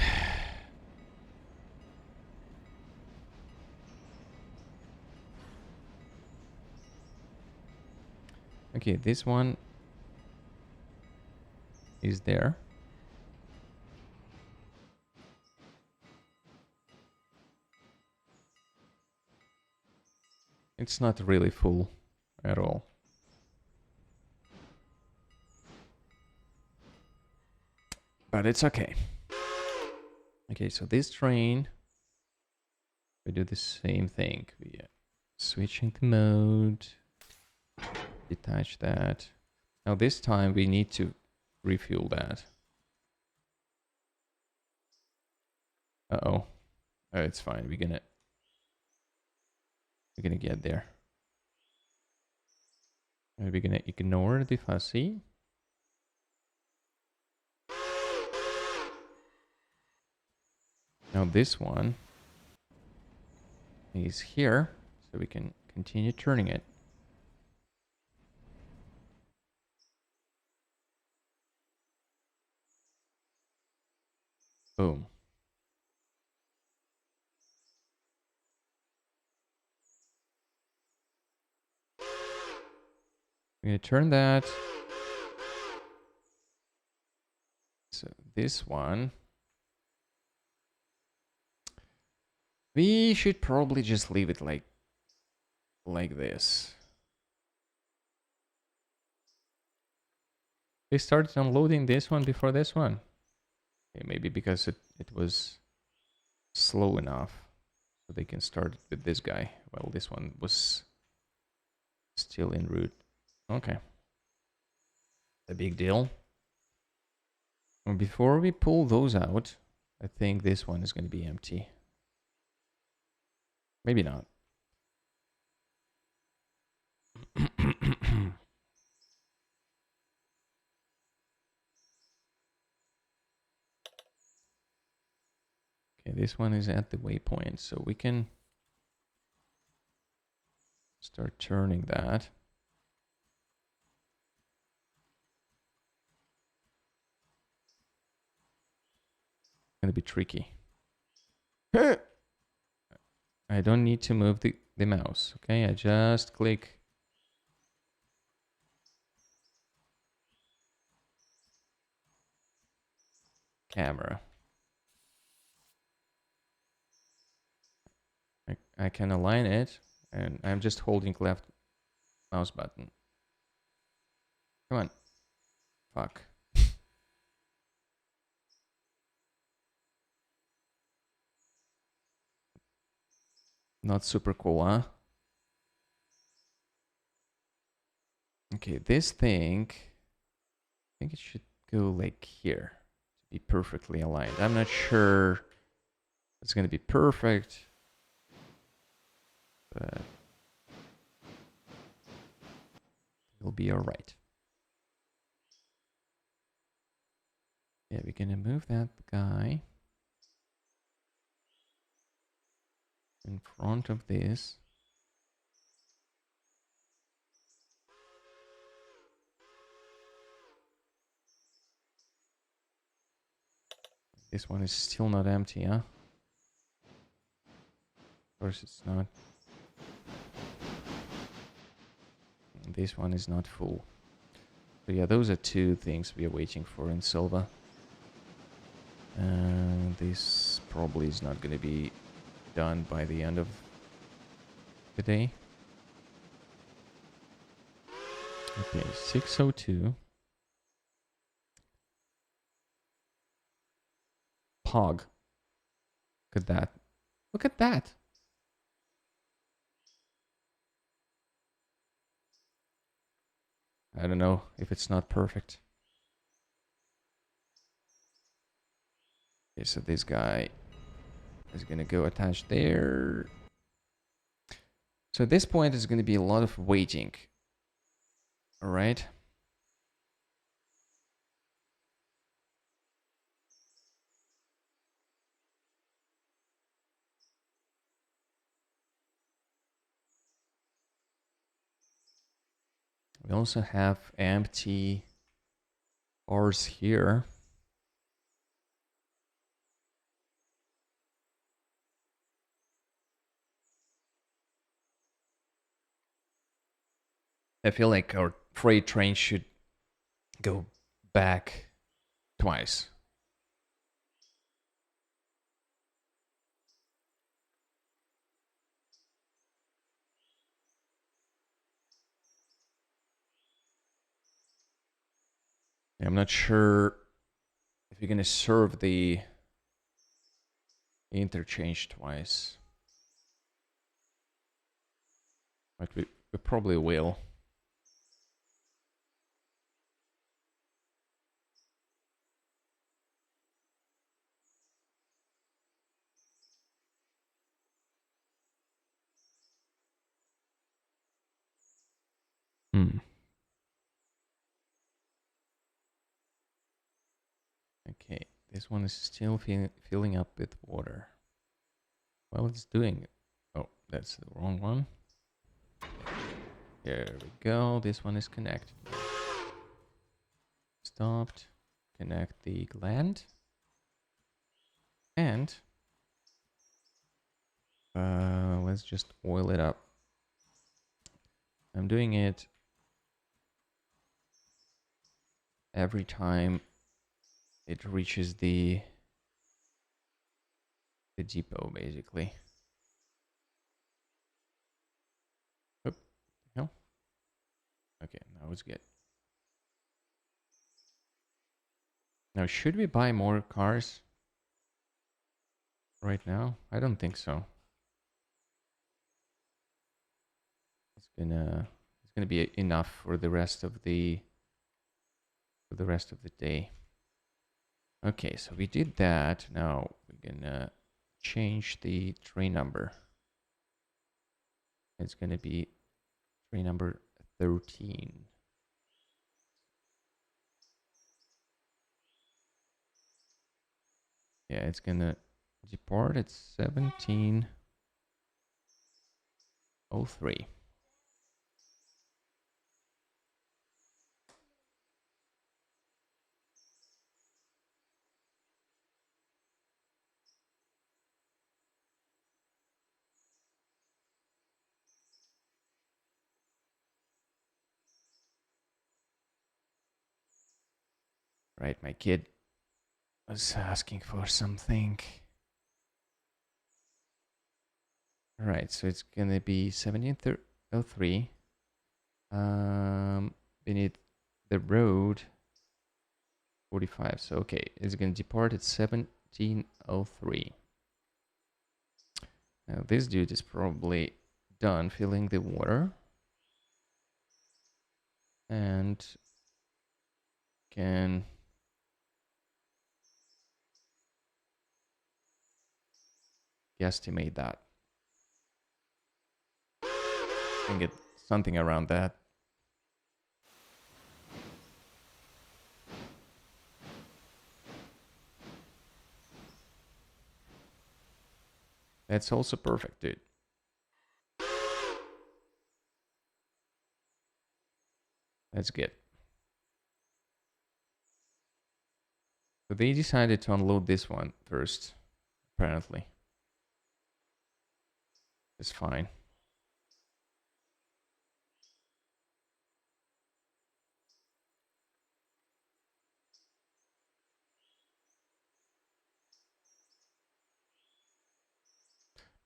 Okay, this one is there. It's not really full at all. But it's okay. Okay, so this train We do the same thing. We switching the mode, detach that. Now this time we need to refuel that. Uh-oh. Oh, it's fine. We're gonna get there. And we're gonna ignore the fuzzy. Now this one is here, so we can continue turning it. Boom. We're gonna turn that. So this one, we should probably just leave it like this. We started unloading this one before this one. Okay, maybe because it was slow enough, so they can start with this guy. Well, this one was still en route. Okay. A big deal. And before we pull those out, I think this one is going to be empty. Maybe not. Okay, this one is at the waypoint, so we can start turning that. Gonna be tricky. I don't need to move the mouse, okay? I just click. Camera. I can align it, and I'm just holding left mouse button. Come on. Fuck. Not super cool, huh? Okay, this thing, I think it should go like here to be perfectly aligned. I'm not sure it's going to be perfect, but it'll be all right. Yeah, we're going to move that guy in front of this. This one is still not empty, huh? Of course it's not. And this one is not full. So yeah, those are two things we are waiting for in Silva. And this probably is not going to be done by the end of the day. Okay, 602. Pog. Look at that. Look at that. I don't know if it's not perfect. Okay, so this guy is going to go attached there. So at this point, there's going to be a lot of waiting. All right. We also have empty bars here. I feel like our freight train should go back twice. I'm not sure if you're going to serve the interchange twice. But we probably will. Hmm. Okay, this one is still filling up with water. Well, it's doing it. Oh, that's the wrong one. There we go. This one is connected. Stopped. Connect the gland. And let's just oil it up. I'm doing it every time it reaches the depot, basically. Oh, no. Okay, now it's good. Now, should we buy more cars right now? I don't think so. It's gonna be enough for the rest of the day. Okay, so we did that. Now we're gonna change the train number. It's gonna be train number 13. Yeah, it's gonna depart at 17:03. Right, my kid was asking for something. All right, so it's gonna be 17:03. Beneath the road 45. So okay, it's gonna depart at 17:03. Now this dude is probably done filling the water and can guesstimate that. And get something around that. That's also perfect, dude. That's good. So they decided to unload this one first, apparently. It's fine.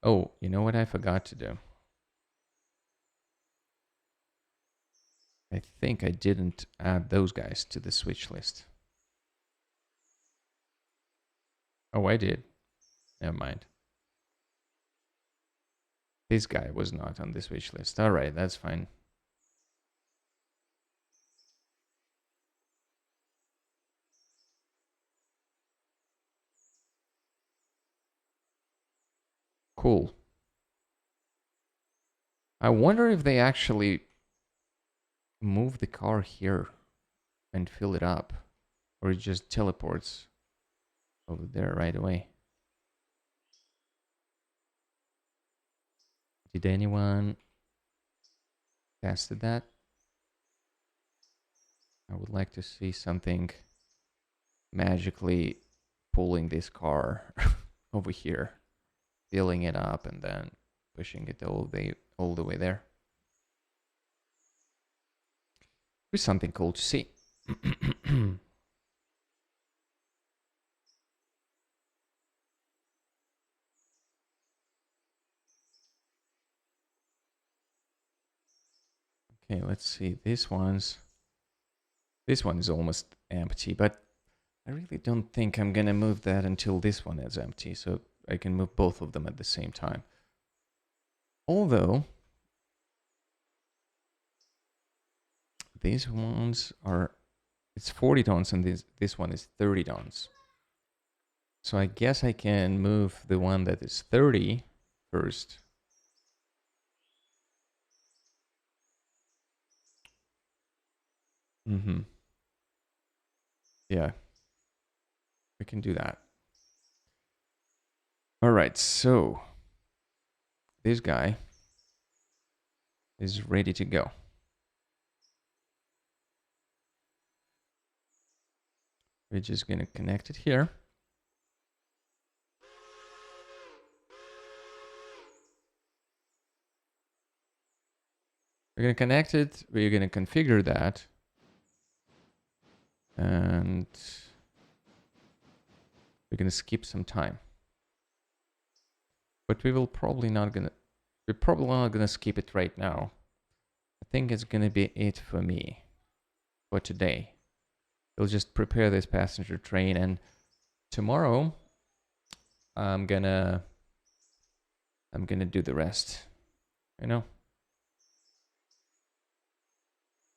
Oh, you know what I forgot to do? I think I didn't add those guys to the switch list. Oh, I did. Never mind. This guy was not on the switch list. All right, that's fine. Cool. I wonder if they actually move the car here and fill it up, or it just teleports over there right away. Did anyone tested that? I would like to see something magically pulling this car over here, filling it up, and then pushing it all the way there. It's something cool to see. Okay, let's see. This one is almost empty, but I really don't think I'm gonna move that until this one is empty, so I can move both of them at the same time. Although, these ones are, it's 40 tons and this one is 30 tons. So I guess I can move the one that is 30 first. Yeah, we can do that. All right, so this guy is ready to go. We're just gonna connect it here. We're gonna connect it, we're gonna configure that. And we're gonna skip some time. But we're probably not gonna skip it right now. I think it's gonna be it for me for today. We'll just prepare this passenger train, and tomorrow I'm gonna do the rest. You know?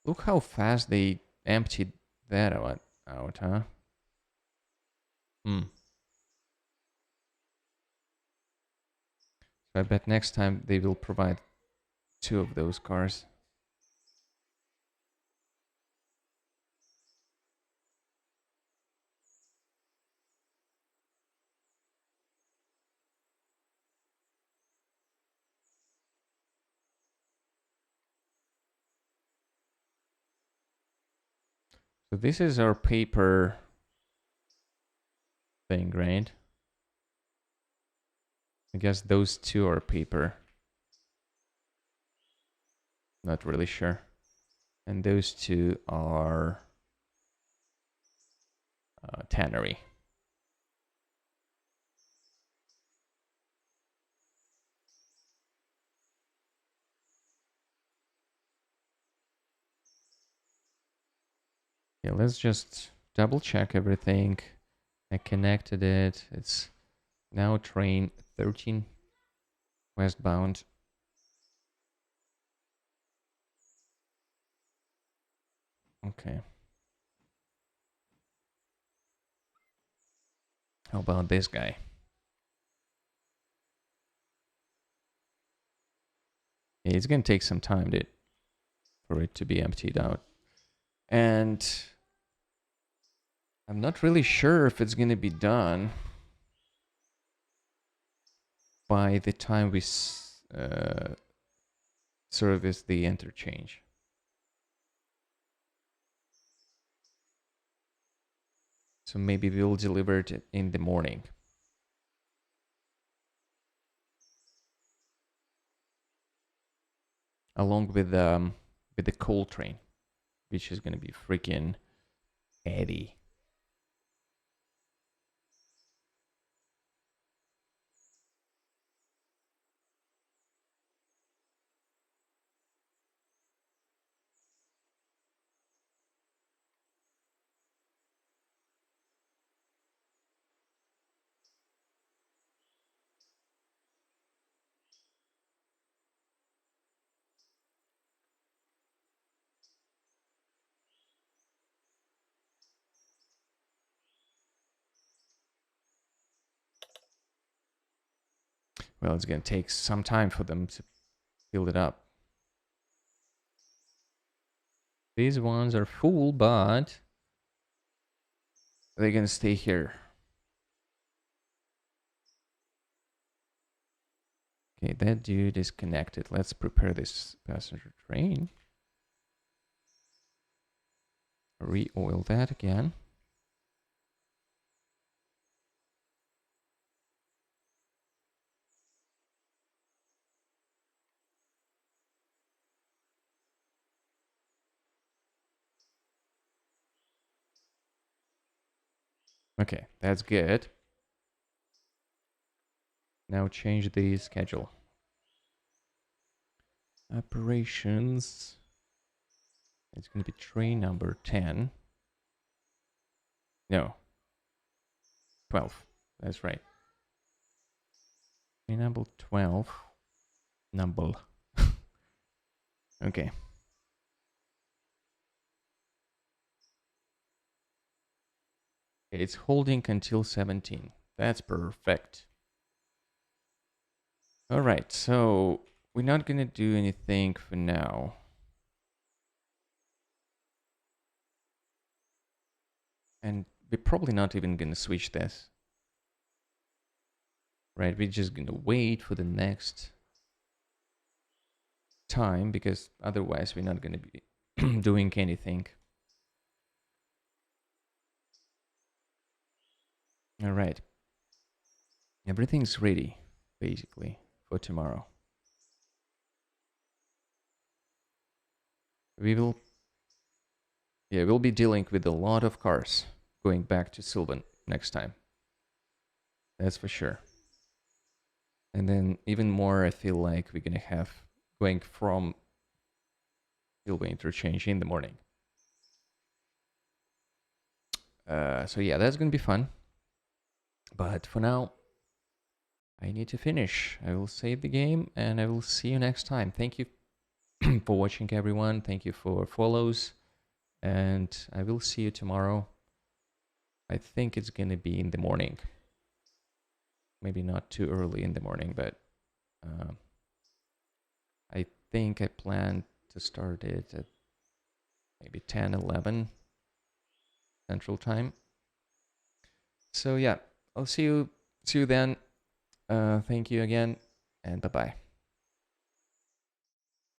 Look how fast they emptied that out, huh? So I bet next time they will provide 2 of those cars. So this is our paper thing, right? I guess those 2 are paper. Not really sure. And those 2 are tannery. Yeah, let's just double check everything. I connected it. It's now train 13 westbound. Okay. How about this guy? Yeah, it's gonna take some time for it to be emptied out. And I'm not really sure if it's gonna be done by the time we service the interchange. So maybe we'll deliver it in the morning. Along with the coal train, which is gonna be freaking heavy. Well, it's gonna take some time for them to build it up. These ones are full, but they're gonna stay here. Okay, that dude is connected. Let's prepare this passenger train. Re-oil that again. Okay, that's good. Now change the schedule. Operations. It's going to be train number 10. No. 12. That's right. Train number 12. Number. Okay. Okay, it's holding until 17. That's perfect. All right, so we're not gonna do anything for now. And we're probably not even gonna switch this. Right, we're just gonna wait for the next time because otherwise we're not gonna be doing anything. All right. Everything's ready, basically, for tomorrow. We'll be dealing with a lot of cars going back to Sylvan next time. That's for sure. And then even more, I feel like we're gonna have going from Sylvan interchange in the morning. So yeah, that's gonna be fun. But for now, I need to finish. I will save the game and I will see you next time. Thank you for watching, everyone. Thank you for follows. And I will see you tomorrow. I think it's going to be in the morning. Maybe not too early in the morning, but I think I plan to start it at maybe 10, 11 Central Time. So yeah, I'll see you then. Thank you again, and bye-bye.